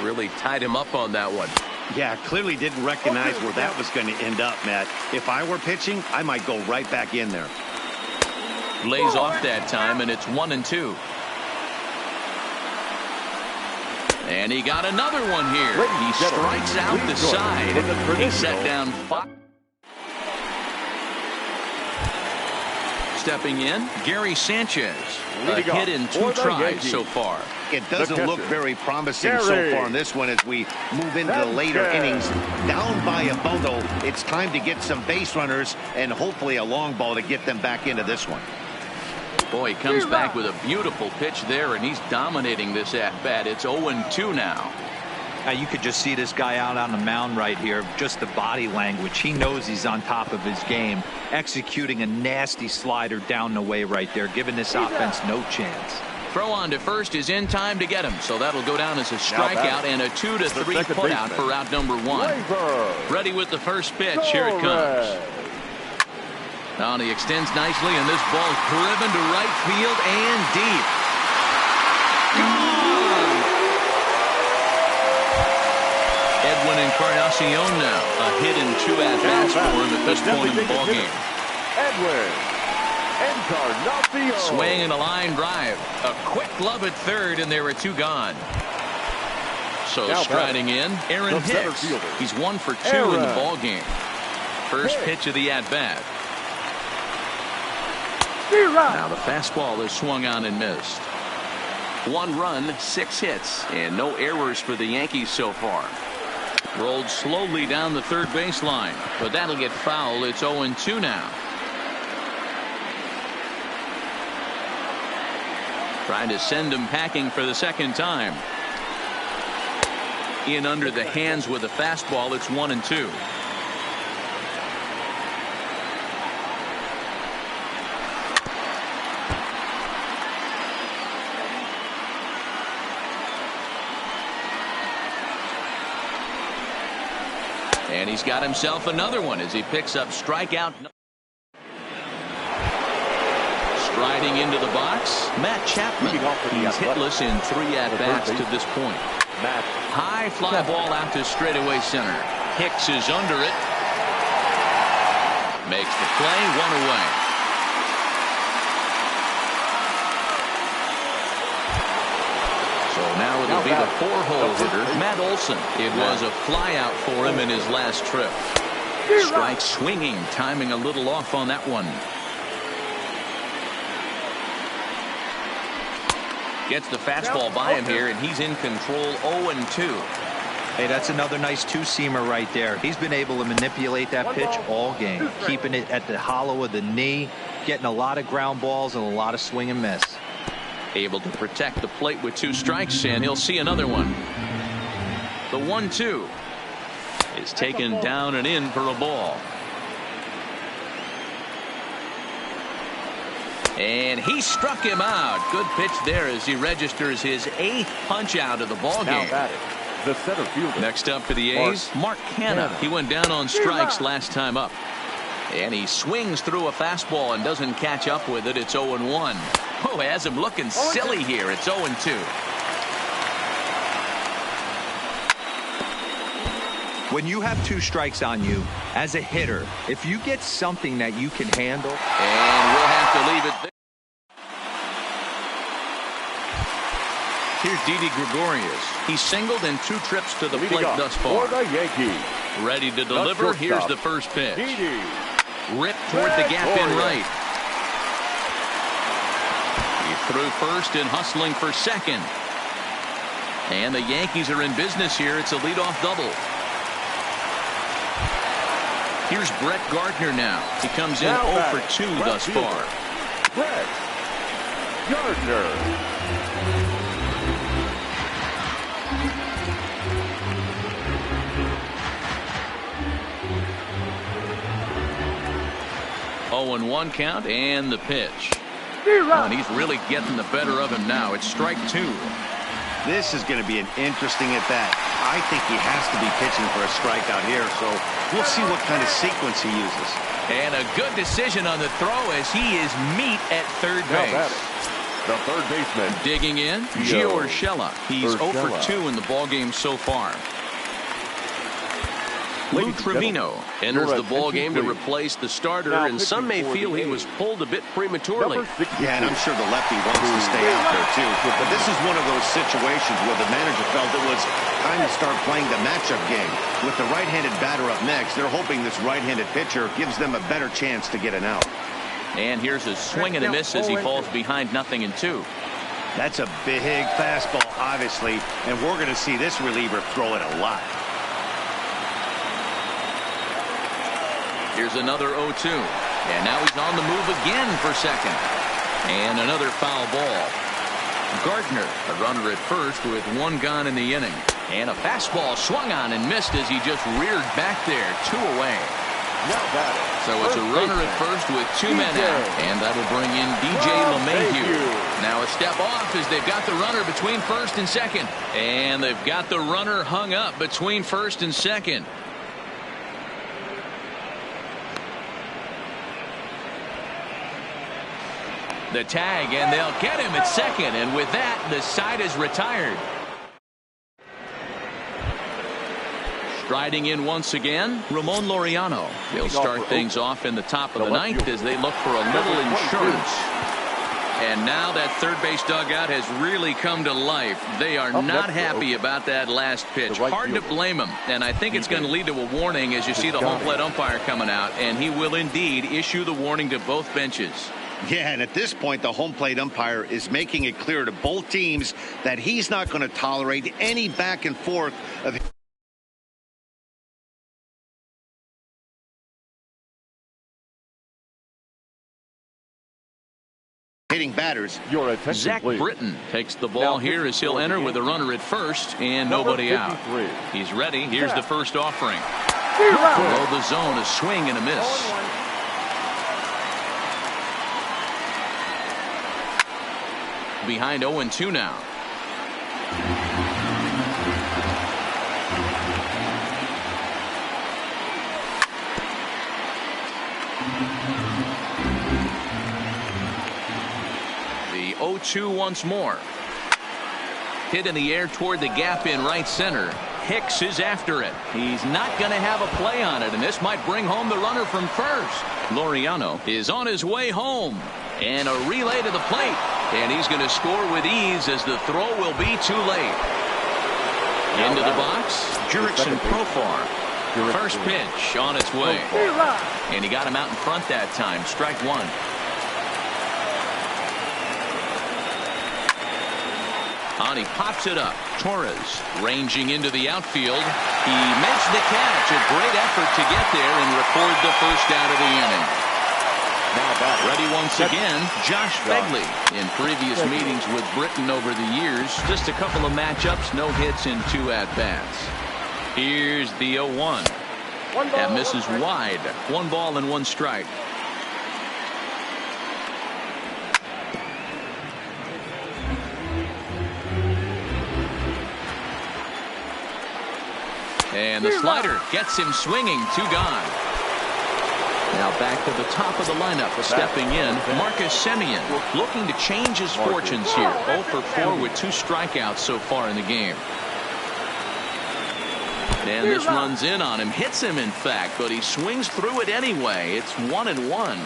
Speaker 1: Really tied him up on that one.
Speaker 4: Yeah, clearly didn't recognize where that was going to end up, Matt. If I were pitching, I might go right back in there.
Speaker 1: Lays off that time, and it's 1-2. And he got another one here. He strikes out the side. He set down 5. Stepping in, Gary Sanchez. A hit in 2 tries so far.
Speaker 4: It doesn't look very promising so far in this one as we move into the later innings. Down by a bundle, it's time to get some base runners and hopefully a long ball to get them back into this one.
Speaker 1: Boy, he comes back with a beautiful pitch there, and he's dominating this at-bat. It's 0-2 now.
Speaker 3: Now you could just see this guy out on the mound right here. Just the body language. He knows he's on top of his game. Executing a nasty slider down the way right there, giving this offense no chance.
Speaker 1: Throw on to first is in time to get him, so that'll go down as a strikeout and a 2-3 putout for out number 1. Ready with the first pitch. Here it comes. Now he extends nicely, and this ball's driven to right field and deep. Gone! Edwin Encarnacion now. A hit in 2 at-bats for him at this point in the ballgame.
Speaker 2: Edwin Encarnacion.
Speaker 1: Swing and a line drive. A quick glove at third, and there are 2 gone. So now striding in, Aaron Hicks. He's 1 for 2 in the ballgame. First pitch of the at-bat. Now the fastball is swung on and missed. 1 run, 6 hits, and no errors for the Yankees so far. Rolled slowly down the third baseline, but that'll get foul. It's 0-2 now. Trying to send him packing for the second time. In under the hands with a fastball. It's 1-2. And he's got himself another one as he picks up strikeout. Striding into the box, Matt Chapman. He's hitless in 3 at-bats to this point. High fly ball out to straightaway center. Hicks is under it. Makes the play, 1 away. So now it'll be the 4-hole hitter, Matt Olson. It was a fly out for him in his last trip. Strike swinging, timing a little off on that one. Gets the fastball by him here, and he's in control. 0-2.
Speaker 3: Hey, that's another nice two-seamer right there. He's been able to manipulate that pitch all game, keeping it at the hollow of the knee, getting a lot of ground balls and a lot of swing and miss.
Speaker 1: Able to protect the plate with 2 strikes, and he'll see another one. The 1-2 is taken down and in for a ball. And he struck him out. Good pitch there as he registers his 8th punch out of the ball game.
Speaker 2: The center fielder.
Speaker 1: Next up for the A's, Mark Canha. He went down on strikes last time up. And he swings through a fastball and doesn't catch up with it. It's 0-1. Oh, has him looking silly here. It's 0-2.
Speaker 3: When you have 2 strikes on you as a hitter, if you get something that you can handle,
Speaker 1: and we'll have to leave it there. Here's Didi Gregorius. He's singled in 2 trips to the plate thus far.
Speaker 2: For the Yankees.
Speaker 1: Ready to deliver. Here's the first pitch.
Speaker 2: Didi.
Speaker 1: Ripped toward the gap in right. He threw first and hustling for second. And the Yankees are in business here. It's a leadoff double. Here's Brett Gardner now. He comes in 0 for 2 thus far.
Speaker 2: Brett Gardner.
Speaker 1: Oh, and 1 count and the pitch. And he's really getting the better of him now. It's strike 2.
Speaker 4: This is going to be an interesting at bat. I think he has to be pitching for a strikeout here, so we'll see what kind of sequence he uses.
Speaker 1: And a good decision on the throw as he is meat at third base.
Speaker 2: The third baseman.
Speaker 1: Digging in, Gio Urshela. He's 0 for 2 in the ballgame so far. Lou Trevino enters the ballgame to replace the starter, and some may feel he was pulled a bit prematurely.
Speaker 4: Yeah, and I'm sure the lefty wants to stay out there too. But this is one of those situations where the manager felt it was time to start playing the matchup game. With the right-handed batter up next, they're hoping this right-handed pitcher gives them a better chance to get an out.
Speaker 1: And here's a swing and a miss as he falls behind 0-2.
Speaker 4: That's a big fastball, obviously, and we're going to see this reliever throw it a lot.
Speaker 1: Here's another 0-2. And now he's on the move again for second. And another foul ball. Gardner, a runner at first with 1 gone in the inning. And a fastball swung on and missed as he just reared back there. 2 away. So it's a runner at first with 2 men out. And that'll bring in DJ LeMahieu. Now a step off as they've got the runner between first and second. And they've got the runner hung up between first and second. The tag, and they'll get him at second, and with that, the side is retired. Striding in once again, Ramon Laureano. They'll start things off in the top of the 9th as they look for a little insurance. And now that third base dugout has really come to life. They are not happy about that last pitch. Hard to blame them, and I think it's going to lead to a warning as you see the home plate umpire coming out, and he will indeed issue the warning to both benches.
Speaker 4: Yeah, and at this point, the home plate umpire is making it clear to both teams that he's not going to tolerate any back and forth of hitting batters.
Speaker 2: Your attention,
Speaker 1: Zach
Speaker 2: please.
Speaker 1: Britton takes the ball here as he'll enter with a runner at first and nobody out. He's ready. Here's the first offering. Below the zone, a swing and a miss. Behind 0-2 now. The 0-2 once more. Hit in the air toward the gap in right center. Hicks is after it. He's not going to have a play on it, and this might bring home the runner from first. Laureano is on his way home. And a relay to the plate. And he's going to score with ease as the throw will be too late. Into the box, Jurickson Profar. First pitch on its way. And he got him out in front that time. Strike one. On he pops it up. Torres ranging into the outfield. He makes the catch. A great effort to get there and record the first out of the inning. Now back ready once again, Josh Begley. In previous meetings with Britton over the years, just a couple of matchups, no hits in 2 at-bats. Here's the 0-1. That misses wide. 1 ball and 1 strike. And the slider gets him swinging. 2 gone. Now back to the top of the lineup. Stepping in, Marcus Semien, looking to change his fortunes here. 0 for 4 with 2 strikeouts so far in the game. And this runs in on him. Hits him, in fact, but he swings through it anyway. It's 1-1.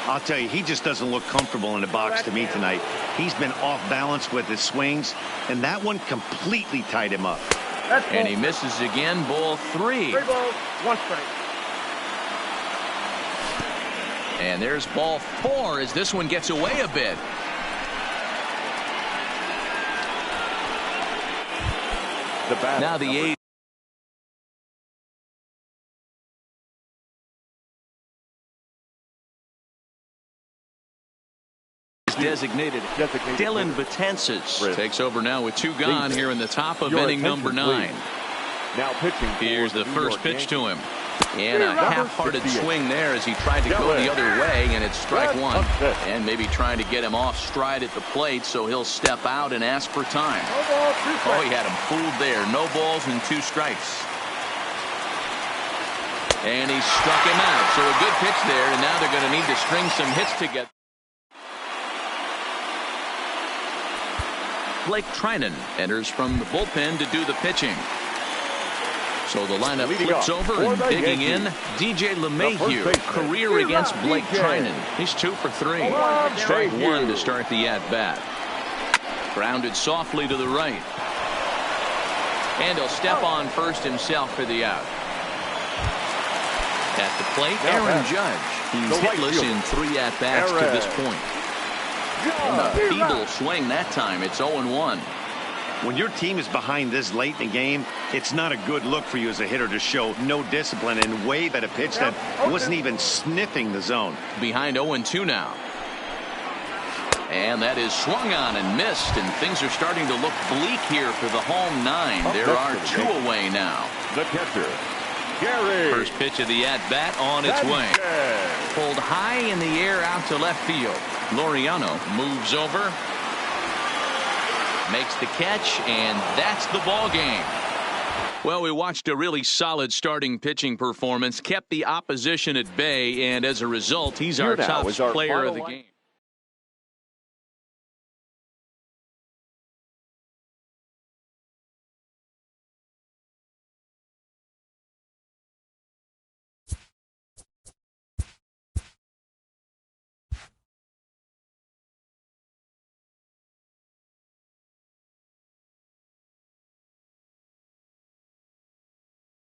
Speaker 4: I'll tell you, he just doesn't look comfortable in the box to me tonight. He's been off balance with his swings, and that one completely tied him up.
Speaker 1: And he misses again. Ball 3.
Speaker 5: 3 balls, 1 strike.
Speaker 1: And there's ball 4 as this one gets away a bit. Now the 8. Designated. Dylan Betances takes over now with 2 gone here in the top of inning number 9.
Speaker 2: Now pitching.
Speaker 1: Here's the first pitch to him. And a half-hearted swing there as he tried to go the other way, and it's strike 1. And maybe trying to get him off stride at the plate, so he'll step out and ask for time. Oh, he had him fooled there. No balls and 2 strikes. And he struck him out. So a good pitch there, and now they're going to need to string some hits together. Blake Trinan enters from the bullpen to do the pitching. So the lineup flips over and digging in. DJ LeMahieu, career against Blake Trinan. He's 2 for 3. Strike 1 to start the at-bat. Grounded softly to the right. And he'll step on first himself for the out. At the plate, Aaron Judge. He's hitless in 3 at-bats to this point. And a feeble swing that time. It's 0-1.
Speaker 4: When your team is behind this late in the game, it's not a good look for you as a hitter to show no discipline and wave at a pitch that wasn't even sniffing the zone.
Speaker 1: Behind 0-2 now. And that is swung on and missed, and things are starting to look bleak here for the home 9. There are 2 away now.
Speaker 2: The catcher, Gary.
Speaker 1: First pitch of the at-bat on its way. Pulled high in the air out to left field. Laureano moves over. Makes the catch, and that's the ball game. Well, we watched a really solid starting pitching performance, kept the opposition at bay, and as a result, he's our top player of the game.